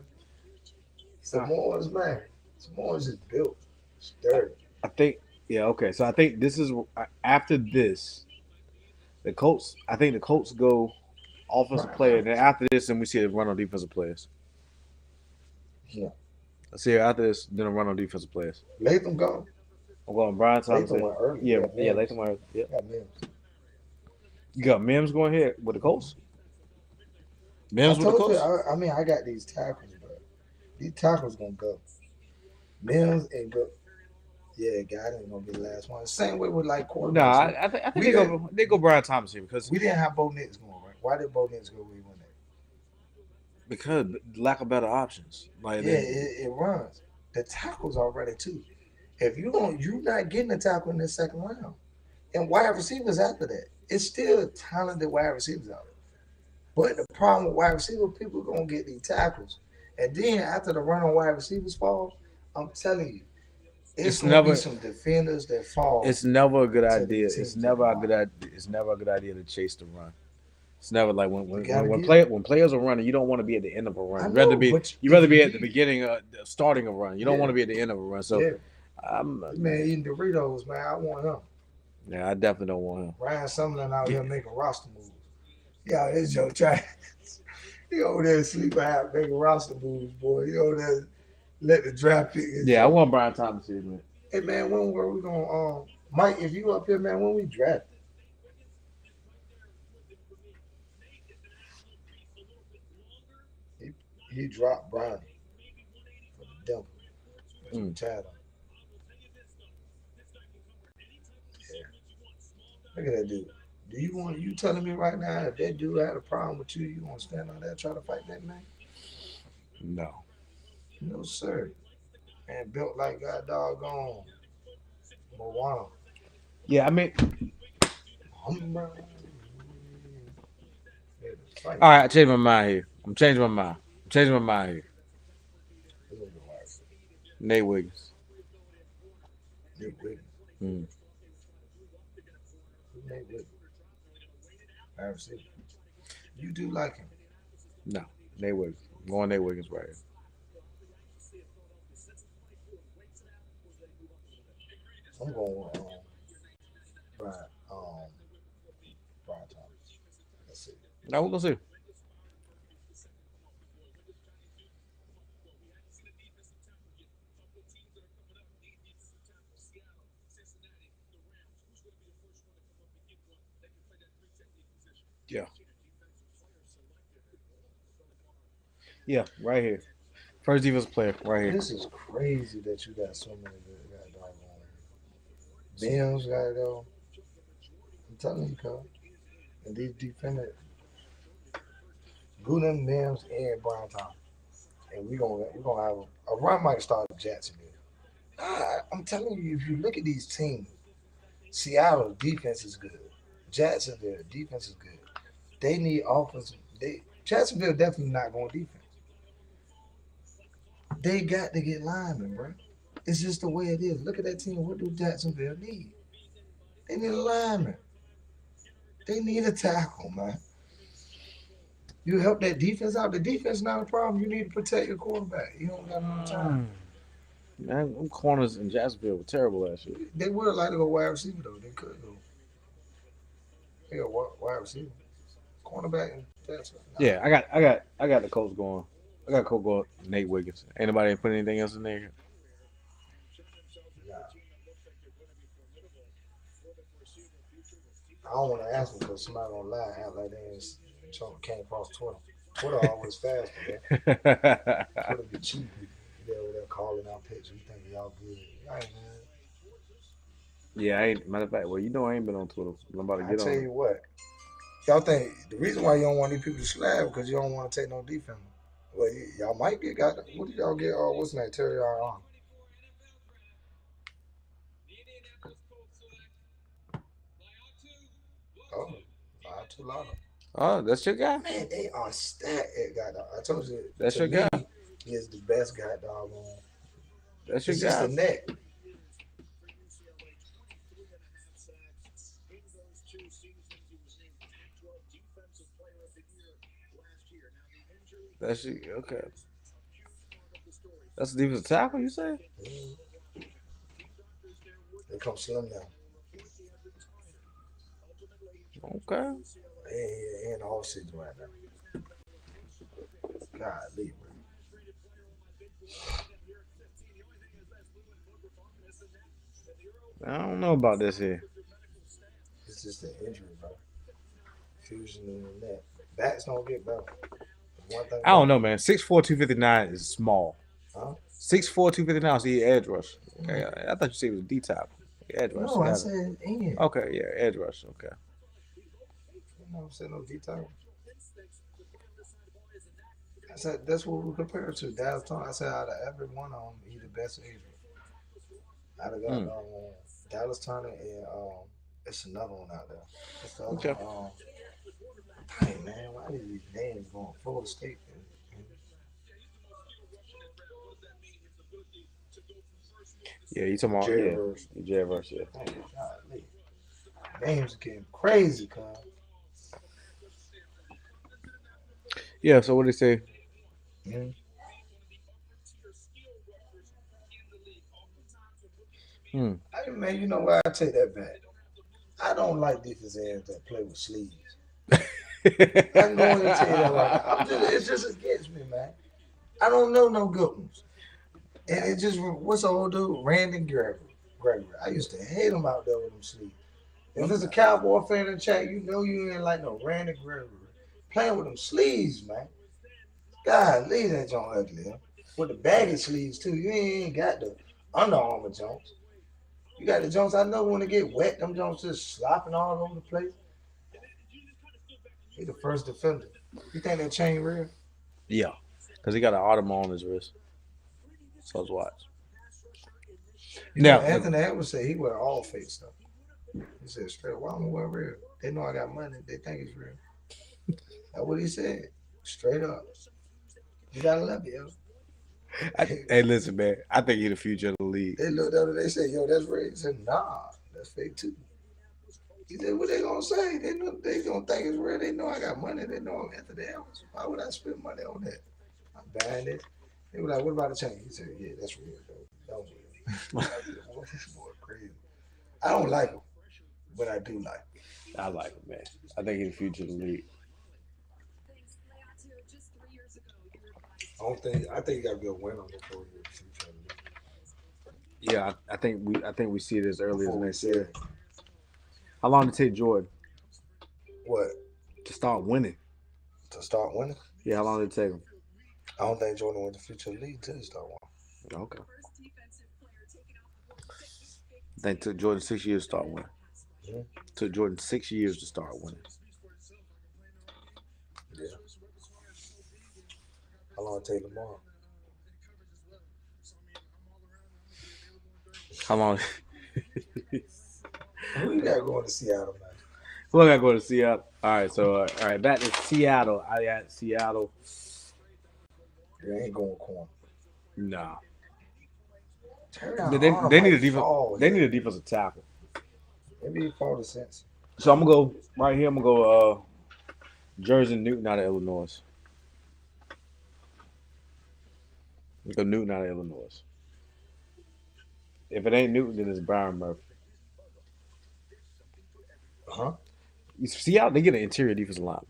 Samoans, man. Samoans is built. Sturdy. I think. Yeah. Okay. So I think this is after this. The Colts. I think the Colts go offensive player. Then after this, then we see a run on defensive players. Yeah. I see after this, then a run on defensive players. Latham gone. I'm going Brian Thomas. Latham went early. Yeah. Got Yeah. Mims. Latham went. Yeah. Got Mims. You got Mims going here with the Colts. I Mims with the told you, Colts. I mean, I got these tackles, but these tackles gonna go. Mims and go. Yeah, God ain't gonna be the last one. Same way with like quarterbacks. No, right? I think We they go Brian Thomas here We didn't have Bo Nix going, right? Why did Bo Nix go where he went at? because lack of better options. Like Yeah, it runs. The tackles are ready too. If you're not getting a tackle in the second round. And wide receivers after that. It's still talented wide receivers out there. But the problem with wide receiver, people gonna get these tackles. And then after the run on wide receivers fall, I'm telling you, it's gonna never be some defenders that fall. it's never a good to the idea. teams It's that never a run. good idea. It's never a good idea to chase the run. It's never like when You gotta when get- players are running, you don't want to be at the end of a run. I You'd rather know, be but you rather be if at the beginning of starting a run. You don't Yeah. want to be at the end of a run. So Yeah, I'm this man eating Doritos, man. I want him. yeah, I definitely don't want him. Ryan Sumlin out here making roster moves. Yeah, this Joe try. He over there sleeping out making roster moves, boy. He over there let the draft pick. Yeah, I want Brian Thomas here, man. Hey man, when were we gonna Mike, if you up here, man, when we draft? He dropped Brownie for the Denver. Mm. Chad. Yeah. Look at that dude. Do you want you telling me right now if that dude had a problem with you, you gonna stand on that try to fight that man? No. No sir. Man built like God doggone Moana. Yeah, I mean, niggas fight. All right, I changed my mind here. I'm changing my mind. I'm changing my mind here. This nigga wide receiver. Nate Wiggins. Nate Wiggins. Hmm. Who's Nate Wiggins? Wide receiver. You do like him. No, Nate Wiggins. I'm going Nate Wiggins right here. I'm going with Brian, Brian Thomas. Let's see. Now we're gonna see. Yeah. Yeah, right here. First defensive player, right here. This is crazy that you got so many good guys down here. Mims got to go. I'm telling you, cuz. And these defenders, Gruden, Mims, and Brian Thomas. And we're gonna have a run might start at Jacksonville. I'm telling you, if you look at these teams, Seattle defense is good. Jacksonville defense is good. They need offense. Jacksonville definitely not going defense. They got to get linemen, bro. It's just the way it is. Look at that team. What do Jacksonville need? They need a lineman. They need a tackle, man. You help that defense out. The defense not a problem. You need to protect your quarterback. You don't got enough time. Man, them corners in Jacksonville were terrible last year. They would like to go wide receiver though. They could go. They got wide receiver, cornerback, and Jacksonville. Yeah, I got the Colts going. I got Colts going. Nate Wiggins. Anybody put anything else in there? Nah. I don't want to ask them because somebody gonna lie and act like they ain't came across Twitter. Twitter always fast, man. Twitter be cheap. They over there calling out pictures. You think y'all good? Y'all ain't man. Yeah, I ain't. Matter of fact, well, you know I ain't been on Twitter. I'm about to I get tell on. you what. Y'all think the reason why you don't want these people to slab because you don't want to take no defense. Well, y'all might get got. What did y'all get? What's his name? Terry on. Oh, not too loud. Oh, that's your guy. Man, they are stacked at God dog. I told you. That's to your me, guy. He is the best God dog on. That's your It's just guy. the neck. That's your okay. That's the defensive tackle, you say? They come slim now. Okay. He in the off season right now. Golly, man. I don't know about this here. It's just an injury, bro. Fusion in the neck. Backs don't get better. One thing I don't know, man. 6'4", 259 is small. Huh? 6'4", 259 is the edge rush. Okay, I thought you said it was a D tackle. Edge rush. No, I got it. said in. Okay, yeah, edge rush. Okay. No, I said no detail. I said that's what we compare it to. Dallas Turner. I said out of every one of them, he the best agent. Out of got Dallas Turner and it's another one out there. It's the other Okay. one, dang man, why did these names going Florida State? Yeah, you talking about Jerry yeah, Verse. Jerry Verse, yeah. Oh, golly. Names are getting crazy, cuz. Yeah. So what do they say? Mhm. Hey, man, you know what? I take that back. I don't like defensive ends that play with sleeves. I'm going to tell you that right now. It's just against me, man. I don't know no good ones. And it just, what's the old dude? Randy Gregory. I used to hate him out there with them sleeves. If there's a Cowboy fan in the chat, you know you ain't like no Randy Gregory. Playing with them sleeves, man. God, leave that joint ugly. Huh? With the baggy sleeves, too. You ain't got the Under Armour Jones. You got the Jones. I know when they get wet, them Jones just slopping all over the place. He the first defender. You think that chain real? Yeah, because he got an Audemars on his wrist. So let's watch. You know, Now, Anthony Edwards said he wear all fake stuff. He said straight, why I'm wear real? They know I got money. They think it's real. That's what he said. Straight up. You gotta love it, yo. Hey, listen, man. I think he's the future of the league. They looked at it, they said, yo, that's real. He said, nah, that's fake too. He said, what they gonna say? They know they gonna think it's real. They know I got money. They know I'm after the hours. Why would I spend money on that? I'm buying it. They were like, what about the chain? He said, yeah, that's real, though. That was real. This boy crazy. I don't like him, but I do like him. I like him, man. I think he's the future of the league. I think you gotta be a winner before you future. Yeah, I think we see it as early as Before we next see year. it. How long did it take Jordan What? to start winning? To start winning? Yeah, how long did it take him? I don't think Jordan went to future league until he start winning. Okay. I think it took Jordan 6 years to start winning. Mhm. Took Jordan 6 years to start winning. Yeah. How long it take Lamar? How long? Who you got going to Seattle, man? Who I got to go to Seattle? All right, so all right, back to Seattle. I got Seattle. They ain't going corner. Nah, Terry they Arnold need a might defense. fall They here. need a defensive tackle. Maybe he fall to sense. So I'm gonna go right here. I'm gonna go Jersey Newton out of Illinois. Go Newton out of Illinois. If it ain't Newton, then it's Byron Murphy. Huh? You see how they get an interior defensive line.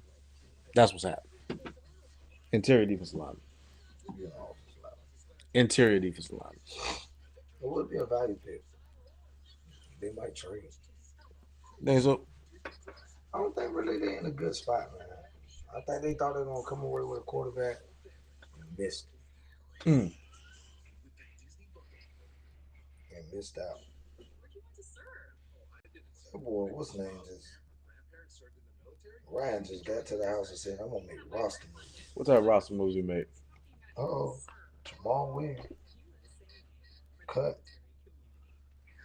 That's what's happening. Interior defensive line. You know, Interior defensive line. it would be a value pick. They might trade. Think so? I don't think really they're in a good spot, man. I think they thought they were gonna come away with a quarterback and missed. Mm. And missed out. That boy, what's his name? Ryan just got to the house and said, I'm gonna make a roster move. What type of roster moves you made? Uh-oh. Jamal Williams. Cut.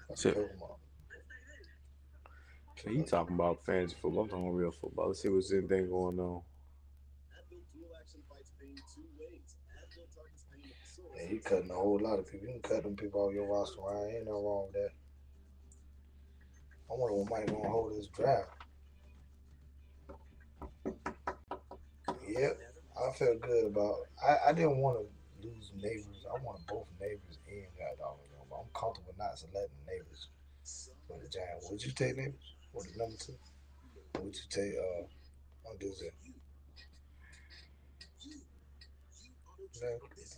Let's So- pick him up. So he talking about fantasy football. I'm talking about real football. Let's see what's anything going on. Yeah, he cutting a whole lot of people. You can cut them people off your roster, Ryan. Ain't no wrong with that. I wonder what Mike gonna hold this draft. Yep, I felt good about. I didn't want to lose Neighbors. I wanted both Neighbors and God but I'm comfortable not selecting Neighbors for the Giants. Would you take Neighbors? What the number 2? Or would you take I'll do that. No,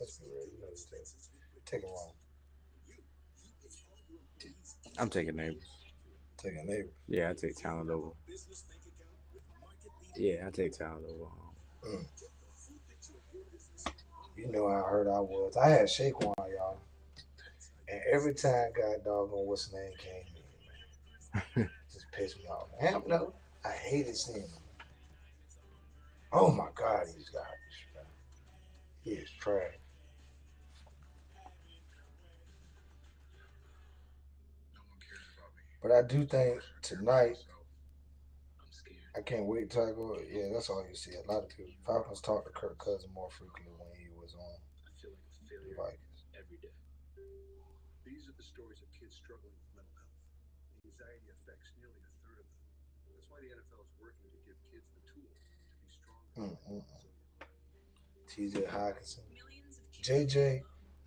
let's be real. You know what take it wrong. I'm taking neighbors. Take a Neighbors. Yeah, I take talent over. Yeah, I take talent over. You know how hurt I was. I had Shaquan, y'all. And every time God doggone what's his name came in, man, just pissed me off. And no, I hated seeing him. Oh my God, he's garbage, man. He is trash. But I do think tonight, I can't wait till I go. Yeah, that's all you see. A lot of people. Falcons talk to Kirk Cousins more frequently when he was on the Vikings. These are the stories of kids struggling with mental health. Anxiety affects nearly a third of them. That's why the NFL is working to give kids the tools to be stronger. TJ Hawkinson, JJ,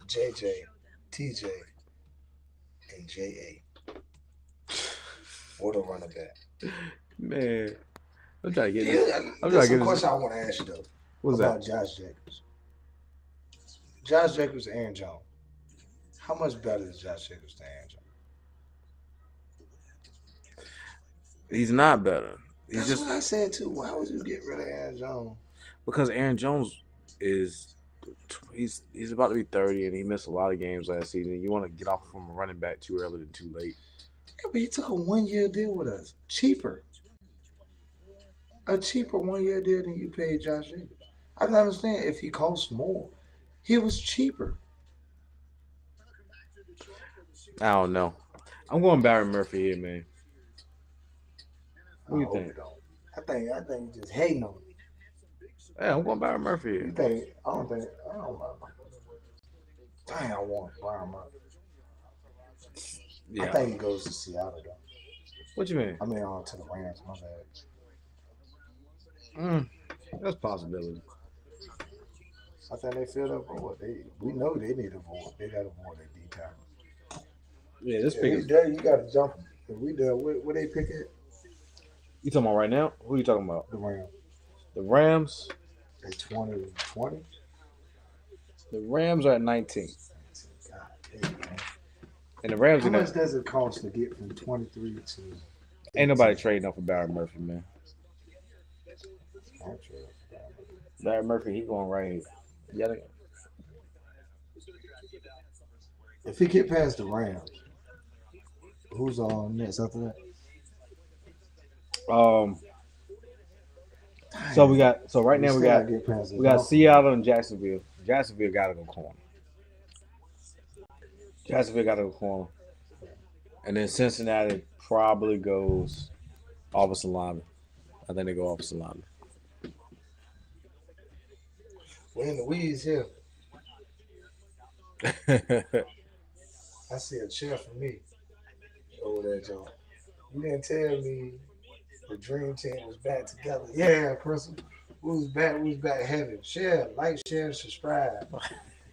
TJ, and JA. What a running back. Man, I'm trying to get Yeah, this. I'm trying there's to some get question this. I want to ask you though. What's about that? Josh Jacobs. Josh Jacobs and Aaron Jones. How much better is Josh Jacobs than Aaron Jones? He's not better. He's That's just what I said too. Why would you get rid of Aaron Jones? because Aaron Jones is he's about to be 30 and he missed a lot of games last season. You want to get off from a running back too early than too late. Yeah, but he took a 1-year deal with us. Cheaper. A cheaper 1-year deal than you paid Josh Jacobs. I can understand if he costs more. He was cheaper. I don't know. I'm going Barry Murphy here, man. What do you I hope think? don't. I think you're just hating on him. Yeah, I'm going Byron Murphy You here. think? I don't know. Dang, I want Byron Murphy. I Yeah. think he goes to Seattle though. What you mean? I mean, to the Rams. My bad. That's a possibility. I think they filled up void. We know they need a void. They got a void at D tackle. Yeah, this Yeah, pick we is. there. You got to jump. If we there, where they pick it? You talking about right now? Who you talking about? The Rams. The Rams. They 20. The Rams are at 19, God damn, man. and the Rams How are much not. does it cost to get from 23 to? Ain't nobody 18? trading up for Byron Murphy, man. I'm sure. Byron Murphy, he going right here. Yeah. If he get past the Rams, who's on next after that? So we got. So right now we still got. gotta get past the We got Dolphins. Seattle and Jacksonville. Jacksonville got to go corner. Jacksonville got to go corner. And then Cincinnati probably goes offensive lineman. I think they go offensive lineman. We're in the weeds here. I see a chair for me over there, Joe. You didn't tell me the dream team was back together. Yeah, Crystal. We was back heavy. Share, like, share, subscribe.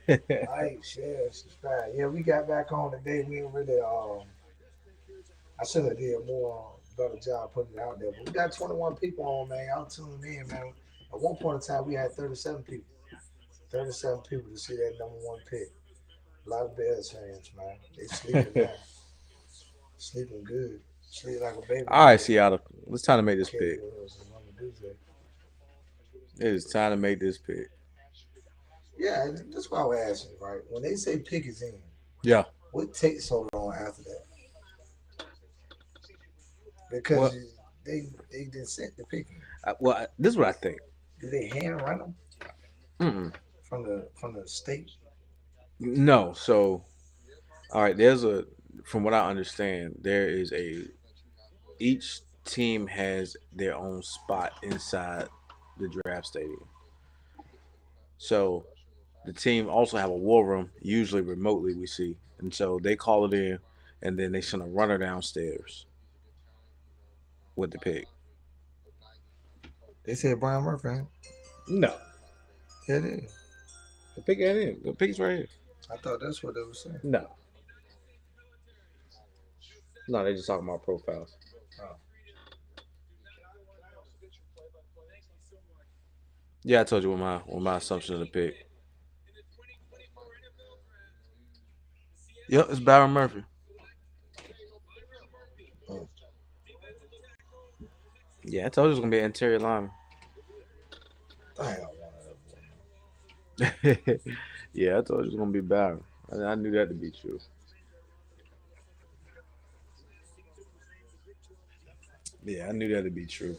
Like, share, subscribe. Yeah, we got back on today. We didn't really I should have did more better job putting it out there. But we got 21 people on, man. Y'all tuning in, man. At one point in time we had 37 people. 37 people to see that number one pick. A lot of Bears fans, man. They sleeping now. Sleeping good. Sleep like a baby. All right, Seattle. It's time to make this Okay, pick. what else is Mama do say? It is time to make this pick. Yeah, that's why I was asking, right? When they say pick is in, Yeah. what takes so long after that? Because Well- they didn't set the pick. This is what I think. Did they hand run them Mm-mm. from the state? No. So, all right. From what I understand, there is each team has their own spot inside the draft stadium. So the team also have a war room, usually remotely we see. And so they call it in and then they send a runner downstairs with the pick. They said Brian Murphy. Huh? No. Yeah, it is. The pick ain't in. The pick's right here. I thought that's what they were saying. No. No, they just talking about profiles. Oh. Yeah, I told you what my assumption of the pick. Yep, it's Byron Murphy. Oh. Yeah, I told you it was gonna be an interior lineman. I don't want that. Yeah, I told you it was gonna be Byron. I knew that to be true. Yeah, I knew that to be true.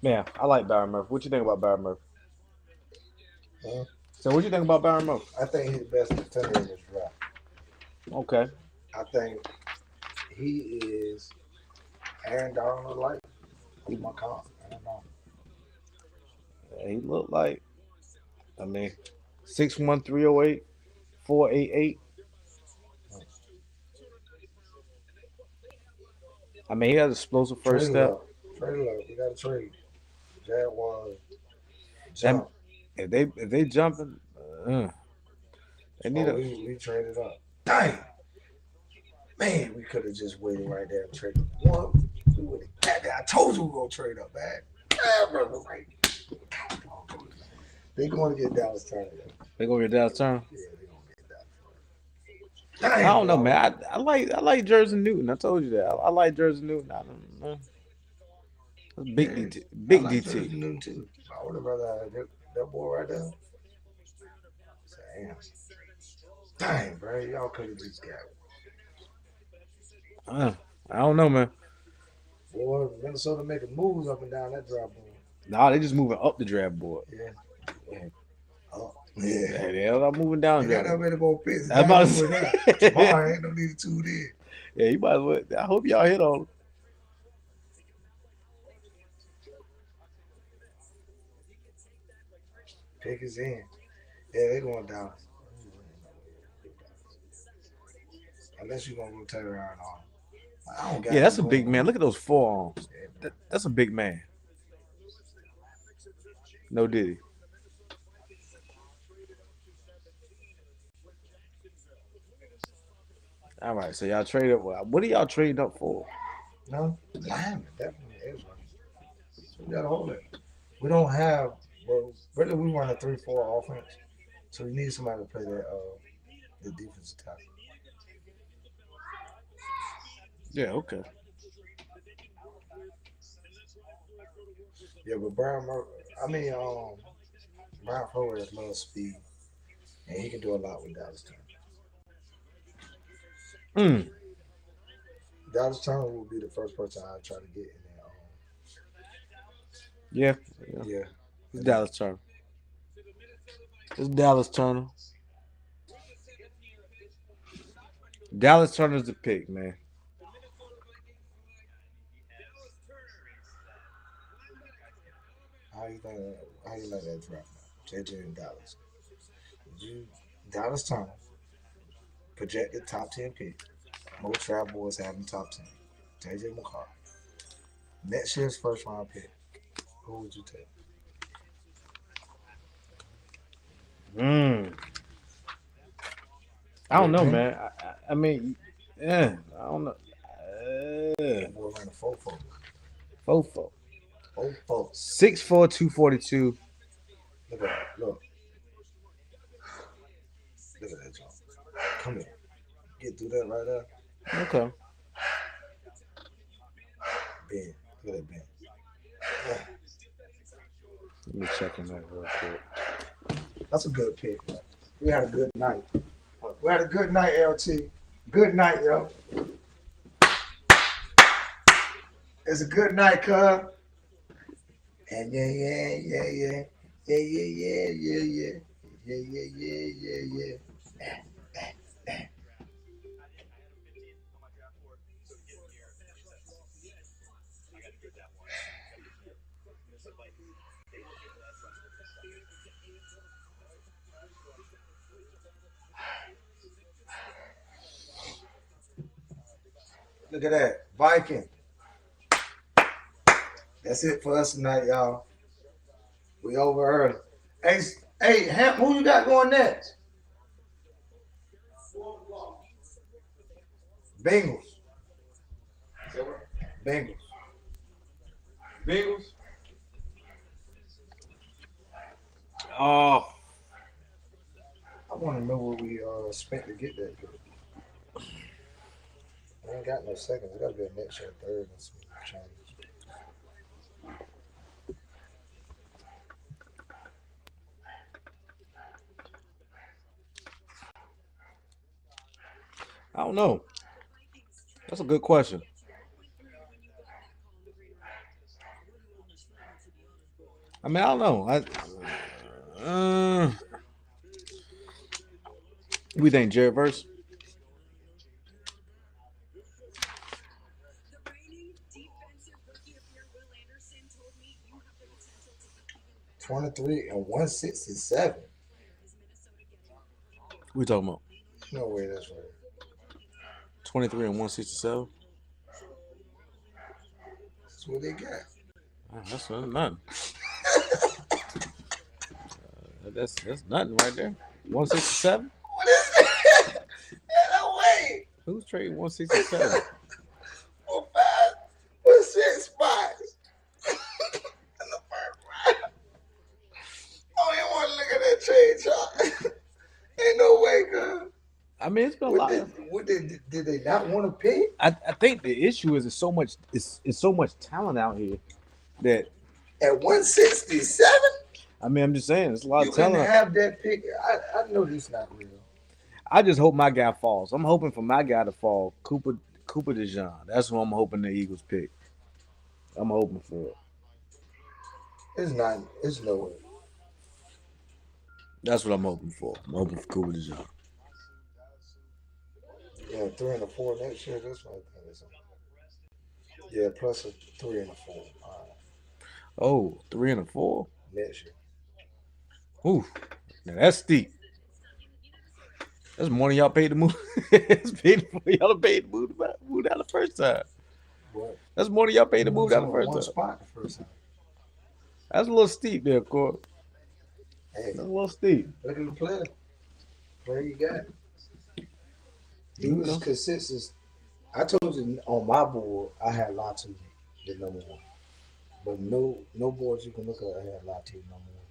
Man, I like Byron Murphy. What you think about Byron Murphy? Huh? So, what you think about Byron Murphy? I think he's the best defender in this draft. Okay. I think he is Aaron Donald like. He's my comp. Aaron Donald. Yeah, he looked like, 6'1", 308, 488. He has explosive first Trade step. up. Trade up. We got to trade. Jaguars. That- Jump. If they jumping, they need We traded up. Dang. Man, we could have just waited right there and traded one. We would have got there. I told you we were going to trade up, man. Yeah, brother, right. They're going to get Dallas Turner. They gonna get Dallas Turner. Yeah, they're going to get Dallas Turner. I don't know, man. I like Jersey Newton. I told you that. I like Jersey Newton. I don't know. That's big Yeah, DT. Big I like DT. Jersey Newton, too. I would have rather had that boy right there. Damn, bro. Y'all could have just got I don't know, man. boy. Minnesota making moves up and down that drop board. Nah, they just moving up the draft board. Yeah. Oh, yeah. They're not moving down the They got draft. that many more picks. I'm about to say. Tomorrow ain't no need to tune in. Yeah, you might as well. I hope y'all hit on. Pick is in. Yeah, they going down. Unless you're gonna go turn around on. I don't got Yeah, that's a no big going man. on. Look at those forearms. Yeah, man. That's a big man. No Diddy. All right, so y'all trade up. What are y'all trading up for? No, lineman definitely is one. So we gotta hold it. We don't have. Well, really, we run a 3-4 offense, so we need somebody to play that the defensive tackle. Yeah, okay. Yeah, but Brian Flores loves speed, and he can do a lot with Dallas Turner. Mm. Dallas Turner will be the first person I try to get in there. Yeah, Yeah, it's Dallas Turner. It's Dallas Turner. Dallas Turner's the pick, man. how you think? How you like that draft? JJ and Dallas. You Dallas Turner projected top 10 pick. Most draft boards have him top 10. JJ McCarthy. Next year's first round pick. Who would you take? Mm. I don't know, man. I mean, yeah, I don't know. That boy ran a 4-4. Fofo. 4-4. 6'4", 242. Look at that. Look. Look at that jump. Come here. Get through that right there. Okay. Ben. Look at that Ben. Let me check on that real quick. That's a good pick. We had a good night. We had a good night, LT. Good night, yo. It's a good night, cuz. And yeah. Look at that. Viking. That's it for us tonight, y'all. We over early. Hey, who you got going next? Bengals. Bengals. Bengals. Oh, I want to know what we spent to get that pick. I ain't got no seconds. It got to be a next year third and some change. I don't know. That's a good question. I mean, I don't know. We think Jared Verse. $23 and $167. We talking about No way, that's right. 23 and 167. That's what they got. That's nothing. That's nothing right there. 167. What is that? No way. Who's trading 167? For 6 spots. In the first round. I don't even want to look at that trade chart. Ain't no way, cuz. I mean, it's been a lot. Did they not want to pick? I think the issue is it's so much talent out here that At 167? I mean, I'm just saying it's a lot You of can talent. have that pick. I know this not real. I just hope my guy falls. I'm hoping for my guy to fall. Cooper DeJean. That's what I'm hoping the Eagles pick. I'm hoping for it. It's not. It's no way. That's what I'm hoping for. I'm hoping for Cooper DeJean. Yeah, 3 and a 4 next year. That's what I think it's on. Yeah, plus a 3 and a 4. All right, Oh, 3 and a 4. next year. Ooh, now that's steep. That's more than y'all paid to move. It's paid for y'all to pay to move down the first time. What? That's more than y'all paid to We move moved down to the first one time. spot the first time. That's a little steep there, Corey. Hey, That's a little steep. look at the player. Player you got. He You was know. consistent. I told you on my board, I had Latu the number one. But no boards you can look at, I had Latu number one.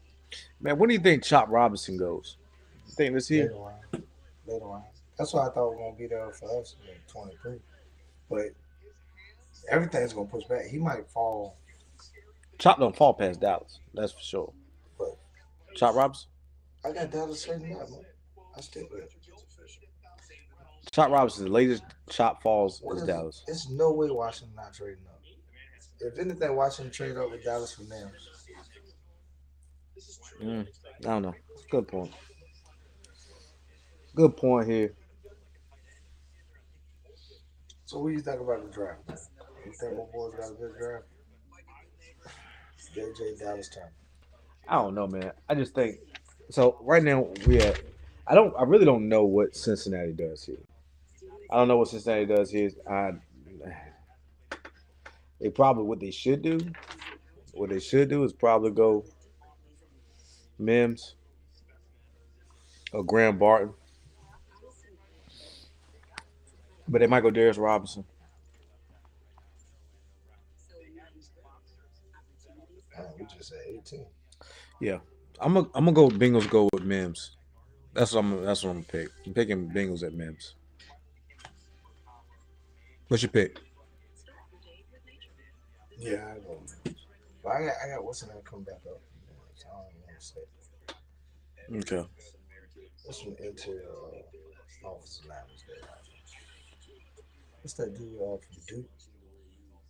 Man, when do you think Chop Robinson goes? You think this year? Later on. Later on. That's why I thought we were going to be there for us in 23. But everything's going to push back. He might fall. Chop don't fall past Dallas. That's for sure. But Chop Robinson? I got Dallas straightened out, man. I still got it. Chop Robinson, the latest Chop falls What is is it? Dallas. There's no way Washington not trading up. If anything, Washington trade up with Dallas for now. I don't know. Good point. Good point here. So what do you think about the draft? You think my boys got a good draft? JJ Dallas time. I don't know, man. I just think so. Right now, I really don't know what Cincinnati does here. I don't know what Cincinnati does here. They probably what they should do. What they should do is probably go Mims or Graham Barton, but they might go Darius Robinson. We just said 18. Yeah, I'm gonna go Bengals. Go with Mims. That's what I'm gonna pick. I'm picking Bengals at Mims. What's your pick? Yeah, I go. But I got what's the name come back up. So I don't even want to say. Okay. What's some interior offensive lineman there? What's that dude from Duke?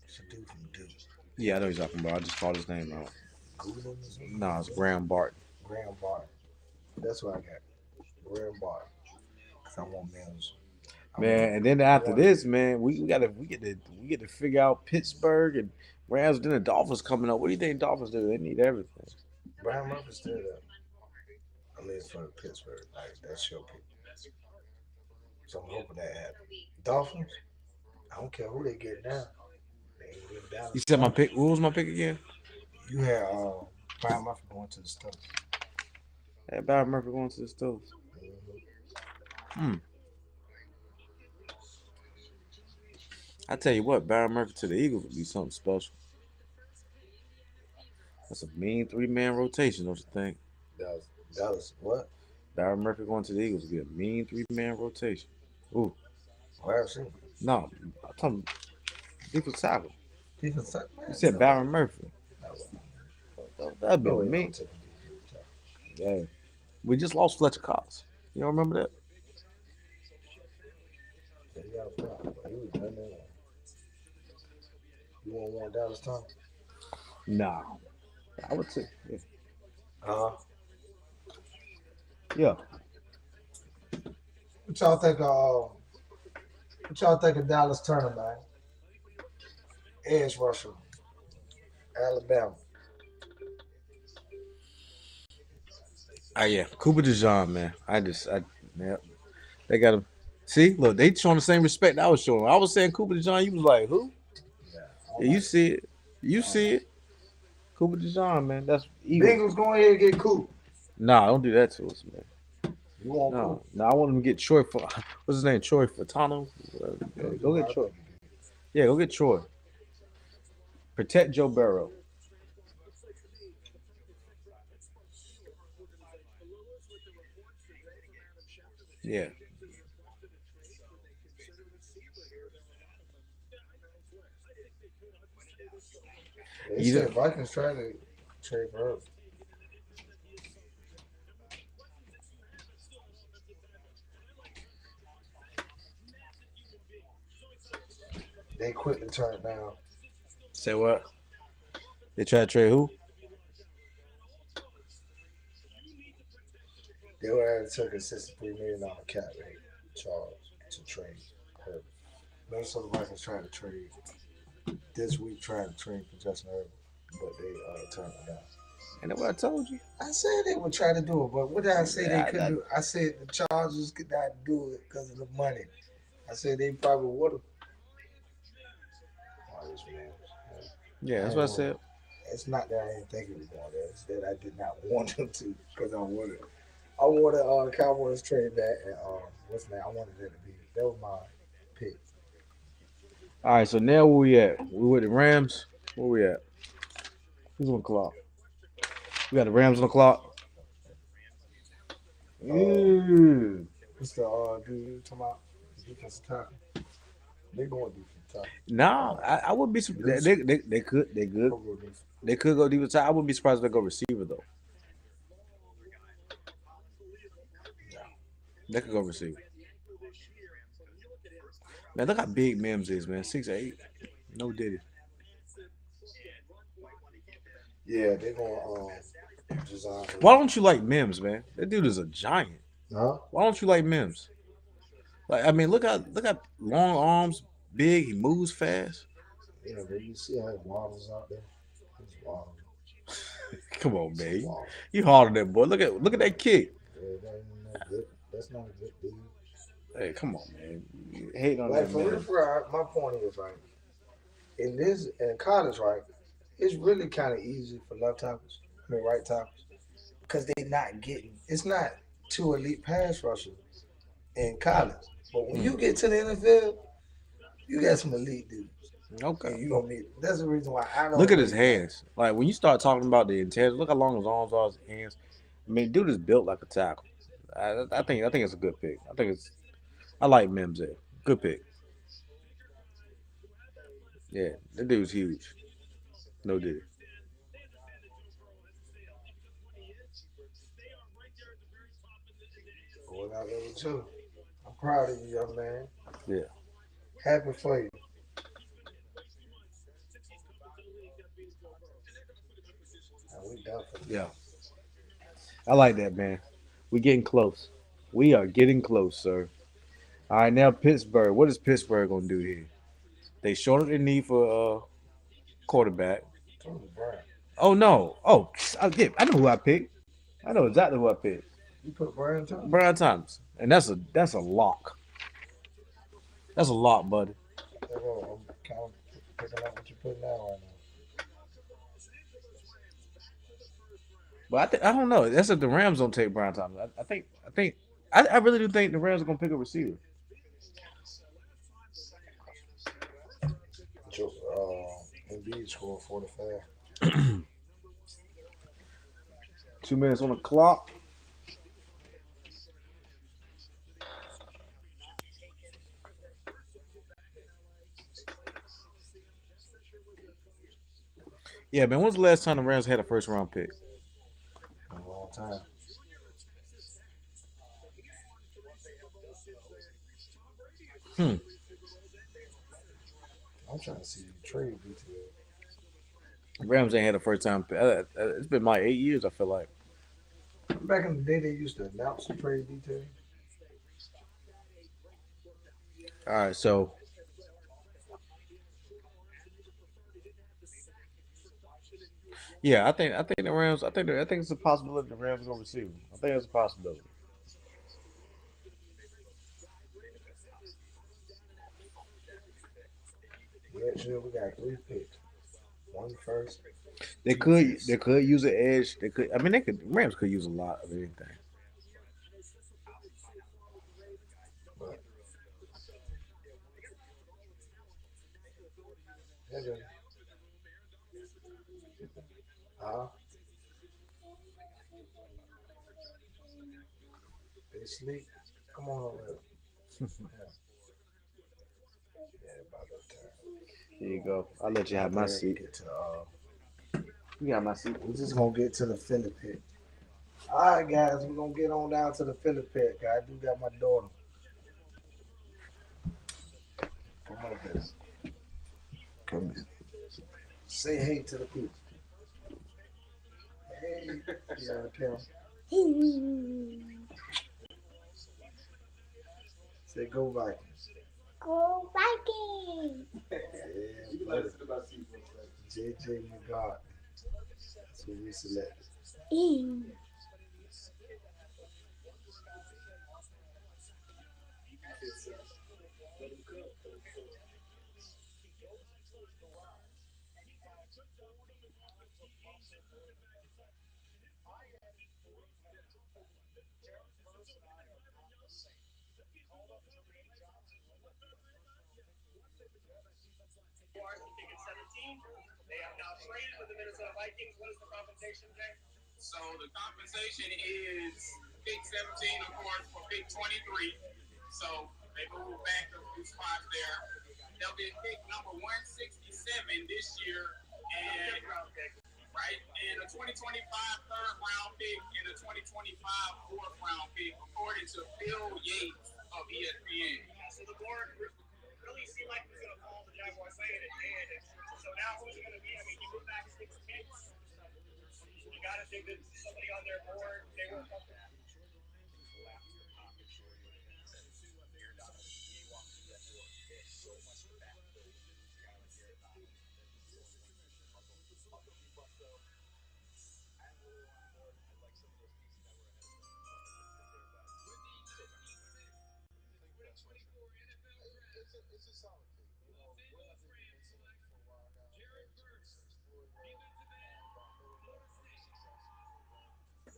It's a dude from Duke. Yeah, I know what you're talking about. I just called his name out. Goulding or something? No, it's Graham Barton. Graham Barton. That's what I got. Graham Barton. Because I want Mills. Man, and then after this, man, we get to figure out Pittsburgh and Rams. Then the Dolphins coming up. What do you think Dolphins do? They need everything. Brian Murphy's still there. I mean, it's from Pittsburgh. Like, that's your pick. So I'm hoping that happens. Dolphins, I don't care who they get now. They ain't get Dallas. You said my pick. What was my pick again? You had Brian Murphy going to the stuff. Hey, Byron Murphy going to the Steelers. Mm-hmm. I tell you what, Byron Murphy to the Eagles would be something special. That's a mean 3-man rotation, don't you think? Dallas, what? Byron Murphy going to the Eagles would be a mean 3-man rotation. Ooh. Where is he? No, I'm talking defensive tackle. Defense tackle. You said Byron Murphy. That'd be mean. Yeah. We just lost Fletcher Cox. You don't remember that? You want Dallas time? Nah. I would say. Yeah. Yeah. What y'all think of Dallas Turner, man? Edge rusher. Alabama. Yeah. Cooper DeJean, man. Yeah. They got him. See, look, they showing the same respect I was showing. I was saying Cooper DeJean, you was like, who? Yeah, you see it. You see it. Cooper DeJean, man. That's Eagles. Bengals going ahead and get Coop. Nah, don't do that to us, man. You want Coop? No, I want him to get Troy for what's his name? Troy Fatano. Go get Troy. Yeah, go get Troy. Protect Joe Burrow. Yeah. They said Vikings trying to trade for her. They quickly turned it down. Say what? They try to trade who? They would have took a $63 million cap rate charge to trade her. Minnesota Vikings trying to trade this week, trying to trade for Justin Herbert, but they turned it down. Ain't that what I told you? I said they would try to do it, but what did I say they Yeah, couldn't do? I said the Chargers could not do it because of the money. I said they probably would have. Oh, this man. Yeah, that's I what I ain't said. gonna- It's not that I didn't think it was going there. It's that I did not want them to because I wanted Cowboys trade back and what's that? I wanted that to be. That was my pick. All right, so now where we at? We with the Rams. Where we at? Who's on the clock? We got the Rams on the clock. Ew. What's the dude you talking about? Defensive tackle. They going defensive tackle. Nah, I wouldn't be surprised. They could Go defense. they could go deep inside. I wouldn't be surprised if they go receiver though. They could go receiver. Man, look how big Mims is, man. 6'8". No diddy. Yeah, they going design. Why don't you like Mims, man? That dude is a giant. Huh? Why don't you like Mims? Like, I mean, look how long arms, big. He moves fast. Yeah, but you see how Waddle's out there. He's Waddle. Come on, man. Waddle. You harder than that boy. Look at that kick. Yeah, that ain't no good. That's not a good dude. Hey, come on, man. You hating on Like that for real, man. for real, my point is right. In college, right, it's really kind of easy for left tackles, right tackles, because they're not getting. It's not too elite pass rushers in college, but when you get to the NFL, you got some elite dudes. Okay. And you don't need. That's the reason why I don't Look at his really- hands. Like when you start talking about the intangible, look how long his arms are, his hands. I mean, dude is built like a tackle. I think it's a good pick. I like Mims there. Good pick. Yeah, that dude's huge. No did. Going out there with you. I'm proud of you, young man. Yeah. Happy for you. And we done for the Yeah. I like that, man. We getting close. We are getting close, sir. All right, now Pittsburgh. What is Pittsburgh gonna do here? They shortened their need for quarterback. Tony Brown. Oh no. Oh, I know who I picked. I know exactly who I picked. You put Brian Thomas. Brian Thomas. And that's a lock. That's a lock, buddy. I'm kind of picking up what you're putting down right now. But I don't know. That's if the Rams don't take Brian Thomas. I really do think the Rams are gonna pick a receiver. Embiid scored 45. 2 minutes on the clock. Yeah, man. When's the last time the Rams had a first round pick? A long time. I'm trying to see the trade detail. Rams ain't had a first time pick. It's been like 8 years, I feel like. Back in the day, they used to announce the trade detail. All right, so yeah, I think the Rams. I think it's a possibility the Rams are gonna receive him. I think it's a possibility. Actually, we got 3 picks. 1 first. They could use an edge. Rams could use a lot of anything. But nigga. They sleep. Come on over here. Yeah, about that time. Here you go. I'll let you have my seat. Get to, You got my seat. we're just gonna get to the Philly pick. All right, guys, we're gonna get on down to the Philly pick. I do got my daughter. Come on, guys. Come here. Say hey to the people. Hey, yeah, Kim. Say go Vikings. Go Vikings! Yeah, buddy. JJ McGard. That's who we selected. They have now traded with the Minnesota Vikings. What is the compensation, Jay? So the compensation is pick 17, of course, for pick 23. So they move back a few spots there. They'll get pick number 167 this year, and right, and a 2025 third round pick and a 2025 fourth round pick, according to Bill Yates of ESPN. So the board really seemed like it was going to fall the Jaguars way, and it did. So now who's it going to be? I mean, you move back 6 picks. You got to think that somebody on their board, they were comfortable.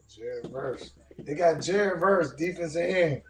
Jared Verse. They got Jared Verse, defensive end.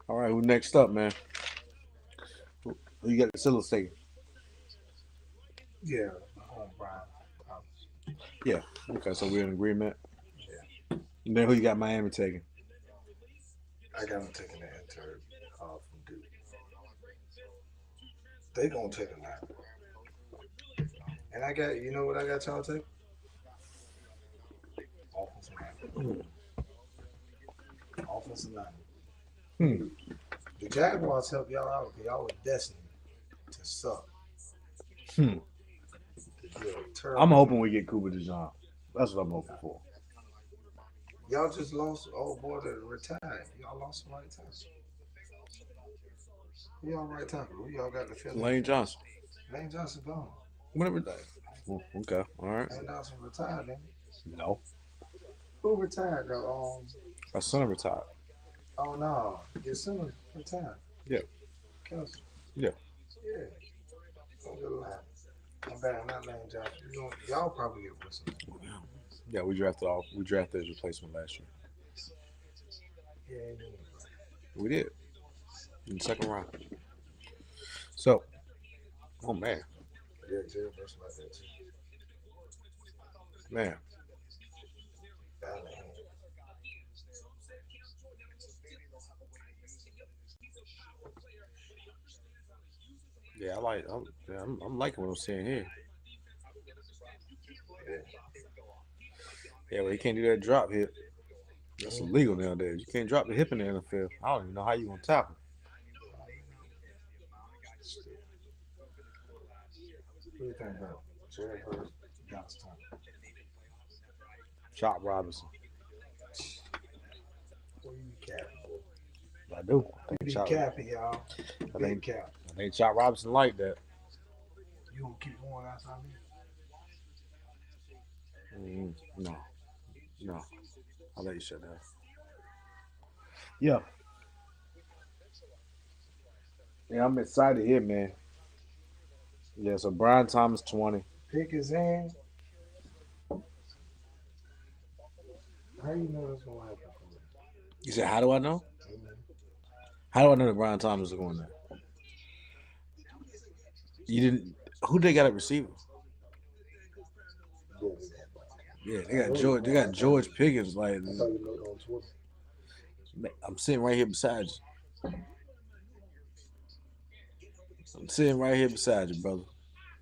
All right, who next up, man? Who you got the Steelers taking? Yeah, Brian. Yeah. Okay, so we're in agreement. Yeah. And then who you got Miami taking? I got them taking the intern from Duke. They gonna take a lot. And I got, you know what I got y'all take? Offensive line. Offensive line. The Jaguars help y'all out because y'all were destined to suck. I'm hoping we get Cooper DeJean. That's what I'm hoping for. Y'all just lost old boy that retired. Y'all lost him right time. Who y'all right time? Who y'all got the feeling? Lane Johnson. Lane Johnson gone. Whatever. Okay. All right. Lane Johnson retired, man. No. Who retired though? My son retired. Oh no, your son retired. Yeah. Kelsey. Yeah. Yeah. Don't get a lie. I'm bad, not Lane Johnson. You know, y'all probably get Wilson. Yeah, we drafted his replacement last year. Yeah, we did. In the second round. So, oh man. Yeah, Jared Verse like that too. Man. Yeah, I'm liking what I'm seeing here. Yeah, but you can't do that drop hip. That's illegal nowadays. You can't drop the hip in the NFL. I don't even know how you gonna tackle. What do you think about Jared Verse, Johnstown? Chop Robinson. What you capping? I do. Be capping, y'all. Big cap. I think Chop Robinson like that. You gonna keep going outside me? No. I'll let you shut down. Yeah. Yeah, I'm excited here, man. Yeah, so Brian Thomas 20. Pick his hand. How you know that's gonna happen? You said, how do I know? How do I know that Brian Thomas is going there? You didn't. Who they got at receiver? Yeah, they got George. They got George Pickens. Like, I thought you know on Twitter. I'm sitting right here beside you. I'm sitting right here beside you, brother.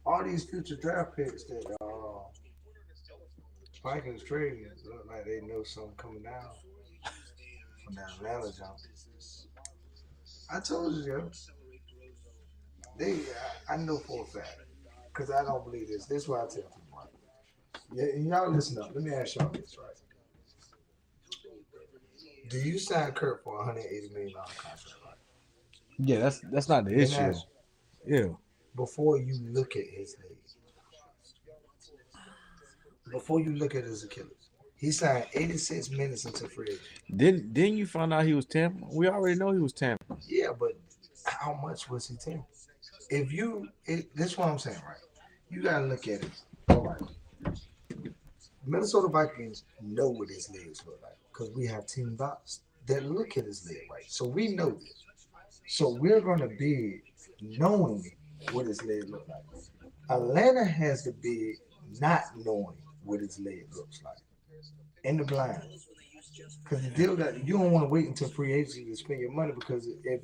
All these future draft picks that Vikings trading look like they know something coming down from the Atlanta jump. I told you, yo, I know for a fact because I don't believe this. This is what I tell people. Right? Yeah, and y'all listen up. Let me ask y'all this, right? Do you sign Kurt for $180 million contract? Right? Yeah, that's not the Let me issue. ask you, Yeah. before you look at his legs, before you look at his Achilles, he signed 86 minutes into free agency. Didn't you find out he was tampering? We already know he was tampering. Yeah, but how much was he taking? This is what I'm saying, right? You gotta look at it. All right. Minnesota Vikings know what his legs look like because we have team docs that look at his leg, right? So we know this. So we're gonna bid knowing what his leg look like. Atlanta has to bid not knowing what his leg looks like in the blind. Because the deal that you don't want to wait until free agency to spend your money because if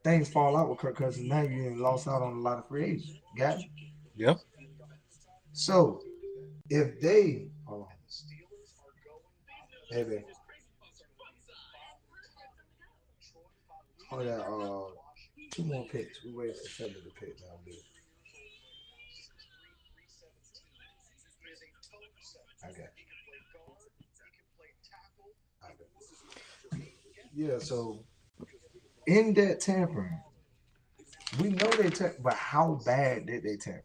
things fall out with Kirk Cousins, now you lost out on a lot of free agents. Got it? Yeah. So if they hold on. Maybe two more picks. We wait for Philly to pick now. Okay. Yeah, so in that tampering, we know they tamper, but how bad did they tamper?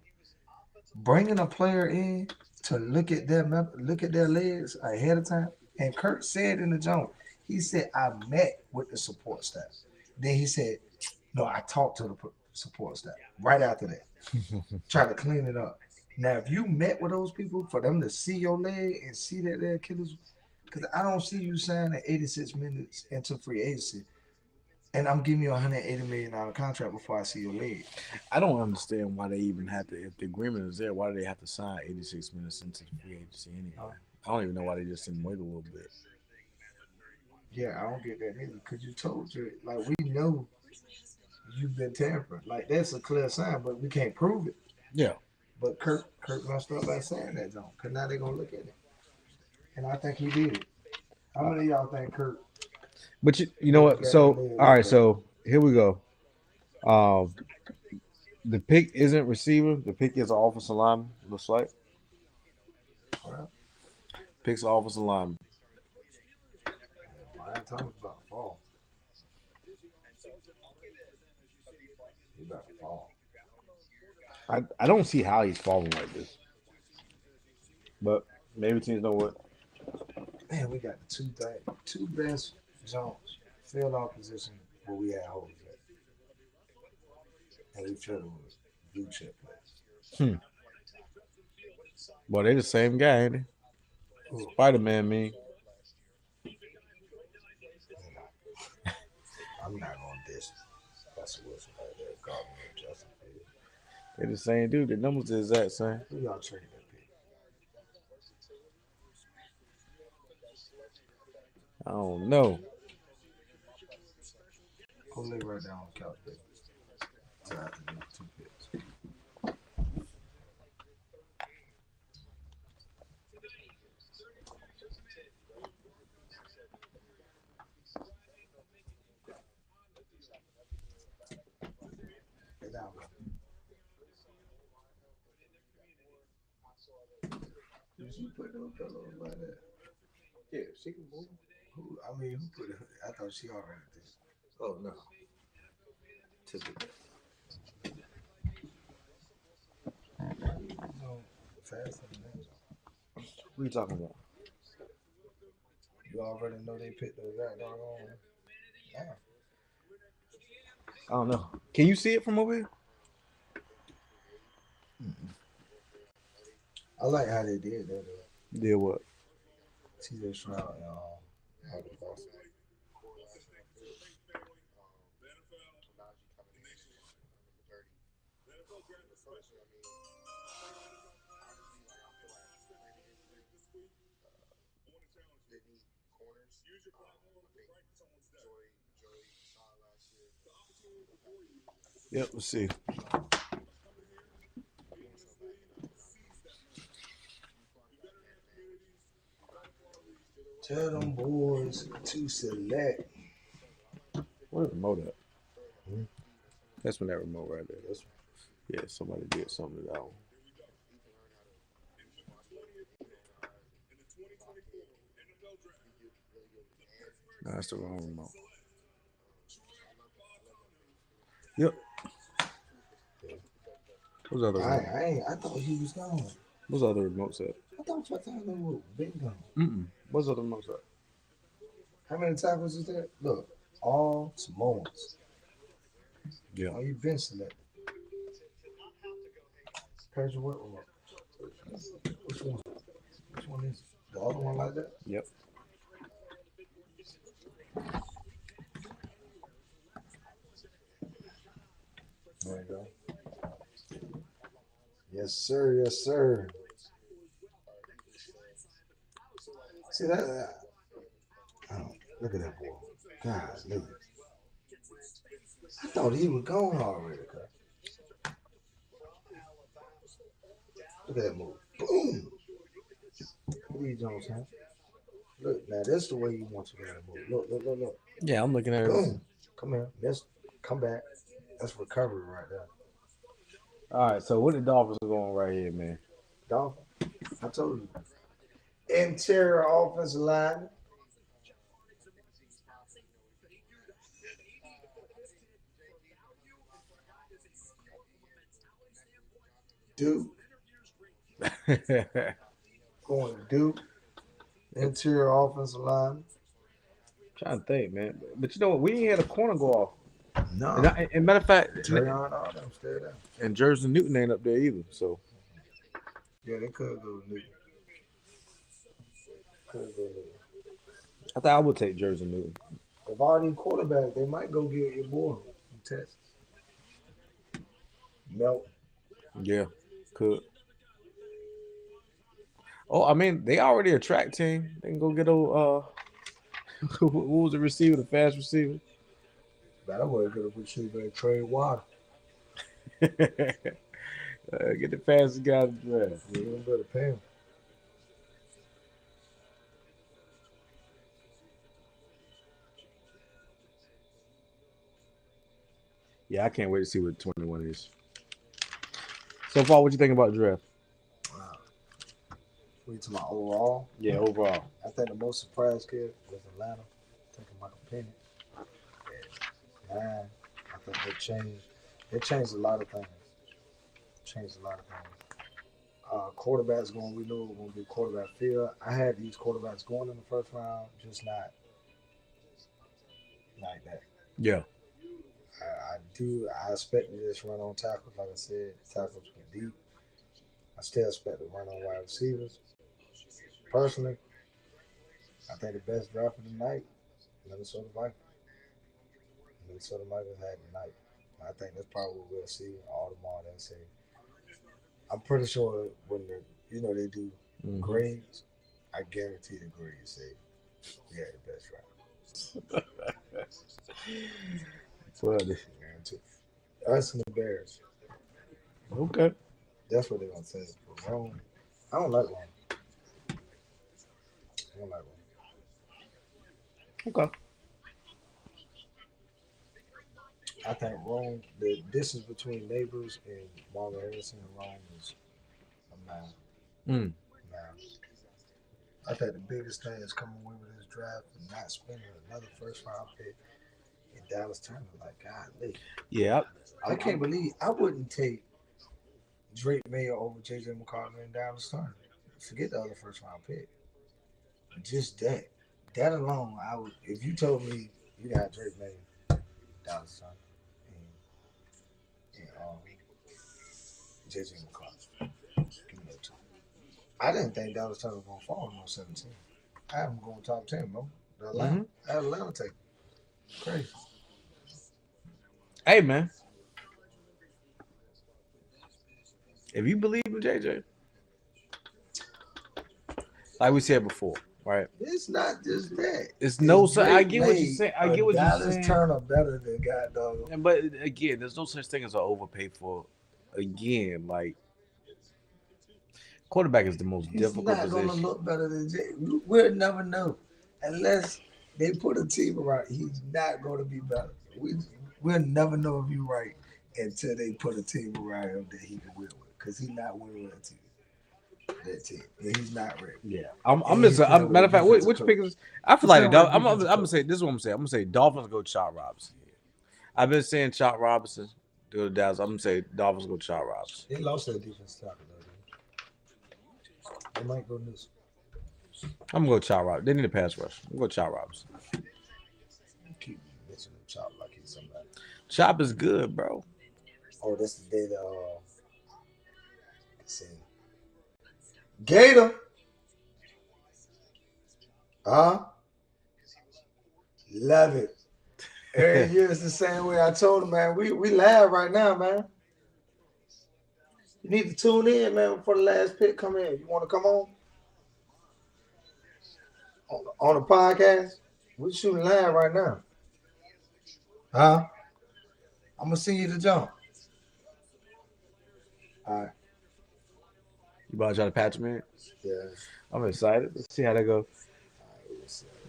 Bringing a player in to look at their legs ahead of time, and Kurt said in the joint, he said, "I met with the support staff." Then he said, "No, I talked to the support staff." Right after that, try to clean it up. Now, if you met with those people for them to see your leg and see that they're killers, because I don't see you signing 86 minutes into free agency, and I'm giving you a $180 million contract before I see your leg. I don't understand why they even have to. If the agreement is there, why do they have to sign 86 minutes into the free agency anyway? I don't even know why they just didn't wait a little bit. Yeah, I don't get that either. Because you told you, like, we know you've been tampering. Like, that's a clear sign, but we can't prove it. Yeah. But Kurt messed up by saying that, though. Because now they're going to look at it. And I think he did it. How many of y'all think Kurt? But you know what? So, all right. So, here we go. The pick isn't receiver. The pick is offensive lineman, looks like. Pick's offensive lineman. Brian Thomas about to fall. He's about to fall. I don't see how he's falling like this. But maybe teams know what. Man, we got the two best zones. Field out position where we had holes at. And we filled them with blue chip players. Boy, they the same guy, ain't they? Spider-Man, me. I'm not going to diss Russell Wilson like that. Gardner and Justin Fields. They're the same dude. The numbers are the exact same. Who y'all trading that pick? I don't know. Go lay right down on the couch, baby. I have to do 2 picks. Get down, bro. Did she put those pillows like that? Yeah, she can move. Who put it? I thought she already did. Oh, no. Typical. Faster than that. What are you talking about? You already know they picked those right down on. Yeah. I don't know. Can you see it from over here? I like how they did that. Did what? TJ Stroud and Michael Boston. Yep, let's see. Tell them boys to select. Where's the remote at? Hmm? That's when that remote right there. This Yeah, somebody did something to that one. No, that's the wrong remote. Yep. What's other remote? I thought he was gone. What's other remotes at? I thought you thought them were big gone. What's other remotes at? How many tackles is that? Look, all Samoans. Yeah. Oh, you been selected. Persia, what remote? Which one? Which one is it? The other one like that? Yep. There you go. Yes, sir. Yes, sir. See that? Oh, look at that boy. God, look. I thought he was gone already. Cause. Look at that move. Boom. What are you doing, son? Look, now that's the way you want to move. Look. Yeah, I'm looking at it. Boom. Come here. Let's come back. That's recovery right there. All right, so what the Dolphins are going right here, man? Dolphin. I told you. Interior offensive line. Duke. Going to Duke. Interior offensive line. Trying to think, man. But you know what? We ain't had a corner go off. No. And matter of fact, Terrion, all them stay there. and Jersey Newton ain't up there either. So Yeah, they could go Newton. I thought I would take Jersey Newton. If all these quarterbacks, they might go get your boy from Texas. Melt. Yeah, could. Oh, I mean, they already a track team. They can go get old. Who was the receiver? The fast receiver. That way could have received a trade water. Get the fastest guy to draft. You better pay him. Yeah, I can't wait to see what 21 is. So far, what you think about the draft? Wow. We to my overall. Yeah, overall. I think the most surprised kid was Atlanta. Taking Michael Penny. Man, I think they changed. They changed a lot of things. Quarterbacks we knew it was going to be quarterback field. I had these quarterbacks going in the first round, just not like that. Yeah. I expected this run on tackles. Like I said, tackles were deep. I still expect to run on wide receivers. Personally, I think the best draft of the night, Minnesota Vikings. Minnesota Vikings had the night. I think that's probably what we'll see all tomorrow. They say. I'm pretty sure when they do grades, I guarantee the grades say we had the best draft. Funny. Us and the Bears. Okay. That's what they're gonna say. Rome. I don't like Rome. Okay. I think Rome, the distance between Neighbors and Marvin Harrison and Rome is a mile. I think the biggest thing is coming away with this draft and not spending another first round pick in Dallas Turner. Like, golly. Yeah. I can't believe I wouldn't take Drake Mayer over J.J. McCartney and Dallas Turner. Forget the other first round pick. Just that. That alone, I would. If you told me you got Drake Mayer, Dallas Turner, and J.J. McCartney, give me that two. I didn't think Dallas Turner was gonna fall in 17. I had him going top 10, bro. I had Atlanta take him. Crazy. Hey, man. If you believe in JJ, like we said before, right? It's not just that. It's no such. I get what you're saying. I get what you're saying. Dallas Turner better than God dog. But again, there's no such thing as an overpay for. Again, like quarterback is the most difficult position. He's not gonna look better than Jay. We'll never know. unless they put a team around, he's not going to be better. We'll never know if you're right until they put a team around him that he can win with, because he's not winning with that team, and he's not ready. Yeah, I'm And just. he's playing with Matter a of fact, defensive which coach. pick is? I feel He's like the playing with a I'm defensive gonna coach. say this is what I'm saying. I'm gonna say Dolphins go Chop Robinson. I've been saying Chop Robinson to the Dallas. I'm gonna say Dolphins go Chop Robinson. They lost their defense tackle though. They might go this. I'm gonna go Chop Robinson. They need a pass rush. I'm gonna go Chop Robinson. Keep mentioning Chop like he's somebody. Chop is good, bro. Oh, that's the day that see. Gator. Love it. Every year it's the same way. I told him, man, we laugh right now, man. You need to tune in, man, before the last pick come in. You want to come on the podcast? We're shooting live right now. I'm gonna send you the jump. All right. You about to try to patch me in? Yeah. I'm excited. Let's see how that go.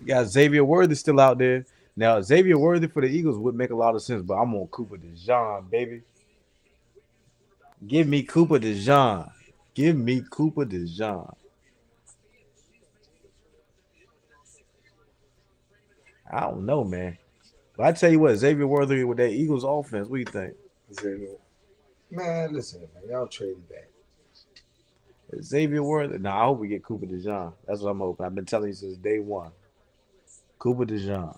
You got Xavier Worthy still out there. Now, Xavier Worthy for the Eagles would make a lot of sense, but I'm on Cooper DeJean, baby. Give me Cooper DeJean. Give me Cooper DeJean. I don't know, man. But I tell you what, Xavier Worthy with that Eagles offense, what do you think? Xavier. Man, listen, man, y'all traded back. Xavier Worthy. Nah, I hope we get Cooper DeJean. That's what I'm hoping. I've been telling you since day one. Cooper DeJean.